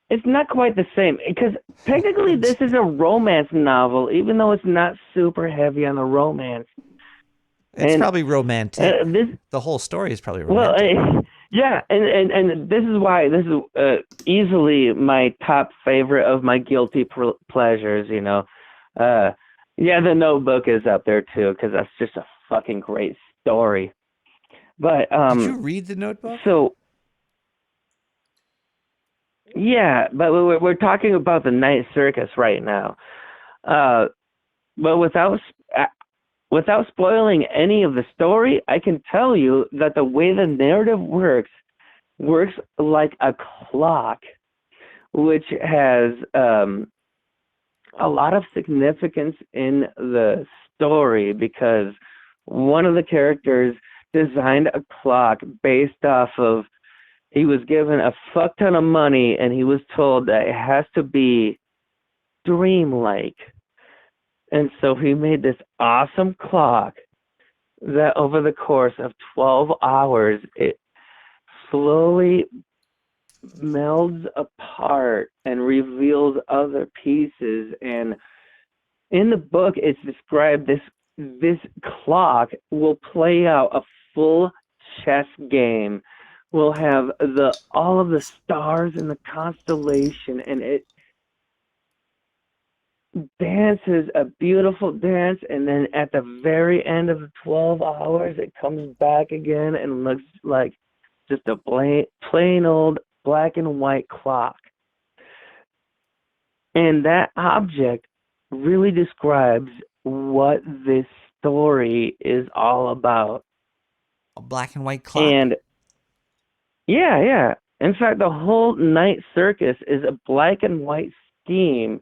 It's not quite the same, because technically this is a romance novel, even though it's not super heavy on the romance. It's probably romantic. The whole story is probably romantic. Well, yeah, and this is why this is easily my top favorite of my guilty pleasures. You know, yeah, The Notebook is up there too, because that's just a fucking great story. But did you read The Notebook? So yeah, but we're talking about the Night Circus right now. But without spoiling any of the story, I can tell you that the way the narrative works like a clock, which has a lot of significance in the story, because one of the characters designed a clock based off of, he was given a fuck ton of money and he was told that it has to be dreamlike. And so he made this awesome clock that over the course of 12 hours, it slowly melds apart and reveals other pieces. And in the book, it's described this clock will play out a full chess game. We'll have all of the stars in the constellation, and it dances a beautiful dance, and then at the very end of the 12 hours, it comes back again and looks like just a plain old black and white clock. And that object really describes what this story is all about. A black and white clock. And yeah. In fact, the whole night circus is a black and white scheme.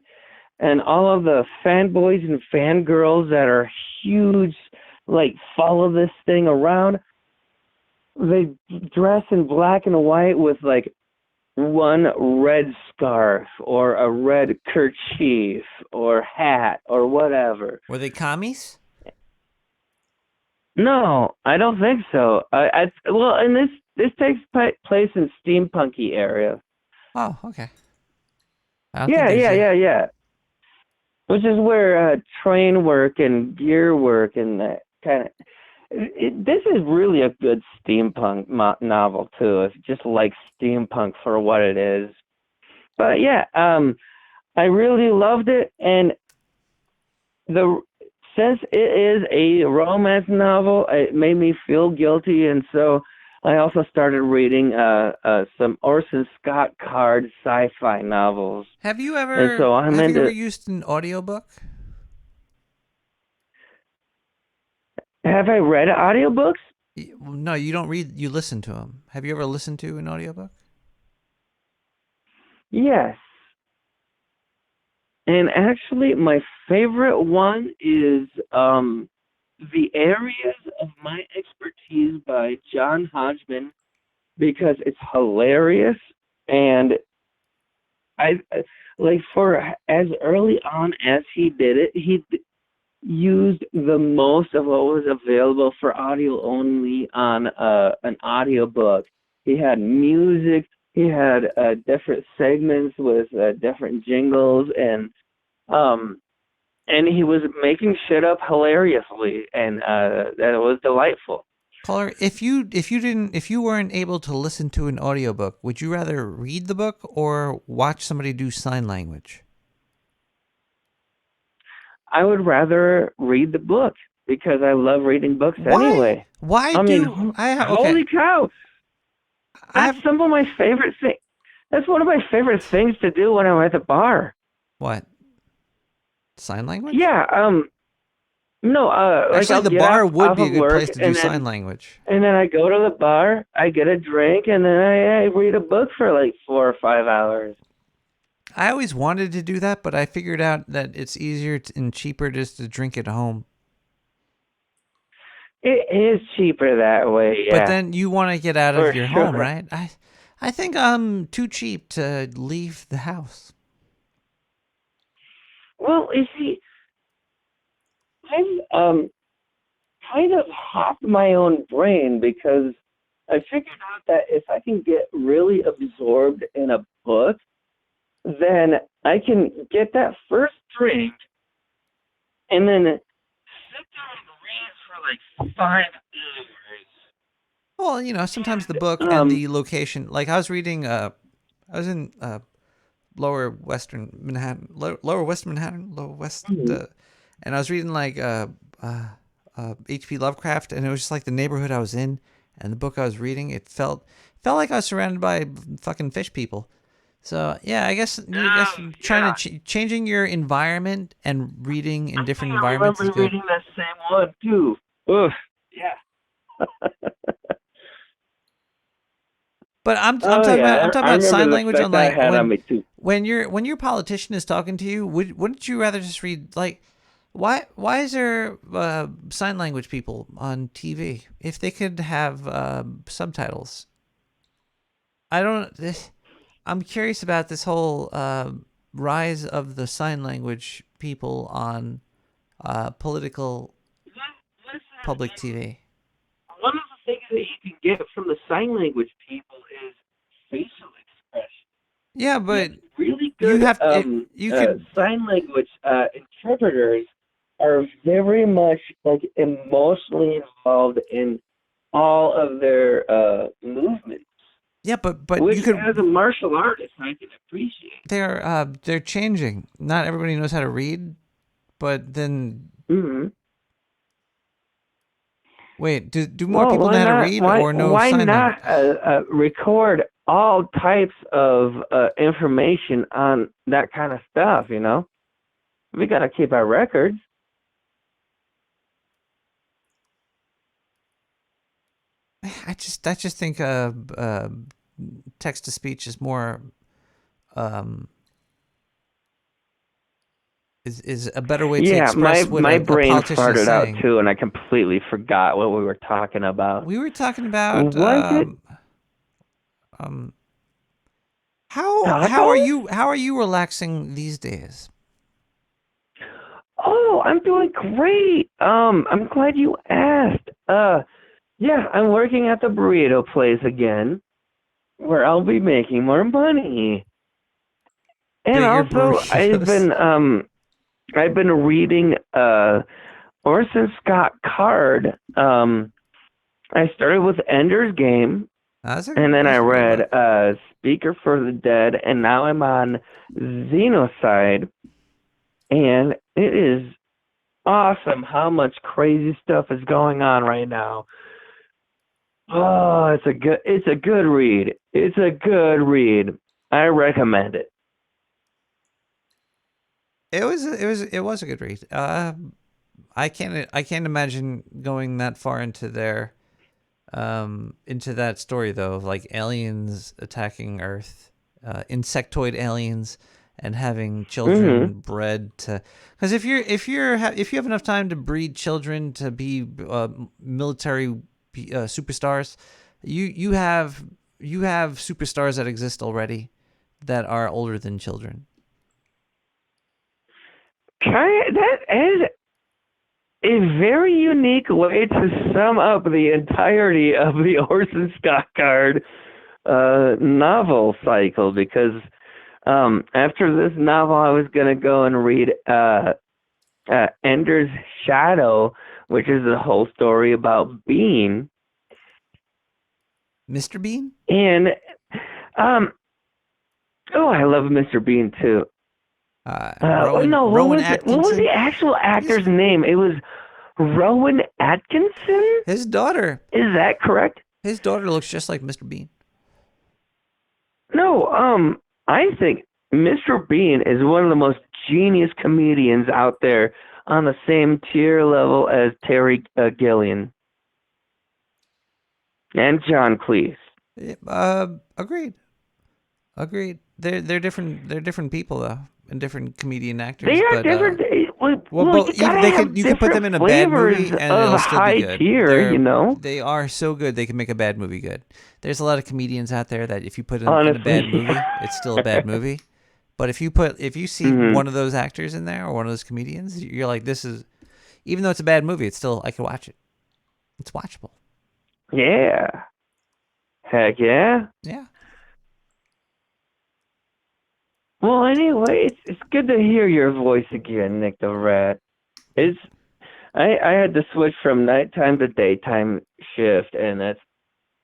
And all of the fanboys and fangirls that are huge, like, follow this thing around, they dress in black and white with, like, one red scarf or a red kerchief or hat or whatever. Were they commies? No, I don't think so. Well, and this takes place in steampunky area. Oh, okay. Yeah. Which is where train work and gear work and that kind of. This is really a good steampunk novel too. If you just like steampunk for what it is. But yeah, I really loved it, and since it is a romance novel, it made me feel guilty, and so I also started reading some Orson Scott Card sci-fi novels. Have you ever used an audiobook? Have I read audiobooks? No, you don't read. You listen to them. Have you ever listened to an audiobook? Yes. And actually, my favorite one is The Areas of My Expertise by John Hodgman, because it's hilarious, and I like, for as early on as he did it, he used the most of what was available for audio only on an audiobook. He had music, he had different segments with different jingles, and he was making shit up hilariously, and that was delightful. Caller, if you weren't able to listen to an audiobook, would you rather read the book or watch somebody do sign language? I would rather read the book because I love reading books anyway. Holy cow! That's some of my favorite things. That's one of my favorite things to do when I'm at the bar. What? Sign language? Yeah. No. Actually, like the bar would be a good place to do sign language. And then I go to the bar, I get a drink, and then I read a book for like 4 or 5 hours. I always wanted to do that, but I figured out that it's easier and cheaper just to drink at home. It is cheaper that way, yeah. But then you want to get out of your home, sure. right? I think I'm too cheap to leave the house. Well, you see, I've kind of hacked my own brain because I figured out that if I can get really absorbed in a book, then I can get that first drink and then sit there and read for like 5 hours. Well, sometimes the book and the location, like I was reading, I was in lower West Manhattan, and I was reading like H.P. Lovecraft, and it was just like the neighborhood I was in, and the book I was reading, it felt like I was surrounded by fucking fish people. So yeah, I guess trying to changing your environment and reading in different environments is good. I remember reading that same one too. Ugh, yeah. But I'm talking about sign language on like when your politician is talking to you. Wouldn't you rather just read like why is there sign language people on TV if they could have subtitles? I'm curious about this whole rise of the sign language people on political public TV. One of the things that you can get from the sign language people is facial expression. Yeah, but really good you could sign language interpreters are very much like emotionally involved in all of their movements. Yeah, but which you could, as a martial artist, I can appreciate. they're changing. Not everybody knows how to read, but then wait, do more people know how to read or no sign language? Why not record all types of information on that kind of stuff? You know, we got to keep our records. I just think text to speech is more is a better way to express what my a brain politician is farted out saying. too, and I completely forgot what we were talking about. We were talking about how are you relaxing these days? Oh, I'm doing great. I'm glad you asked. Yeah, I'm working at the burrito place again, where I'll be making more money. And Bigger also, burritos. I've been reading Orson Scott Card. I started with Ender's Game, and then I read Speaker for the Dead, and now I'm on Xenocide. And it is awesome how much crazy stuff is going on right now. Oh, it's a good read. It's a good read. I recommend it. It was a good read. I can't imagine going that far into their into that story though, of like aliens attacking Earth, insectoid aliens, and having children bred to. Because if you have enough time to breed children to be military superstars, you have superstars that exist already that are older than children. That is a very unique way to sum up the entirety of the Orson Scott Card novel cycle, because after this novel, I was going to go and read Ender's Shadow, which is the whole story about Bean. Mr. Bean? And, I love Mr. Bean, too. What was the actual actor's name? It was Rowan Atkinson? His daughter. Is that correct? His daughter looks just like Mr. Bean. No, I think Mr. Bean is one of the most genius comedians out there, on the same tier level as Terry Gilliam and John Cleese. Agreed. They're different people though, and different comedian actors. They are different. You can put them in a bad movie and it'll still be good. Tier, you know, they are so good they can make a bad movie good. There's a lot of comedians out there that if you put them in a bad movie, it's still a bad movie. But if you see one of those actors in there or one of those comedians, you're like, this is, even though it's a bad movie, it's still, I can watch it. It's watchable. Yeah. Heck yeah. Yeah. Well, anyway, it's good to hear your voice again, Nick the Rat. I had to switch from nighttime to daytime shift, and that's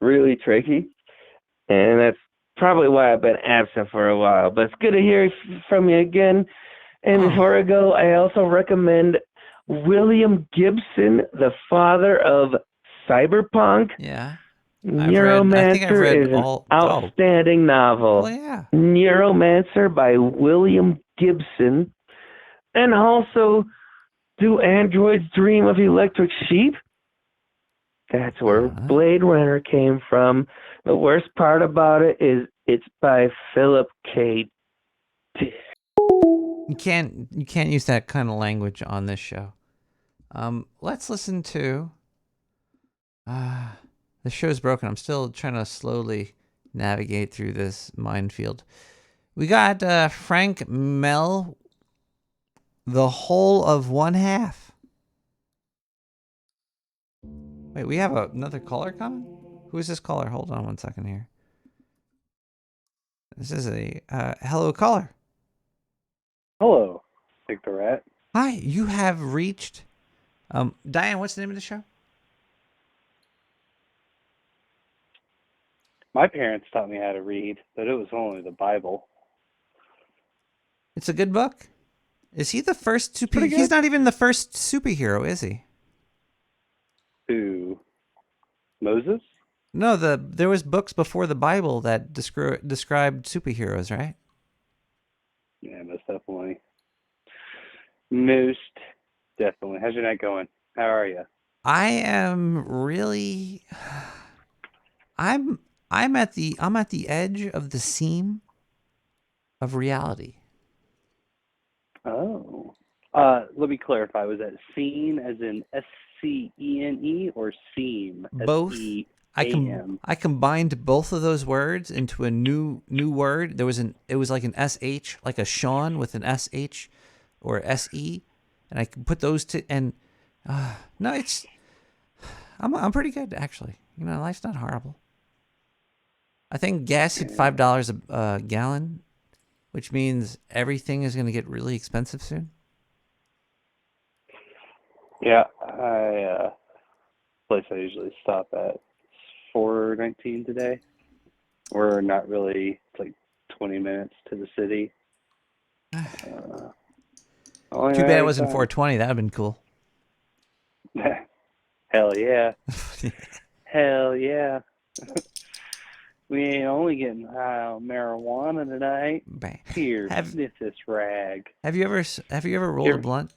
really tricky. And that's probably why I've been absent for a while. But it's good to hear from you again. And before I go, I also recommend William Gibson, the father of cyberpunk. Yeah. Neuromancer is an outstanding novel. Well, yeah. Neuromancer by William Gibson. And also, Do Androids Dream of Electric Sheep? That's where Blade Runner came from. The worst part about it is it's by Philip K. Dick. You can't use that kind of language on this show. Let's listen to the show's broken. I'm still trying to slowly navigate through this minefield. We got Frank Mel, The Whole of One Half. Wait, we have another caller coming? Who is this caller? Hold on one second here. This is a hello caller. Hello, Victor Rat. Hi, you have reached. Diane, what's the name of the show? My parents taught me how to read, but it was only the Bible. It's a good book. Is he the first superhero? He's not even the first superhero, is he? Who? Moses? No, there was books before the Bible that described superheroes, right? Yeah, most definitely. Most definitely. How's your night going? How are you? I am really. I'm at the edge of the seam of reality. Oh. Let me clarify. Was that scene as in SCENE or seam? Both. SEAM? I combined both of those words into a new word. It was like an SH, like a Sean with an SH or SE, and I can put those and no, I'm pretty good actually. You know, life's not horrible. I think gas hit $5 a gallon, which means everything is going to get really expensive soon. Yeah, place I usually stop at $4.19 today. We're not really, it's like 20 minutes to the city. Too bad it wasn't 420. That would have been cool. Hell yeah. Hell yeah. We ain't only getting high on marijuana tonight. Here, sniff this rag. Have you ever rolled a blunt?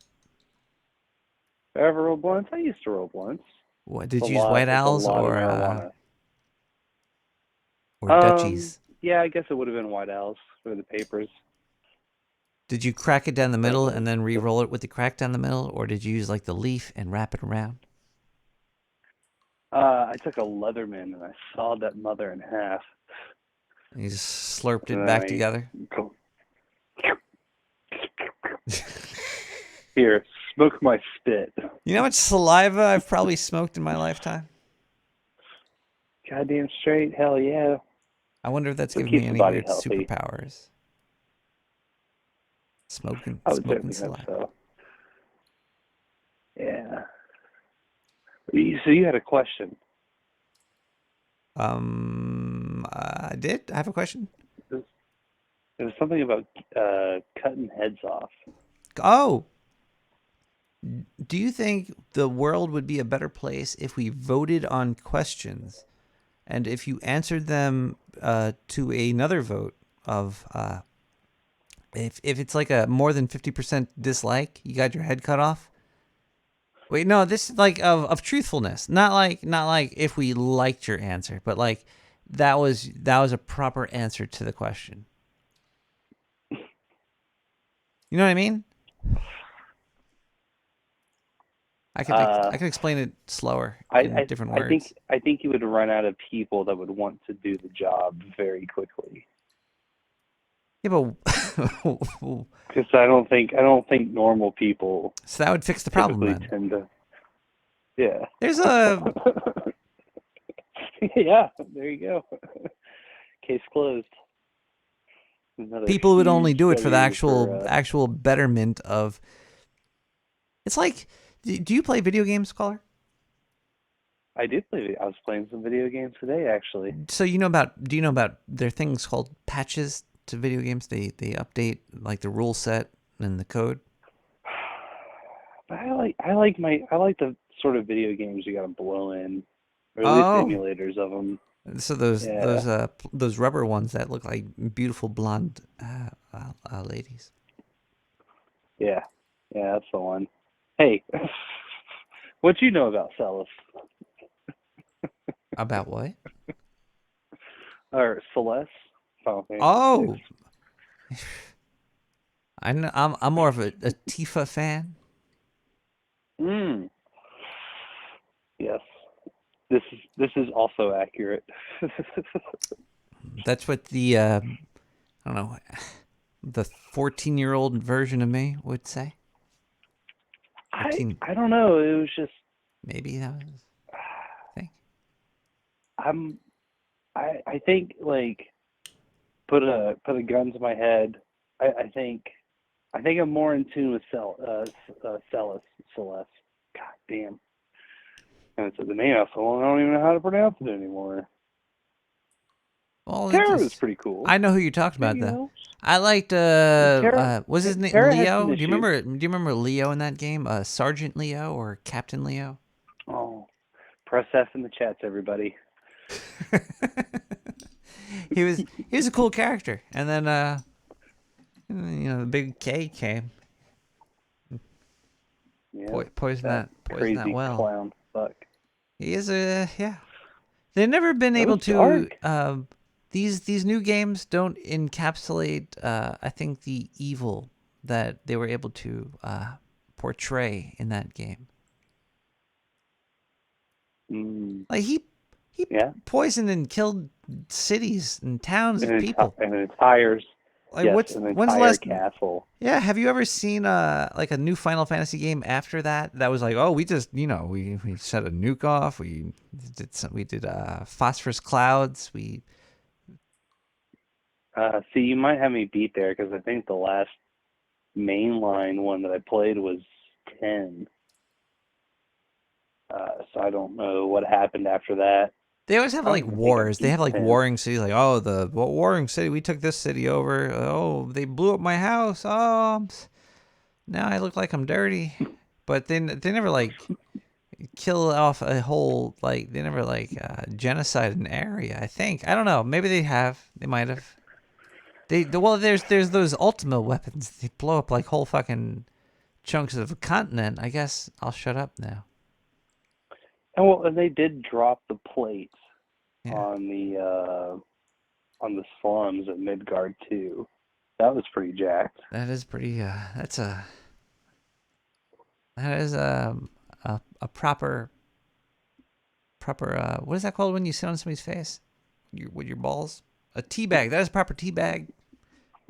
Ever roll blunts? I used to roll blunts. What did you use, White Owls or Dutchies? Yeah, I guess it would have been White Owls for the papers. Did you crack it down the middle and then re-roll it with the crack down the middle, or did you use like the leaf and wrap it around? I took a Leatherman and I sawed that mother in half. And you just slurped it back together? Here, smoke my spit. You know how much saliva I've probably smoked in my lifetime? Goddamn straight, hell yeah. I wonder if that's giving me any weird superpowers. Smoking saliva. So. Yeah. So you had a question. I did. I have a question. It was something about cutting heads off. Oh. Do you think the world would be a better place if we voted on questions, and if you answered them to another vote of if it's like a more than 50% dislike, you got your head cut off? Wait, no, this is like of truthfulness. Not like if we liked your answer, but like that was a proper answer to the question. You know what I mean? I could explain it slower in different words. I think you would run out of people that would want to do the job very quickly. Yeah, but because I don't think normal people. So that would fix the problem then. Tend to, yeah. There's a. Yeah, there you go. Case closed. People would only do it for the actual betterment of. It's like, do you play video games, caller? I do play. I was playing some video games today, actually. So do you know about there are things called patches to video games? They update like the rule set and the code. But I like the sort of video games you got to blow in, or at least emulators of them. So those rubber ones that look like beautiful blonde ladies. Yeah, that's the one. Hey, what you know about Celis? About what? Or Celeste? Oh, I know. I'm more of a Tifa fan. Yes, this is also accurate. That's what the I don't know, the 14-year-old version of me would say. I don't know. It was just maybe that was. I think like put a gun to my head. I think I think I'm more in tune with Celeste. God damn. And it's the name so I don't even know how to pronounce it anymore. Well, Tara was pretty cool. I know who you're talking about, You though. know? I liked. Was his name Tara had some Leo? Do you issues. remember Leo in that game? Sergeant Leo or Captain Leo? Oh, press F in the chats, everybody. He was a cool character, and then the big K came. Yeah, Poison that crazy well. clown. Fuck. He is yeah. They've never been That able was to. dark. These new games don't encapsulate. I think the evil that they were able to portray in that game. Like he poisoned and killed cities and towns of people. And entires. Like yes, an when's the entire last castle. Yeah, have you ever seen like a new Final Fantasy game after that was like, oh, we just we set a nuke off, we did phosphorus clouds, we See, you might have me beat there because I think the last mainline one that I played was 10. So I don't know what happened after that. They always have like wars. They have like warring cities. Like, oh, the warring city. We took this city over. Oh, they blew up my house. Oh, now I look like I'm dirty. But they never like kill off a whole they never genocide an area. I think I don't know. Maybe they have. They might have. There's those ultimate weapons. They blow up like whole fucking chunks of a continent. I guess I'll shut up now. And they did drop the plates on the slums at Midgard too. That was pretty jacked. That is pretty. That is a proper. What is that called when you sit on somebody's face? With your balls? A tea bag. That is a proper tea bag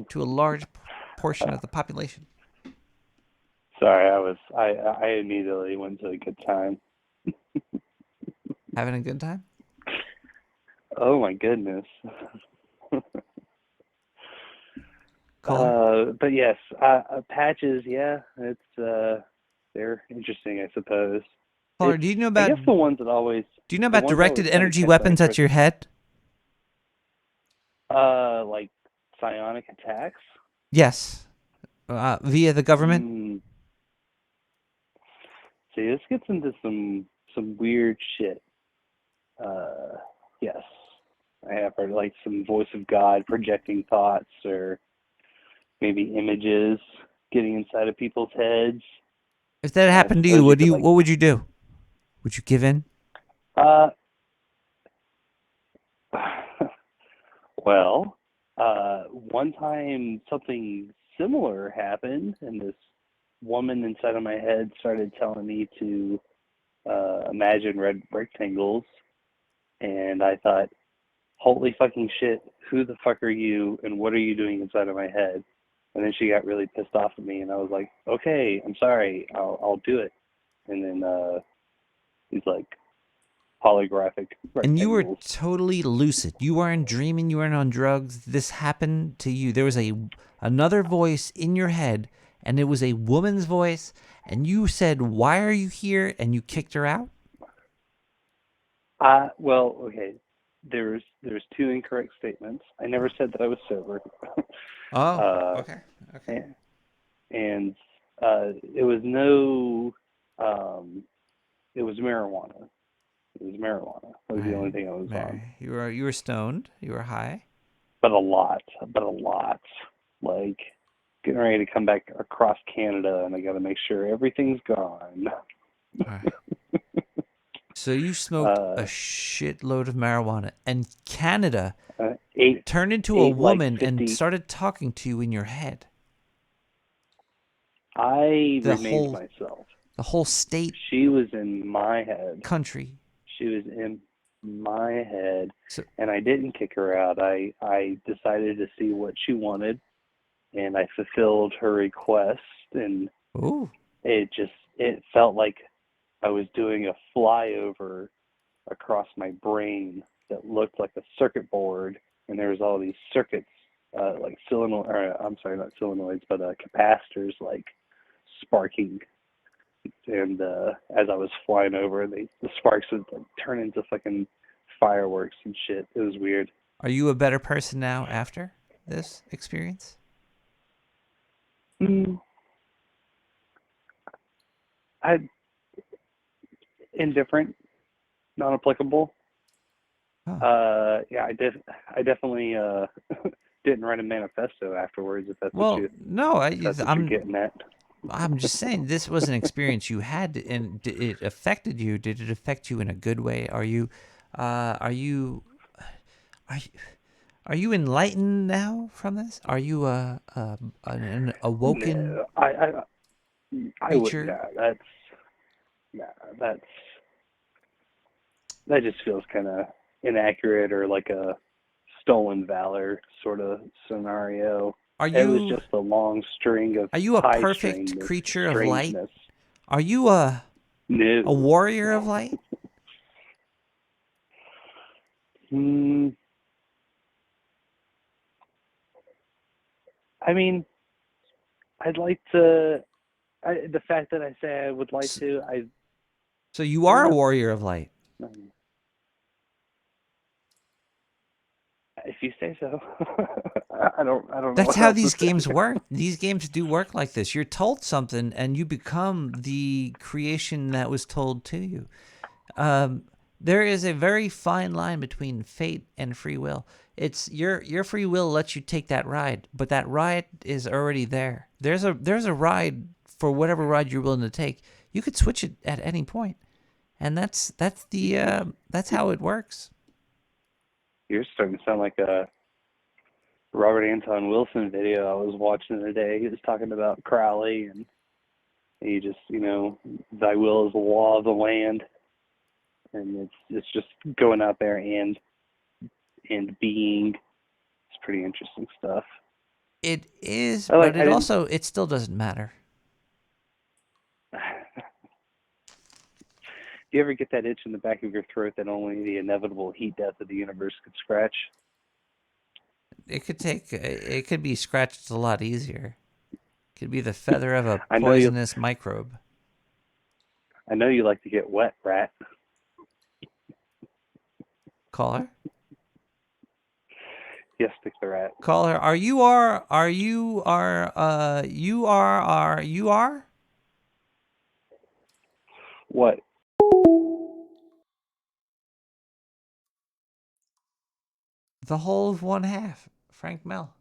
to a large portion of the population. Sorry, I immediately went to a good time. Having a good time? Oh my goodness. Cool. But yes, patches. Yeah, it's they're interesting, I suppose. Caller, do you know about? I guess the ones that always. Do you know about directed energy weapons at your head? Like psionic attacks. Yes, via the government. See, this gets into some weird shit. Yes, I have heard like some voice of God projecting thoughts, or maybe images getting inside of people's heads. If that happened to you, what would you do? Would you give in? Well, one time something similar happened, and this woman inside of my head started telling me to imagine red rectangles, and I thought, holy fucking shit, who the fuck are you, and what are you doing inside of my head? And then she got really pissed off at me, and I was like, okay, I'm sorry, I'll do it. And then he's like, holographic rectangles. And you were totally lucid. You weren't dreaming. You weren't on drugs. This happened to you. There was another voice in your head, and it was a woman's voice. And you said, "Why are you here?" And you kicked her out. Well, okay. There's two incorrect statements. I never said that I was sober. Oh, okay. And it was no. It was marijuana. It was marijuana. That was the only thing I was on. You were stoned. You were high. But a lot. Like getting ready to come back across Canada, and I got to make sure everything's gone. Right. So you smoked a shitload of marijuana, and Canada turned into a woman and started talking to you in your head. I remained myself. The whole state. She was in my head. Country. She was in my head, and I didn't kick her out. I decided to see what she wanted, and I fulfilled her request, and it felt like I was doing a flyover across my brain that looked like a circuit board, and there was all these circuits like solenoid, or I'm sorry, not solenoids, but capacitors like sparking. And as I was flying over, the sparks would like turn into fucking fireworks and shit. It was weird. Are you a better person now after this experience? Indifferent, non applicable. Yeah, I definitely didn't write a manifesto afterwards. If that's Well, no, that's what you're getting at. I'm just saying this was an experience you had, and it affected you. Did it affect you in a good way? Are you enlightened now from this? Are you an awoken No, I would. creature? That just feels kind of inaccurate, or like a stolen valor sort of scenario. It was just a long string of. Are you a high perfect string creature of light? strangeness. Are you a warrior of light? I mean, I'd like to. The fact that I say I would like to, So you are a warrior of light. If you say so. I don't know. That's what how else to these say. games work. These games do work like this. You're told something, and you become the creation that was told to you. There is a very fine line between fate and free will. It's your free will lets you take that ride, but that ride is already there. There's a ride for whatever ride you're willing to take. You could switch it at any point, and that's how it works. You're starting to sound like a Robert Anton Wilson video I was watching today. He was talking about Crowley, and he just, thy will is the law of the land, and it's just going out there and being. It's pretty interesting stuff. It is, but it still doesn't matter. Do you ever get that itch in the back of your throat that only the inevitable heat death of the universe could scratch? It could be scratched a lot easier. It could be the feather of a poisonous microbe. I know you like to get wet, Rat. Caller? Yes, stick the rat. Caller, you are? What? The whole of one half, Frank Mel.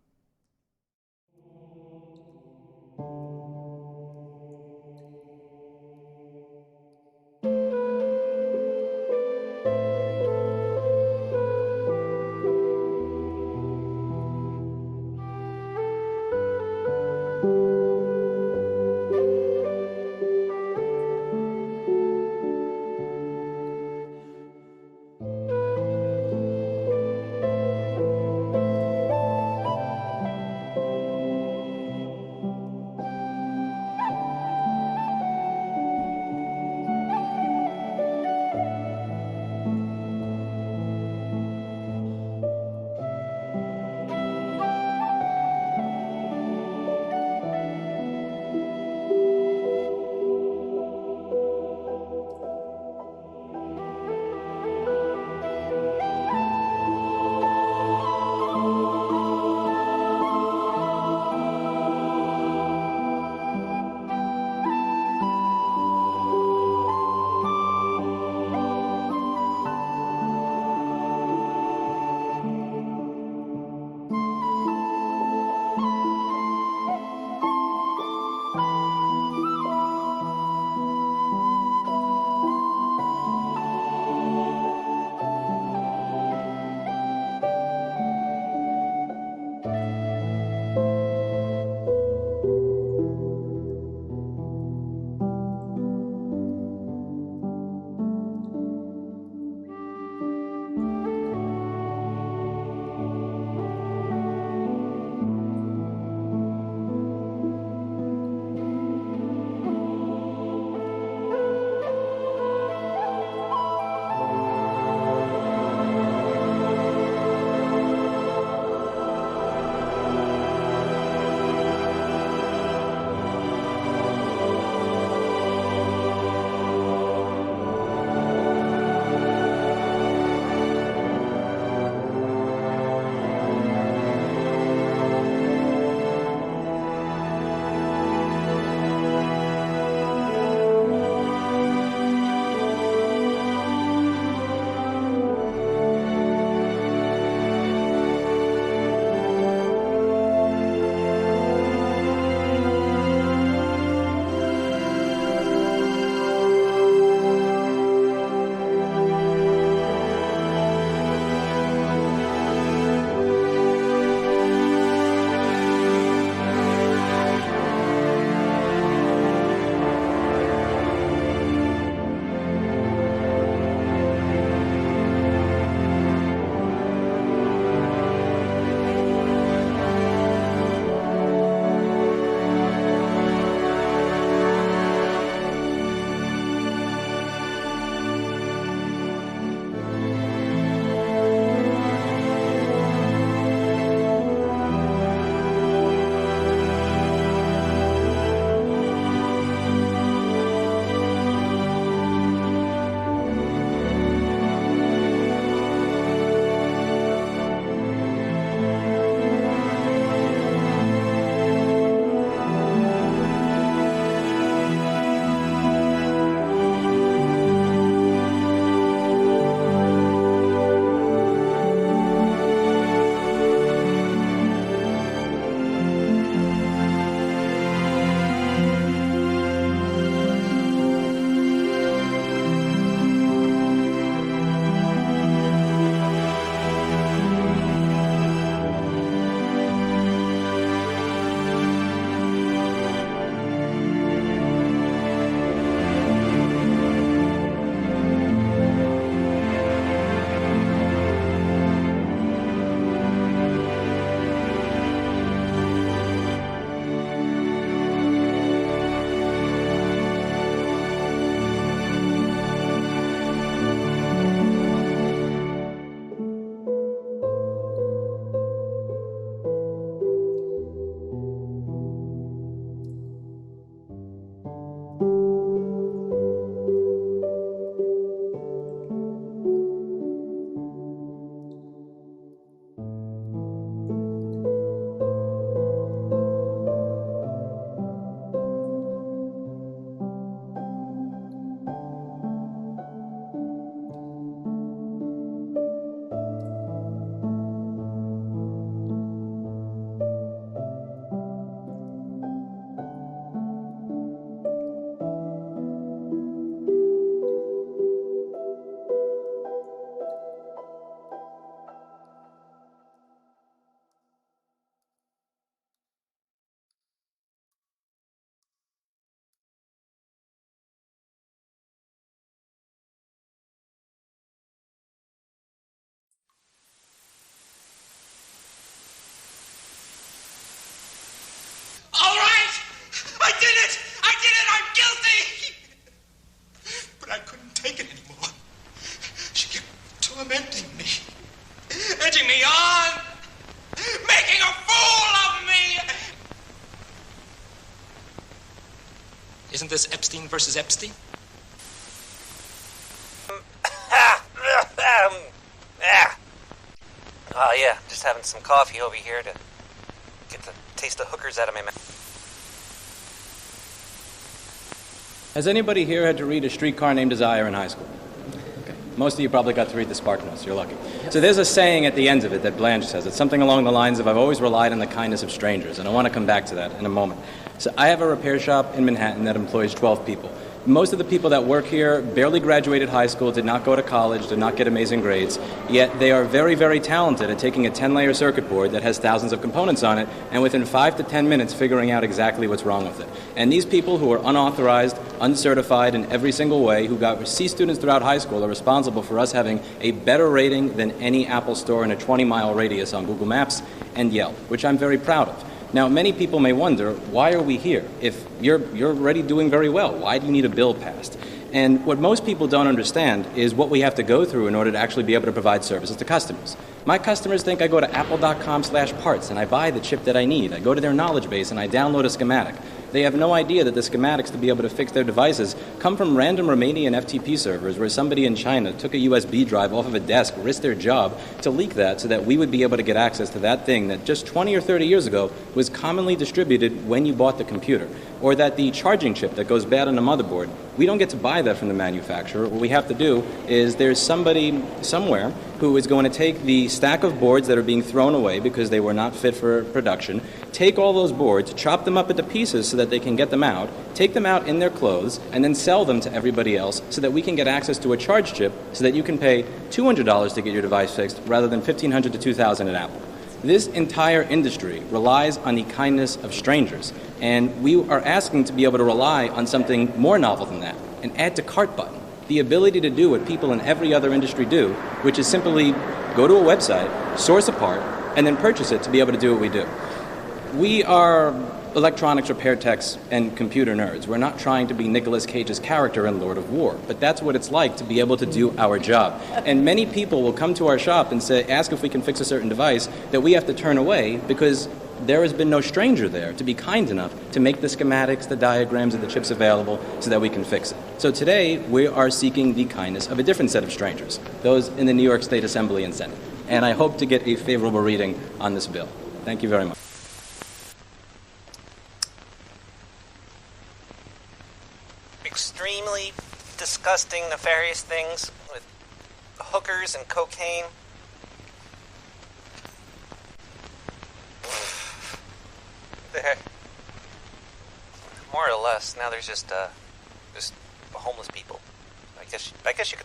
Isn't this Epstein versus Epstein? Oh, yeah, just having some coffee over here to get the taste of hookers out of my mouth. Has anybody here had to read A Streetcar Named Desire in high school? Okay. Most of you probably got to read the Spark Notes. You're lucky. So there's a saying at the end of it that Blanche says. It's something along the lines of, I've always relied on the kindness of strangers, and I want to come back to that in a moment. So I have a repair shop in Manhattan that employs 12 people. Most of the people that work here barely graduated high school, did not go to college, did not get amazing grades, yet they are very, very talented at taking a 10-layer circuit board that has thousands of components on it, and within 5 to 10 minutes figuring out exactly what's wrong with it. And these people who are unauthorized, uncertified in every single way, who got C students throughout high school, are responsible for us having a better rating than any Apple store in a 20-mile radius on Google Maps and Yelp, which I'm very proud of. Now, many people may wonder, why are we here? If you're already doing very well, why do you need a bill passed? And what most people don't understand is what we have to go through in order to actually be able to provide services to customers. My customers think I go to apple.com/parts and I buy the chip that I need. I go to their knowledge base and I download a schematic. They have no idea that the schematics to be able to fix their devices come from random Romanian FTP servers where somebody in China took a USB drive off of a desk, risked their job to leak that so that we would be able to get access to that thing that just 20 or 30 years ago was commonly distributed when you bought the computer. Or that the charging chip that goes bad on the motherboard, we don't get to buy that from the manufacturer. What we have to do is there's somebody somewhere who is going to take the stack of boards that are being thrown away because they were not fit for production, take all those boards, chop them up into pieces so that they can get them out, take them out in their clothes, and then sell them to everybody else so that we can get access to a charge chip so that you can pay $200 to get your device fixed rather than $1,500 to $2,000 at Apple. This entire industry relies on the kindness of strangers, and we are asking to be able to rely on something more novel than that, an add to cart button. The ability to do what people in every other industry do, which is simply go to a website, source a part, and then purchase it to be able to do what we do. We are electronics repair techs and computer nerds. We're not trying to be Nicolas Cage's character in Lord of War, but that's what it's like to be able to do our job. And many people will come to our shop and ask if we can fix a certain device that we have to turn away because there has been no stranger there to be kind enough to make the schematics, the diagrams, and the chips available so that we can fix it. So today, we are seeking the kindness of a different set of strangers, those in the New York State Assembly and Senate. And I hope to get a favorable reading on this bill. Thank you very much. Extremely disgusting, nefarious things with hookers and cocaine. There, more or less. Now there's just homeless people. I guess you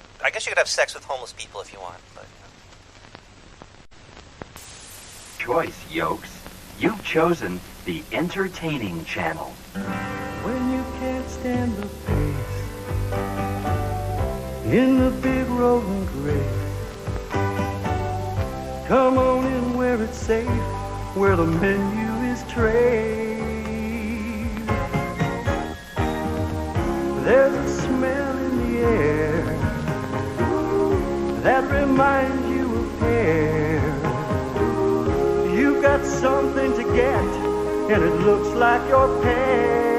could have sex with homeless people if you want, but. Choice, yokes. You've chosen the entertaining channel. When you can't stand the pace in the big rolling grave, come on in where it's safe, where the menu is trade. There's a smell in the air that reminds you of hair. You've got something to get, and it looks like your pay.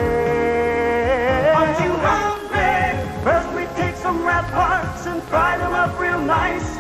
Aren't you hungry? First we take some rat parts and fry them up real nice.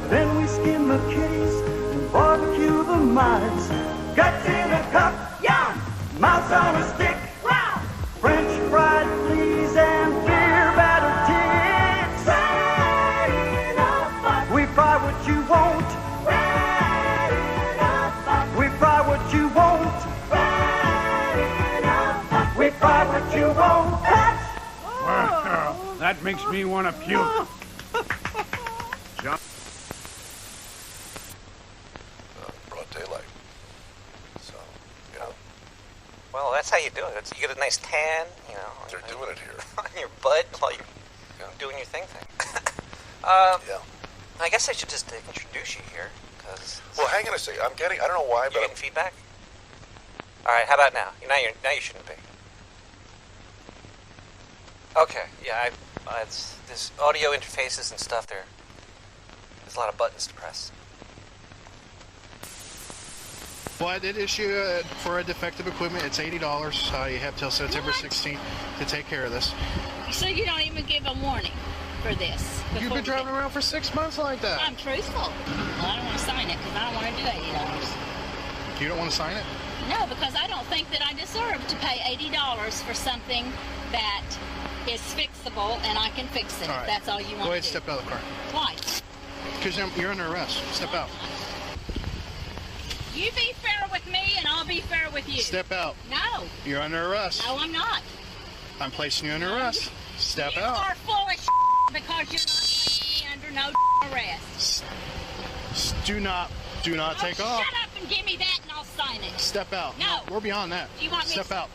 Then we skin the kitties and barbecue the mice. Guts in a cup, yum! Mouse on a stick, wow! French fried fleas and beer battered ticks. Right in a butt. We fry what you want. Right in a butt. We fry what you want. Right in a butt. We fry what you want. Well, that makes me want to puke. John. Broad daylight. So, yeah. Well, that's how you do it. You get a nice tan, you know. They're doing it here. On your butt while you're doing your thing. Yeah. I guess I should just introduce you here, because. Well, hang on a second. I don't know why, but you getting feedback? All right. How about now? Now you shouldn't be. Okay. Yeah. It's this audio interfaces and stuff. There's a lot of buttons to press. Well, I did issue for a defective equipment. It's $80. You have till September 16th to take care of this. So you don't even give a warning for this? You've been driving around for 6 months like that. I'm truthful. Well, I don't want to sign it because I don't want to do $80. You don't want to sign it? No, because I don't think that I deserve to pay $80 for something that is fixable and I can fix it. All right. If that's all you want Go ahead, to do. step out of the car. Why? Because you're under arrest. Step out. You be fair with me and I'll be fair with you. Step out. No. You're under arrest. No, I'm not. I'm placing you under arrest. Step out. You are full of because you're not placing me under no arrest. Do not take off. Shut up and give me that and I'll sign it. Step out. No. We're beyond that. Do you want me Step out.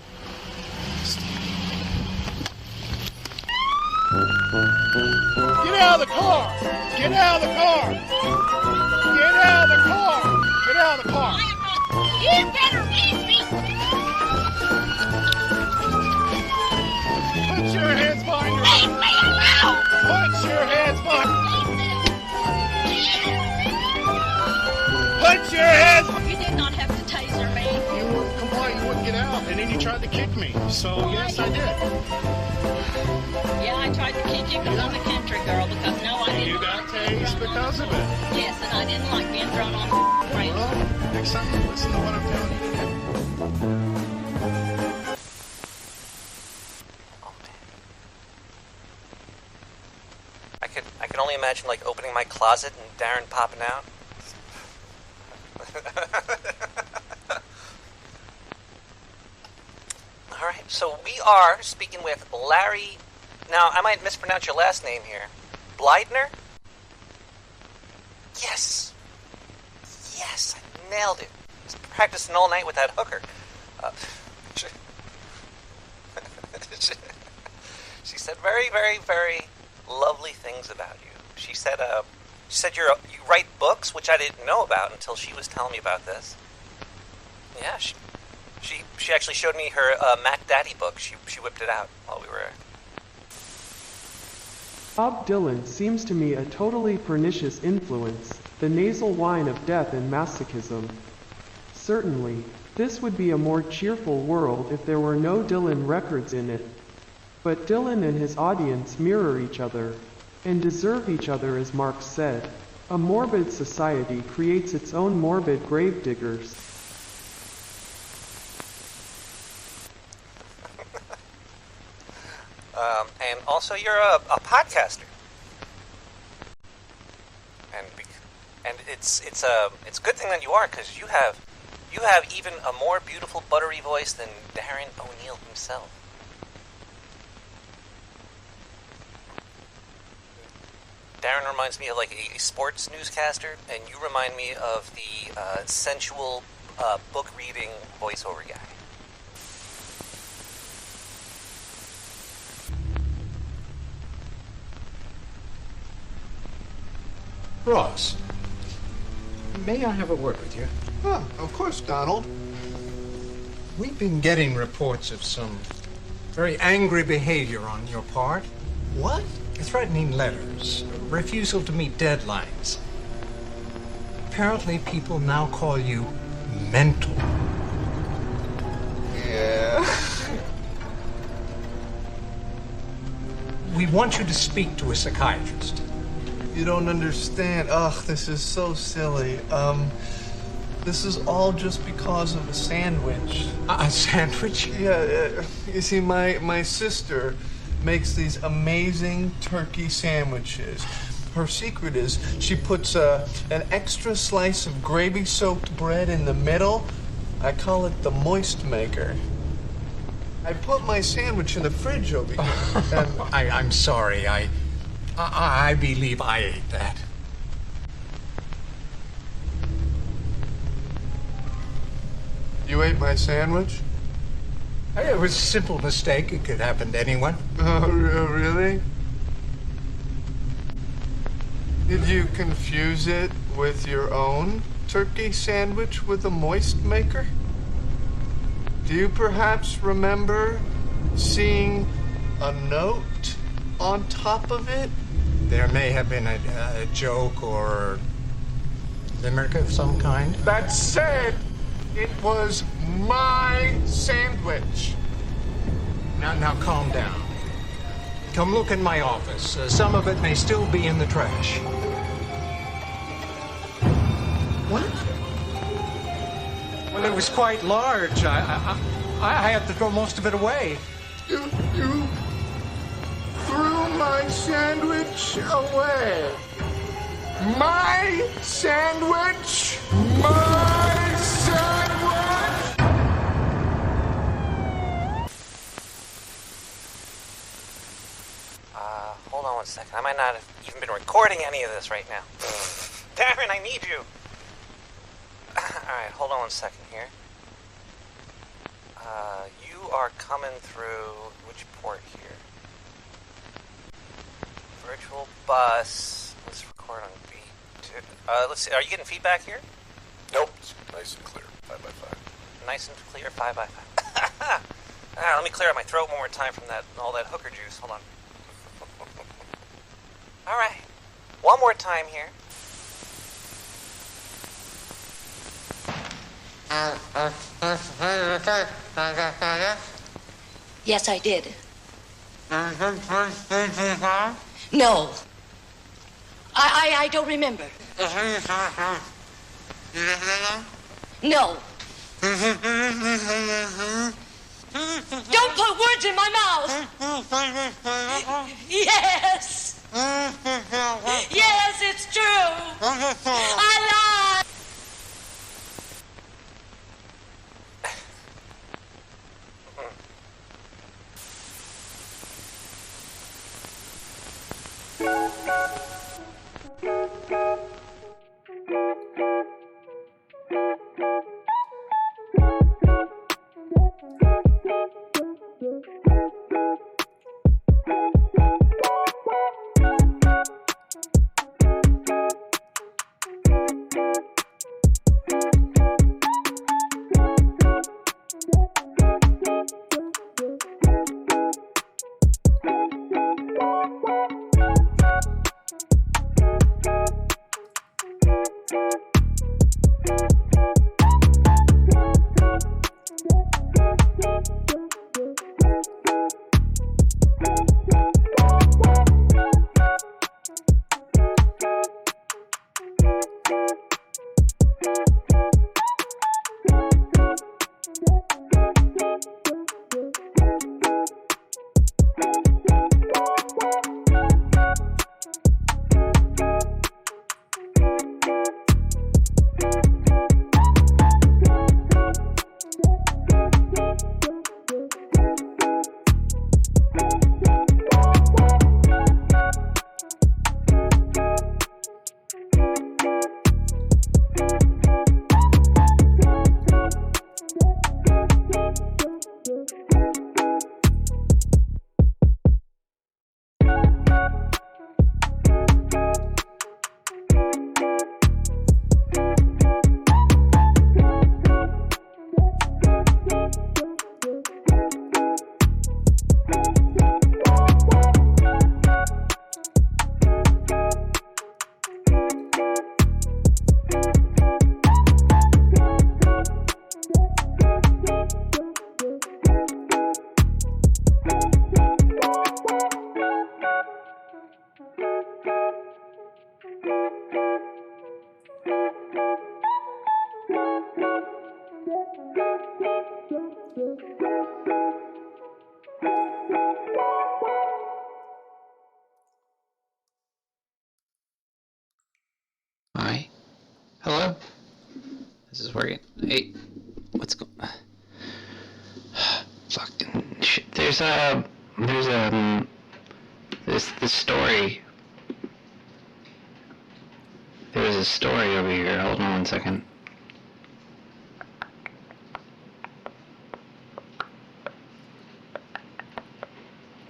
Get out of the car! Get out of the car! Get out of the car! Get out of the car! You better leave me! Put your hands behind your Leave me alone! Put your hands behind Put your hands You did not have to taser me. You wouldn't comply, you wouldn't get out, and then you tried to kick me. So yes, I did. Yeah, I tried to kick you because I'm a country girl because no, I didn't. You got tased because of it. Yes, and I didn't like being thrown on the ground. Well, next time you listen to what I'm telling you to do. I can only imagine like opening my closet and Darren popping out. All right, so we are speaking with Larry. Now, I might mispronounce your last name here. Bleidner? Yes. Yes, I nailed it. I was practicing all night with that hooker. She said very, very, very lovely things about you. She said you write books, which I didn't know about until she was telling me about this. Yeah, she actually showed me her Mac Daddy book. She whipped it out while we were. Bob Dylan seems to me a totally pernicious influence, the nasal whine of death and masochism. Certainly, this would be a more cheerful world if there were no Dylan records in it. But Dylan and his audience mirror each other, and deserve each other, as Marx said. A morbid society creates its own morbid gravediggers. And also, you're a podcaster, and it's a good thing that you are, because you have even a more beautiful buttery voice than Darren O'Neill himself. Darren reminds me of like a sports newscaster, and you remind me of the sensual book reading voiceover guy. Ross, may I have a word with you? Oh, of course, Donald. We've been getting reports of some very angry behavior on your part. What? Threatening letters, refusal to meet deadlines. Apparently, people now call you mental. Yeah. We want you to speak to a psychiatrist. You don't understand. Ugh, this is so silly. This is all just because of a sandwich. A sandwich? Yeah, you see, my sister makes these amazing turkey sandwiches. Her secret is she puts an extra slice of gravy-soaked bread in the middle. I call it the moist maker. I put my sandwich in the fridge over here. And I'm sorry. I believe I ate that. You ate my sandwich? It was a simple mistake. It could happen to anyone. Oh, really? Did you confuse it with your own turkey sandwich with a moist maker? Do you perhaps remember seeing a note on top of it? There may have been a joke or limerick of some kind. That said, It was my sandwich. Now calm down. Come look in my office. Some of it may still be in the trash. What? Well, it was quite large. I had to throw most of it away. You threw my sandwich away. My sandwich? My sandwich? Hold on 1 second. I might not have even been recording any of this right now. Darren, I need you. Alright, hold on 1 second here. You are coming through which port here? Virtual bus. Let's record on B2. Let's see. Are you getting feedback here? Nope. It's nice and clear. 5x5. Nice and clear. 5x5. Let me clear out my throat one more time from all that hooker juice. Hold on. All right. One more time here. Yes, I did. No. I don't remember. No. Don't put words in my mouth. Yes. Yes, it's true. I lied. Hi. Hello? This is working. Hey, what's going on? Fucking shit. There's this story. There's a story over here. Hold on 1 second.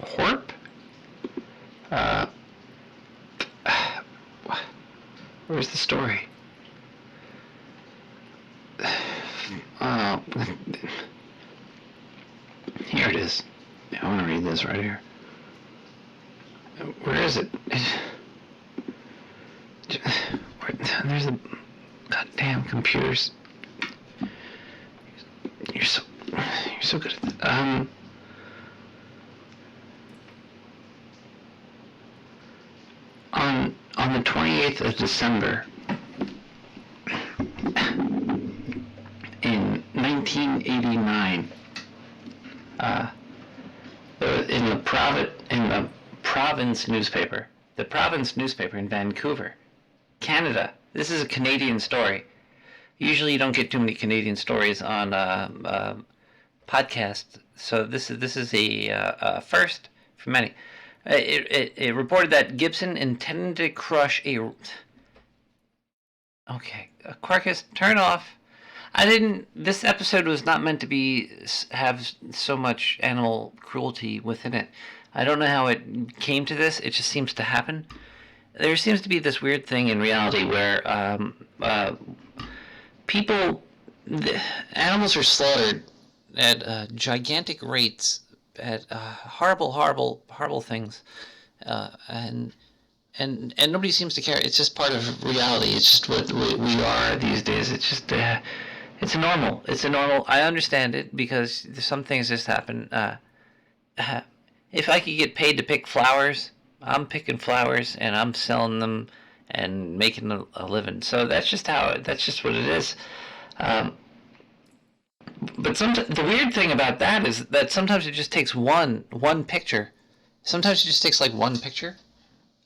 Horp? Where's the story? Oh, here it is. Yeah, I want to read this right here. Where is it? There's a goddamn computers. so good at that. On the 28th of December in 1989, in the Province newspaper, the Province newspaper in Vancouver, Canada. This is a Canadian story. Usually, you don't get too many Canadian stories on podcasts, so this is a first for many. It reported that Gibson intended to crush a... Okay, Quarkus, turn off. This episode was not meant to have so much animal cruelty within it. I don't know how it came to this. It just seems to happen. There seems to be this weird thing in reality where animals are slaughtered at gigantic rates, at horrible things, and nobody seems to care. It's just part of reality. It's just what we are these days. It's just it's normal. I understand it because some things just happen. If I could get paid to pick flowers, I'm picking flowers and I'm selling them and making a living. So that's just what it is. But the weird thing about that is that sometimes it just takes one picture. Sometimes it just takes like one picture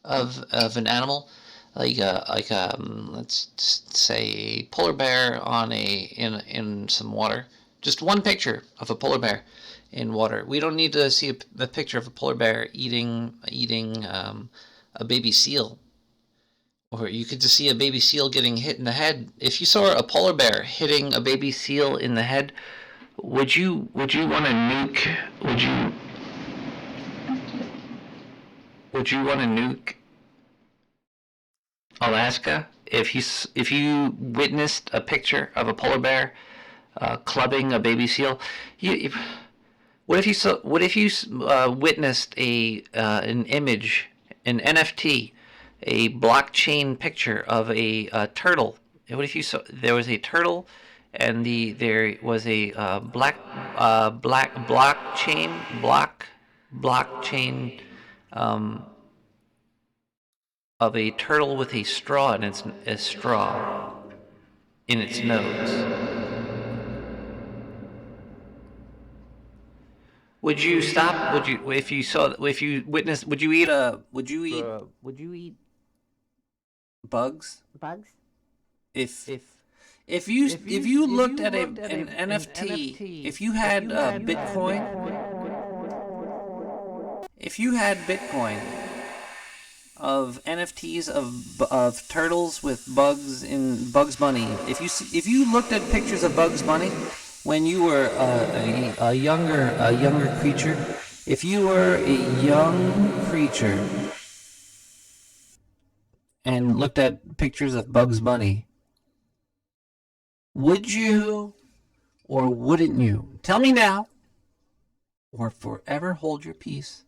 of an animal, let's say a polar bear in some water. Just one picture of a polar bear in water. We don't need to see a picture of a polar bear eating a baby seal. Or you could just see a baby seal getting hit in the head. If you saw a polar bear hitting a baby seal in the head, would you want to nuke? Would you want to nuke Alaska if you witnessed a picture of a polar bear clubbing a baby seal? What if you witnessed an image, an NFT, a blockchain picture of a turtle? What if you saw there was a turtle and there was a blockchain of a turtle with a straw in its nose? Would you stop? Would you, if you witnessed? Would you eat bugs? Bugs? If you looked at an NFT, if you had Bitcoin, of NFTs of turtles with bugs in Bugs Bunny, if you looked at pictures of Bugs Bunny when you were a younger creature, if you were a young creature and looked at pictures of Bugs Bunny, would you or wouldn't you? Tell me now, or forever hold your peace.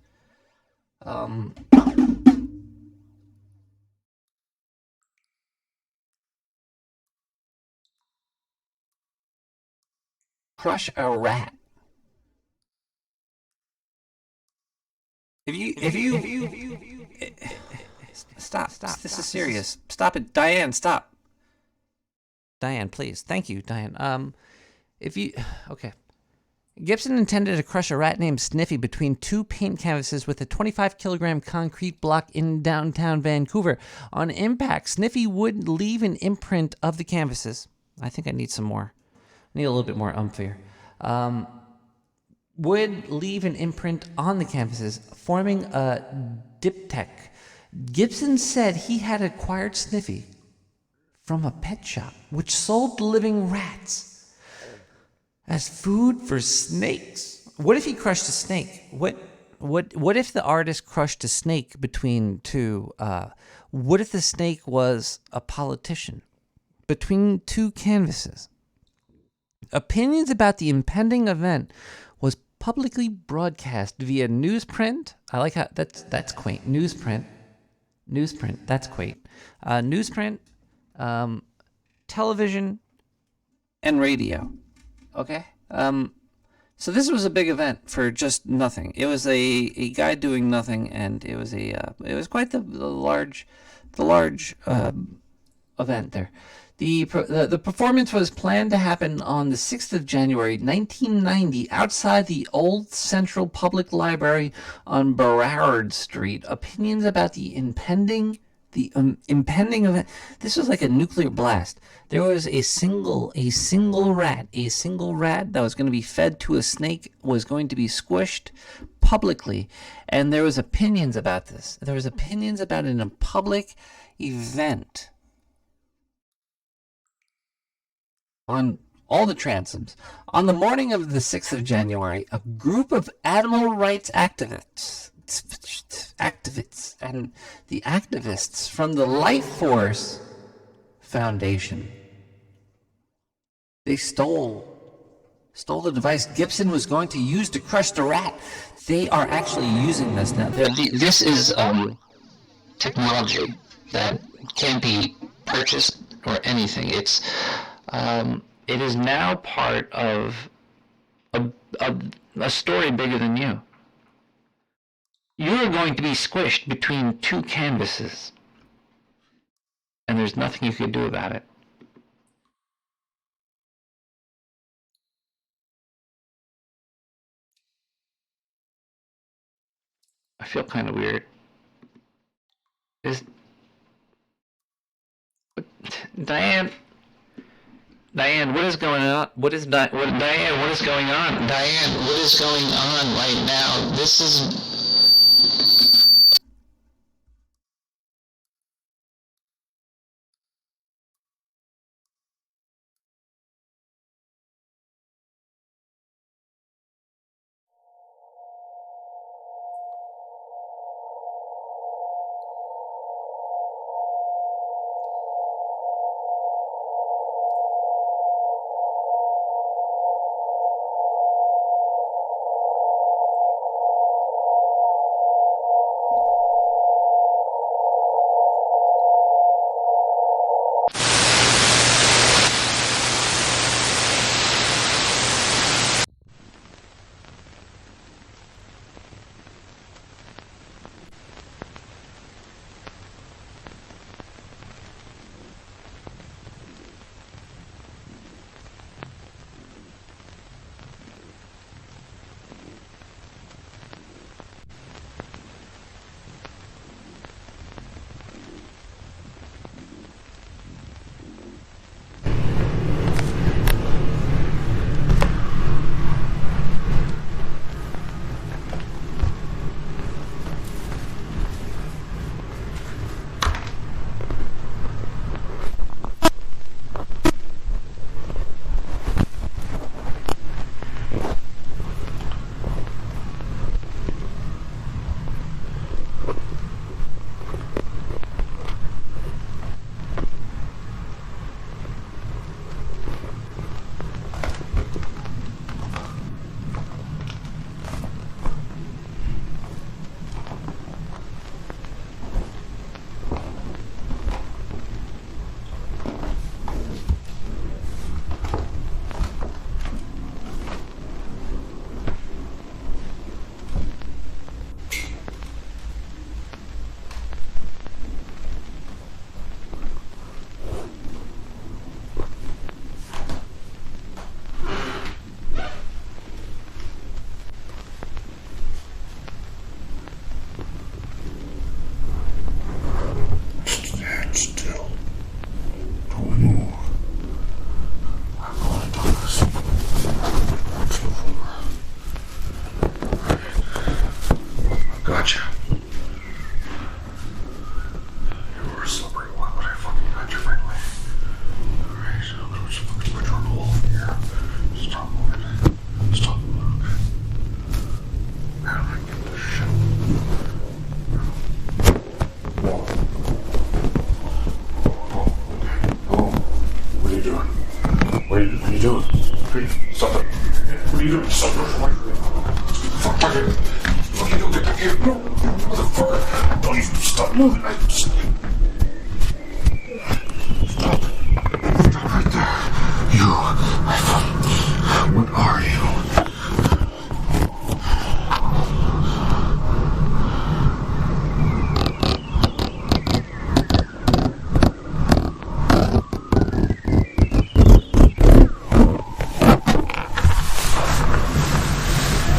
Crush a rat. If you stop. This is serious. Stop it, Diane. Stop. Diane, please. Thank you, Diane. Okay. Gibson intended to crush a rat named Sniffy between two paint canvases with a 25-kilogram concrete block in downtown Vancouver. On impact, Sniffy would leave an imprint of the canvases. I think I need some more. I need a little bit more umph here. Would leave an imprint on the canvases, forming a diptych. Gibson said he had acquired Sniffy from a pet shop which sold living rats as food for snakes. What if he crushed a snake? What if the artist crushed a snake between two? What if the snake was a politician between two canvases? Opinions about the impending event was publicly broadcast via newsprint. I like how that's quaint. Newsprint, that's quaint. Newsprint, television, and radio. Okay. So this was a big event for just nothing. It was a guy doing nothing, and it was quite the large event there. The performance was planned to happen on the 6th of January, 1990, outside the Old Central Public Library on Burrard Street. Opinions about the impending event. This was like a nuclear blast. There was a single rat that was going to be fed to a snake, was going to be squished publicly, and there was opinions about this. There was opinions about it in a public event on all the transoms. On the morning of the 6th of January, a group of animal rights activists and the activists from the Life Force Foundation, they stole the device Gibson was going to use to crush the rat. They are actually using this now. This is technology that can't be purchased or anything. It is now part of a story bigger than you. You're going to be squished between two canvases, and there's nothing you can do about it. I feel kind of weird. Diane, what is going on? Diane, what is going on? Diane, what is going on right now? This is...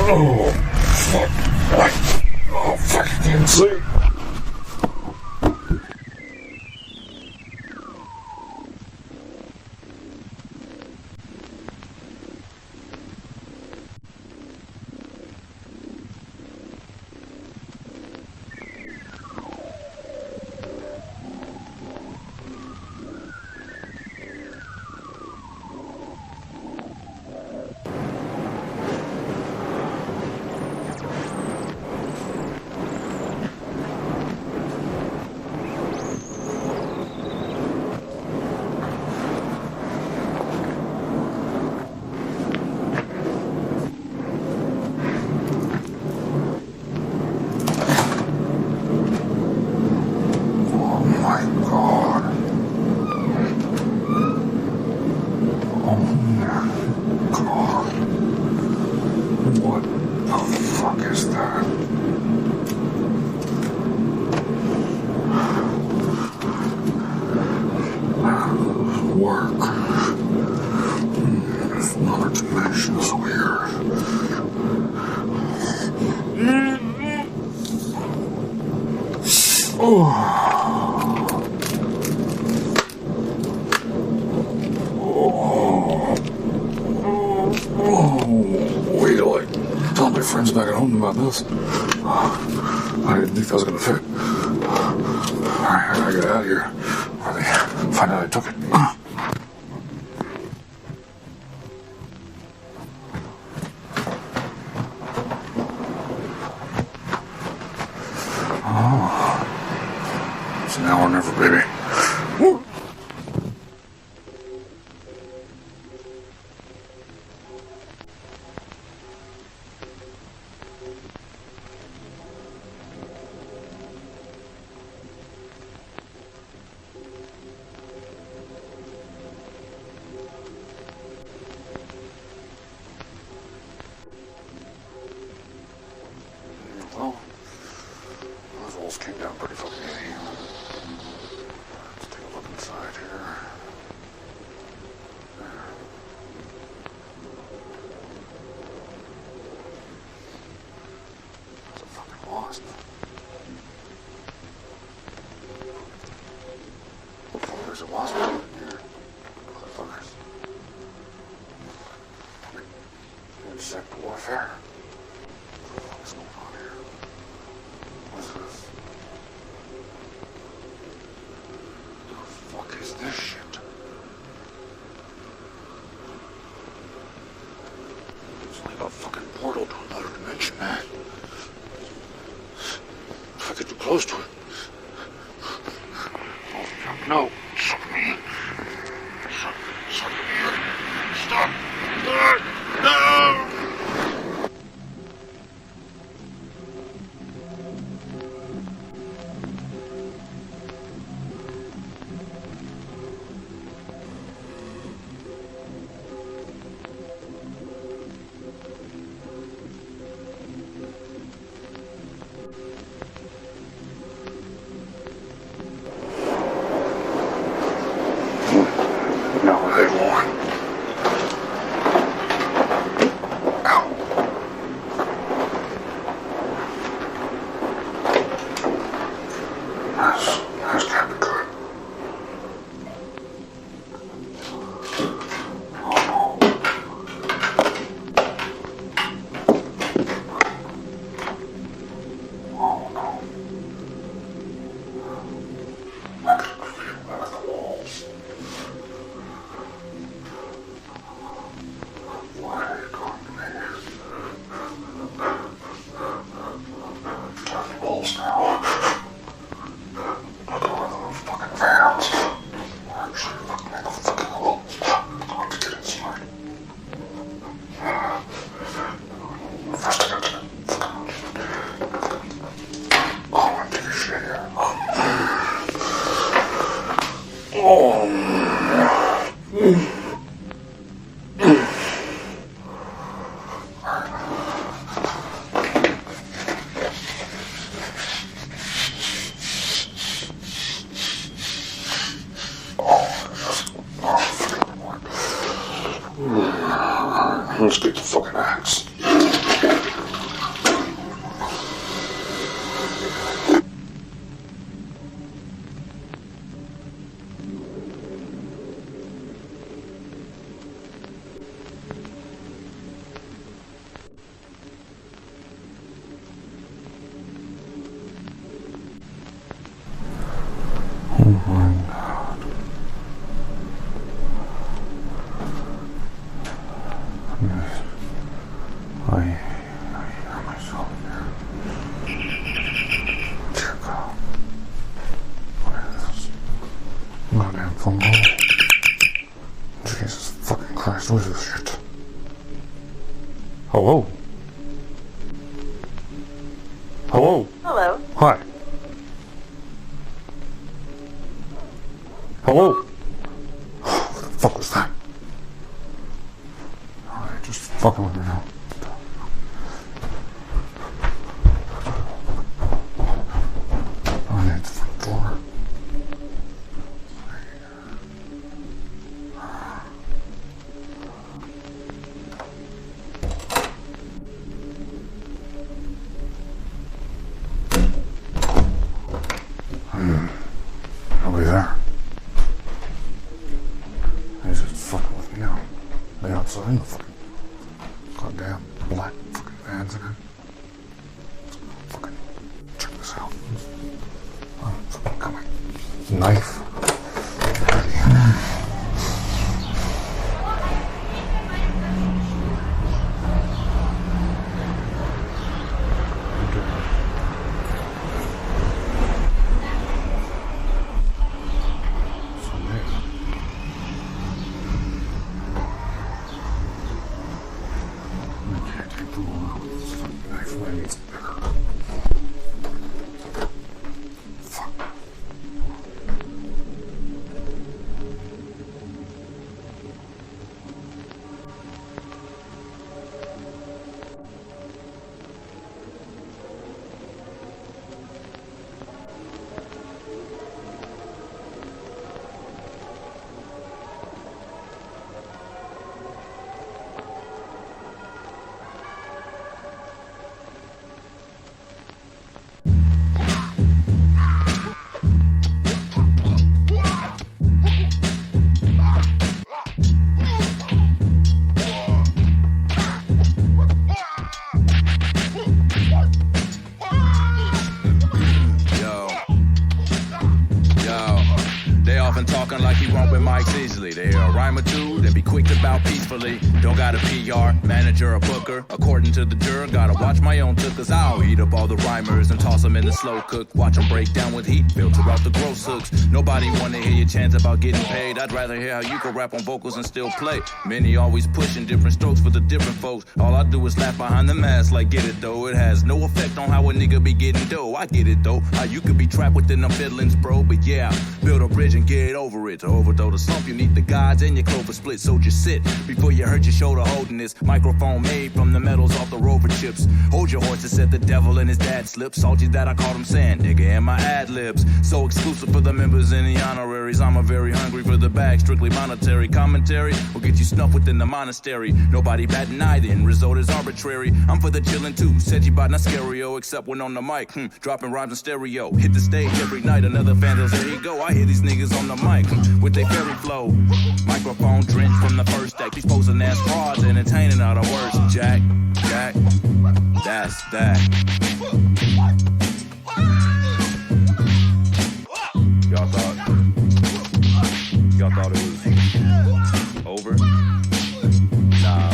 Oh, fuck. Oh, fuck, I can't sleep. Wait till I tell my friends back at home about this. I didn't think that was gonna fit. Alright, I gotta get out of here. Or they find out I took it. Oh. It's now or never, baby. Woo. Well, those walls came down pretty fucking easy. Let's take a look inside here. There's a fucking wasp. Oh, there's a wasp in here. Motherfuckers. Insect warfare. What's going on here? What's this? The fuck is this shit? It's like a fucking portal to another dimension, man. If I get too close to it. Oh, no. Suck me. Suck me. Stop. No! phone call? Jesus fucking Christ, what is this shit? Hello? Hello? Hello. Hi. Hello? What the fuck was that? Alright, just fucking with me now. I need the front door. Nobody there. He's just fucking with me now. They outside in the fucking goddamn black fucking vans again. Let's go fucking check this out. Oh, it's fucking coming. Knife. Talking like he won't with mics easily. They a rhyme or two, then be quick to bow peacefully. Don't got a PR, manager or booker. According to the juror, gotta watch my own tookers. I'll eat up all the rhymers and toss them in the slow cook. Watch them break down with heat, filter out the gross hooks. Nobody wanna hear your chants about getting paid. I'd rather hear how you can rap on vocals and still play. Many always pushing different strokes for the different folks. All I do is laugh behind the mask like get it though. It has no effect on how a nigga be getting dough. I get it though, how you could be trapped within them fiddlings, bro. But yeah, build a bridge and get over it. To overthrow the slump, you need the guides and your clover split. So just sit before you hurt your shoulder holding this microphone made from the metals off the rover chips. Hold your horses, said the devil and his dad slipped. Salty that I called him sand, nigga, and my ad libs. So exclusive for the members and the honoraries. I'm a very hungry for the bag, strictly monetary. Commentary will get you snuffed within the monastery. Nobody bat an eye then, result is arbitrary. I'm for the chillin' too, said you bought not stereo, except when on the mic, dropping rhymes in stereo. Hit the stage every night, another fan does, here he go. I hear these niggas on the mic, with their fairy flow. Microphone drenched from the first act. These posing ass frauds, entertaining are the worst. Jack, that's that. Y'all thought it was over? Nah.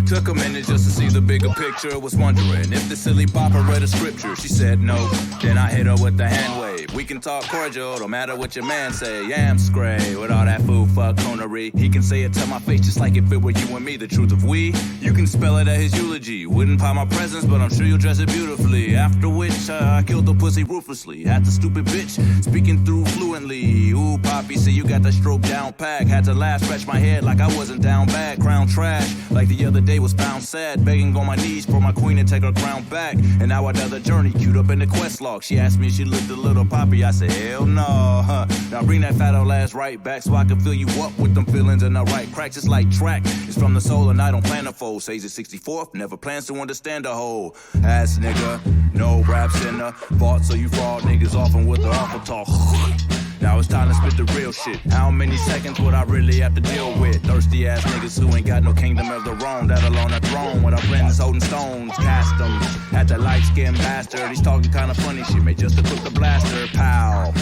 Took a minute just to see the bigger picture. Was wondering if the silly papa read a scripture. She said no, then I hit her with the hand wave. We can talk cordial, don't matter what your man say. Yam scray with all that food fuck coonery. He can say it to my face just like if it were you and me. The truth of we, you can spell it at his eulogy. Wouldn't pop my presents, but I'm sure you'll dress it beautifully. After which I killed the pussy ruthlessly. Had the stupid bitch speaking through fluently. Ooh, Poppy, see you got that stroke down pack. Had to laugh, scratch my head like I wasn't down bad. Crown trash, like the other day was found sad. Begging on my knees for my queen to take her crown back. And now another journey queued up in the quest log. She asked me if she looked a little Poppy. I said, hell no, Now bring that fat old ass right back so I can fill you up with them feelings and the right cracks. It's like track, it's from the soul and I don't plan to fold. Says it 64th, never plans to understand the whole. Ass nigga, no raps in the vault, so you fraud niggas often with the awful talk. Now it's time to spit the real shit. How many seconds would I really have to deal with? Thirsty ass niggas who ain't got no kingdom of their own. That alone a throne with our friends holding stones. Cast them at that light skinned bastard. He's talking kinda funny shit, made just to cook the blaster. Pow.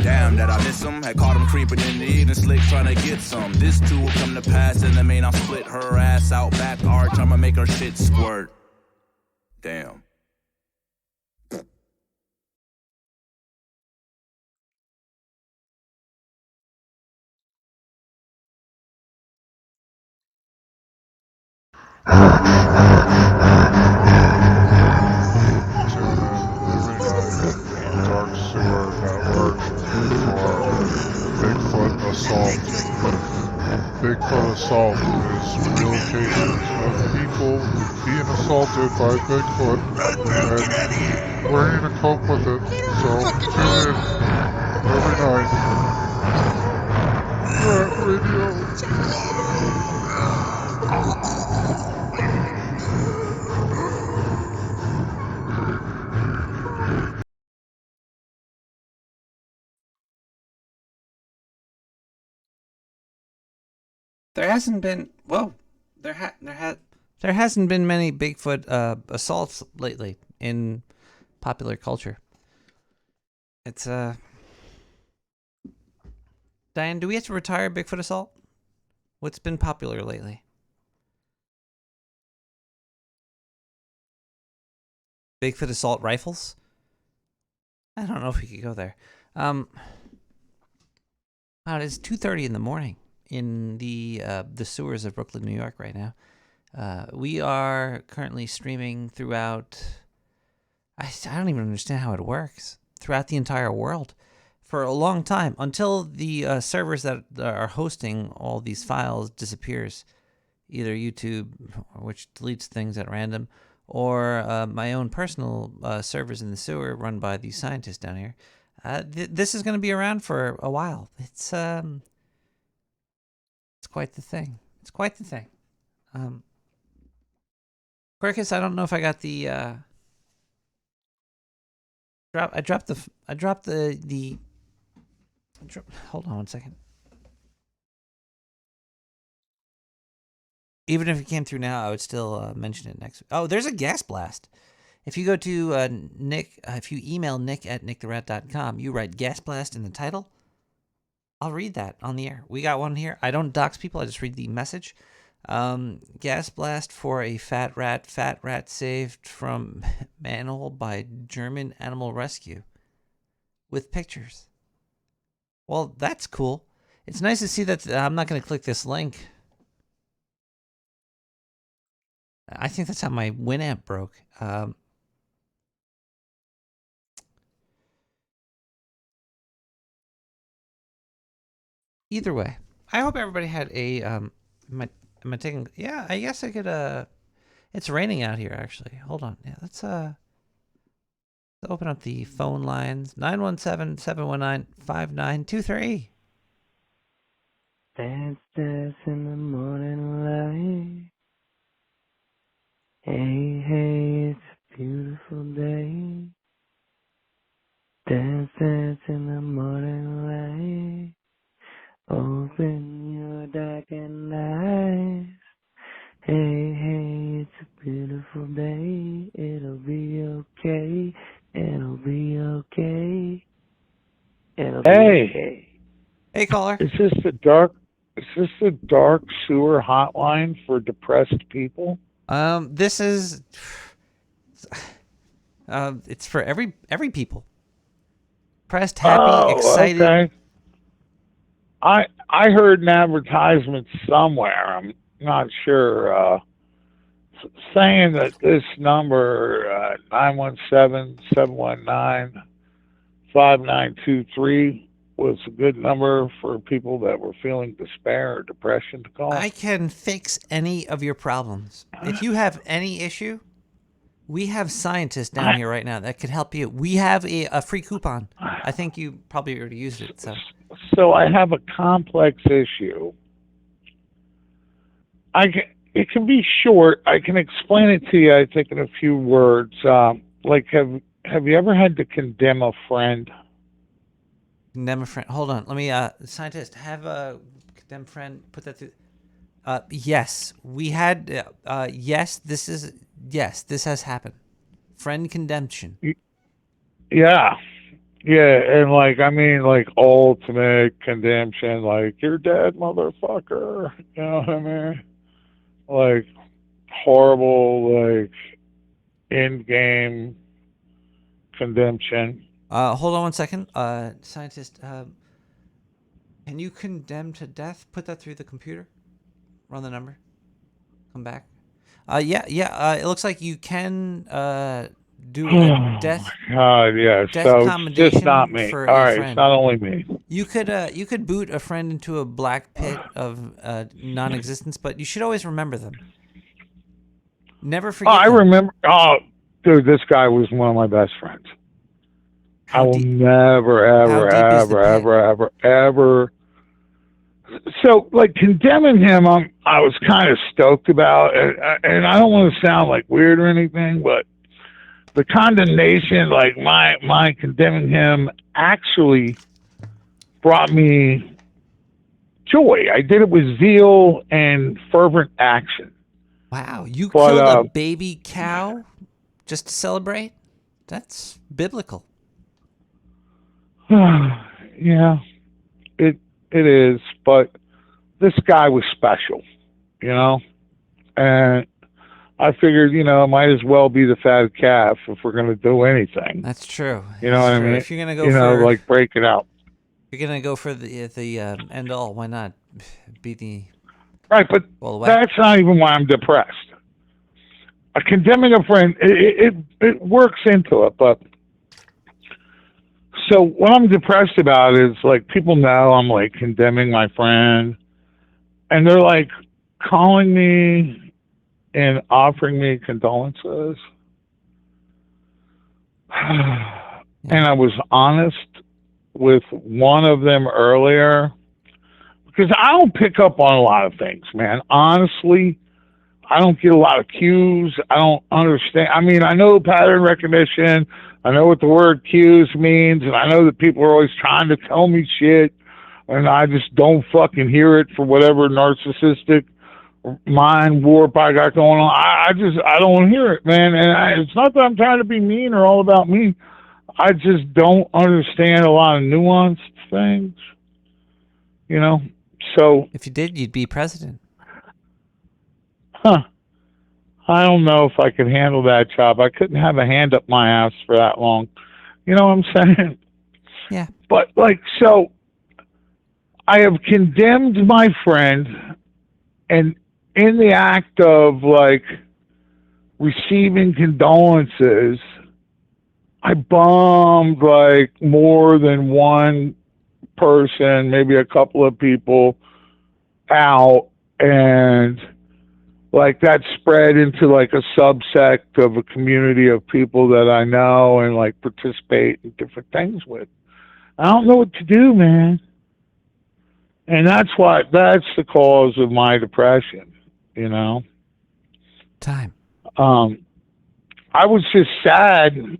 Damn that I miss him. Had caught him creeping in the evening slick trying to get some. This too will come to pass and I mean I'll split her ass out back arch. I'ma make her shit squirt. Damn. Dark Sewer Network for Bigfoot Assault. Bigfoot Assault is real cases of people being assaulted by Bigfoot and learning to cope with it. So tune in every night. Rat Radio. There hasn't been there hasn't been many Bigfoot assaults lately in popular culture. It's Diane, do we have to retire Bigfoot assault? What's been popular lately? Bigfoot assault rifles? I don't know if we could go there. It's 2:30 in the morning in the sewers of Brooklyn, New York right now. We are currently streaming throughout... I don't even understand how it works. Throughout the entire world. For a long time. Until the servers that are hosting all these files disappears. Either YouTube, which deletes things at random, or my own personal servers in the sewer run by the scientists down here. This is going to be around for a while. It's quite the thing. It's quite the thing. Quirkus, I don't know if I got the hold on one second. Even if it came through now, I would still mention it next week. Oh, there's a gas blast. If you go to Nick, if you email nick@nicktherat.com, you write gas blast in the title, I'll read that on the air. We got one here. I don't dox people. I just read the message. Gas blast for a fat rat saved from manhole by German animal rescue with pictures. Well, that's cool. It's nice to see that. I'm not going to click this link. I think that's how my Winamp broke. Either way, I hope everybody had a am I taking? Yeah, I guess I could. It's raining out here actually. Hold on. Yeah, let's open up the phone lines. 917-719-5923. Dance in the morning light. Hey, hey, it's a beautiful day. Dance in the morning light. Open your darkened eyes. Hey, hey, it's a beautiful day. It'll be okay. It'll be okay. It'll be okay. Hey, caller. Is this the dark sewer hotline for depressed people? This is it's for every people. Pressed, happy, excited. Okay. I heard an advertisement somewhere. I'm not sure. Saying that this number 917-719-5923 was a good number for people that were feeling despair or depression to call. I can fix any of your problems. If you have any issue, we have scientists down here right now that could help you. We have a free coupon. I think you probably already used it. So I have a complex issue. It can be short. I can explain it to you, I think, in a few words. Like, have you ever had to condemn a friend? Condemn a friend. Hold on. Let me, scientist, have a condemn friend. Put that through. Yes, we had. Yes, this has happened. Friend condemnation. Yeah, and like ultimate condemnation. Like, you're dead, motherfucker. You know what I mean? Like, horrible, like, in-game condemnation. Hold on one second. Scientist, can you condemn to death? Put that through the computer. Run the number. Come back. Yeah. It looks like you can do a death. God, yeah. Death So it's commendation just not me. for All a right, friend. it's not only me. You could boot a friend into a black pit of non-existence, but you should always remember them. Never forget. I them. remember. Oh, dude, this guy was one of my best friends. I will never, ever. So, like, condemning him, I was kind of stoked about, and I don't want to sound like weird or anything, but the condemnation, like my condemning him, actually brought me joy. I did it with zeal and fervent action. Wow, you killed a baby cow just to celebrate? That's biblical. Yeah, it is, but this guy was special, and I figured, it might as well be the fatted calf if we're going to do anything. That's true. You know what I mean? If you're going to go like break it out. You're going to go for the end all. Why not be the right? But that's not even why I'm depressed. Condemning a friend, it works into it, but. So what I'm depressed about is, like, people know I'm, like, condemning my friend, and they're, like, calling me and offering me condolences. And I was honest with one of them earlier, because I don't pick up on a lot of things, man. Honestly, I don't get a lot of cues. I don't understand. I mean, I know pattern recognition. I know what the word cues means, and I know that people are always trying to tell me shit, and I just don't fucking hear it for whatever narcissistic mind warp I got going on. I don't hear it, man. And it's not that I'm trying to be mean or all about me. I just don't understand a lot of nuanced things, So if you did, you'd be president. Huh. I don't know if I could handle that job. I couldn't have a hand up my ass for that long. You know what I'm saying? Yeah. But, so I have condemned my friend, and in the act of, receiving condolences, I bummed, more than one person, maybe a couple of people out, and that spread into a subsect of a community of people that I know and participate in different things with. I don't know what to do, man. And that's the cause of my depression, Time. I was just sad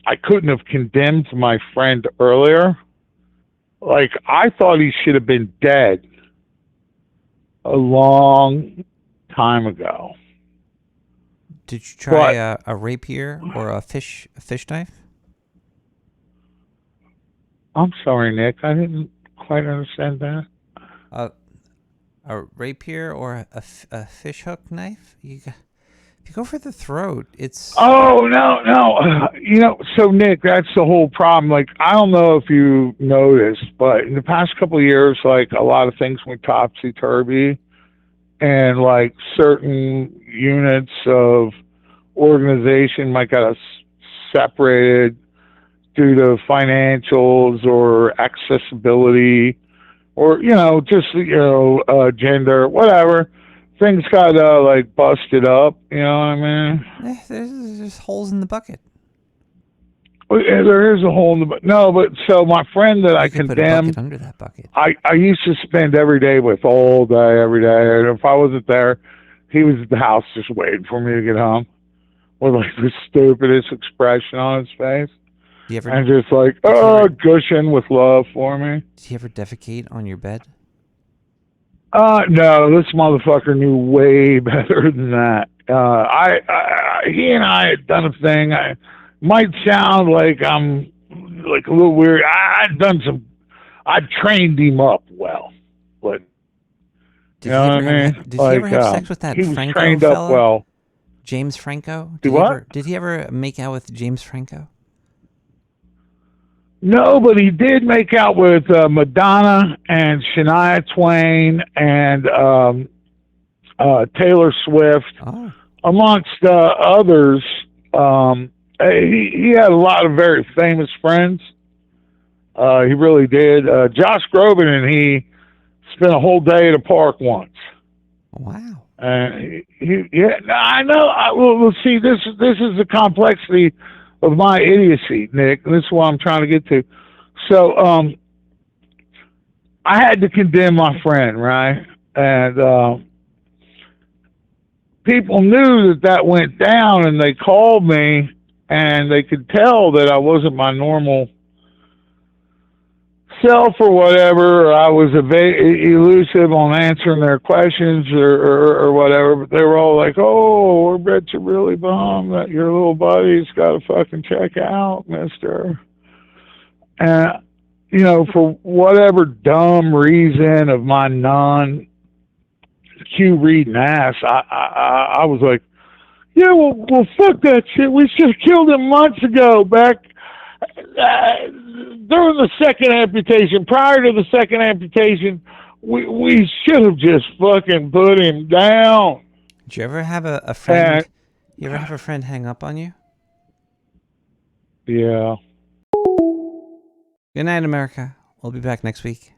I couldn't have condemned my friend earlier. I thought he should have been dead a long time ago. Did you try a rapier or a fish knife? I'm sorry, Nick. I didn't quite understand that. A rapier or a fish hook knife? If you go for the throat, it's... Oh, no. So, Nick, that's the whole problem. I don't know if you noticed, but in the past couple of years, a lot of things went topsy-turvy. And certain units of organization might get separated due to financials or accessibility or, gender, whatever. Things got, busted up, you know what I mean? There's just holes in the bucket. Well, yeah, there is a hole in the bucket. No, but so my friend that I condemned, put a bucket under that bucket. I used to spend every day with every day. And if I wasn't there, he was at the house just waiting for me to get home with the stupidest expression on his face. And just gushing with love for me. Did he ever defecate on your bed? No, this motherfucker knew way better than that. He and I had done a thing. I might sound like I'm a little weird. I trained him up well, but did you ever have sex with that he was Franco trained fella? Up well. James Franco? Did he ever make out with James Franco? No, but he did make out with Madonna and Shania Twain and Taylor Swift. Oh. amongst others, he had a lot of very famous friends. He really did. Josh Groban and he spent a whole day at a park once. Wow. Yeah, I know. Well, see, this is the complexity of my idiocy, Nick. This is what I'm trying to get to. So, I had to condemn my friend, right? And people knew that went down, and they called me, and they could tell that I wasn't my normal self or whatever. Or I was elusive on answering their questions or whatever. But they were all like, "Oh, I bet you're really bummed that your little buddy's got to fucking check out, mister." And you know, for whatever dumb reason of my non-Q reading ass, I was like, yeah, well, fuck that shit. We should have killed him months ago, back during the second amputation. Prior to the second amputation, we should have just fucking put him down. Did you ever have a friend? You ever have a friend hang up on you? Yeah. Good night, America. We'll be back next week.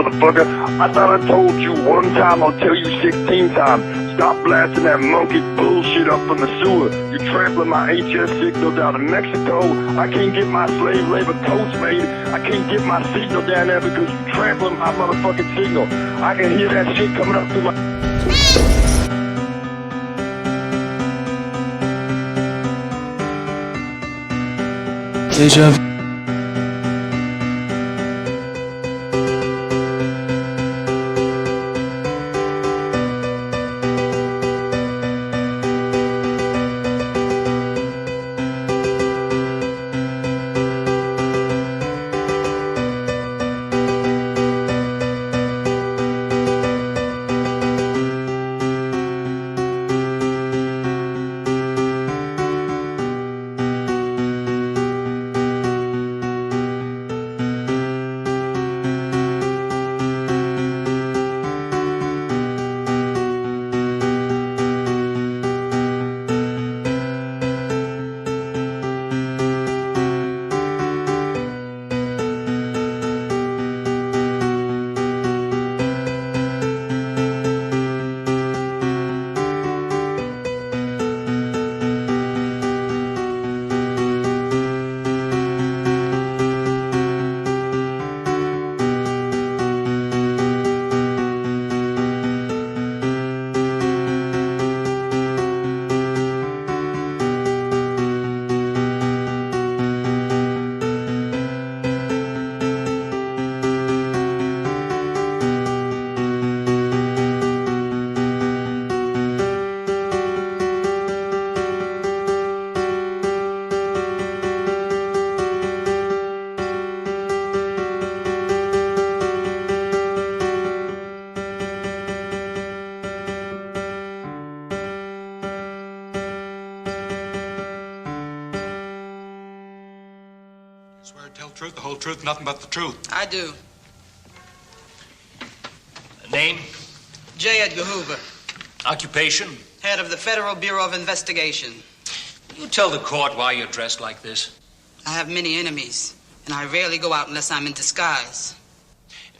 motherfucker. I thought I told you one time, I'll tell you 16 times. Stop blasting that monkey bullshit up from the sewer. You're trampling my HS signal down to Mexico. I can't get my slave labor coats made. I can't get my signal down there because you're trampling my motherfucking signal. I can hear that shit coming up through my... Deja vu. Swear to tell the truth, the whole truth, nothing but the truth. I do. Name? J. Edgar Hoover, Occupation? head of the Federal Bureau of Investigation. You tell the court why you're dressed like this. I have many enemies, and I rarely go out unless I'm in disguise.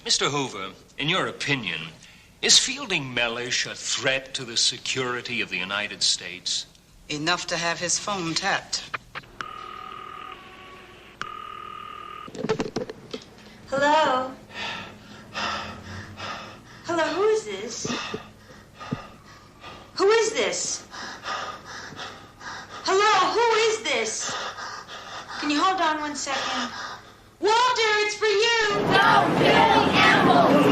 Mr. Hoover, in your opinion, is fielding Mellish a threat to the security of the United States? Enough to have his phone tapped. Hello? Hello, who is this? Who is this? Hello, who is this? Can you hold on 1 second? Walter, it's for you! No killing animals!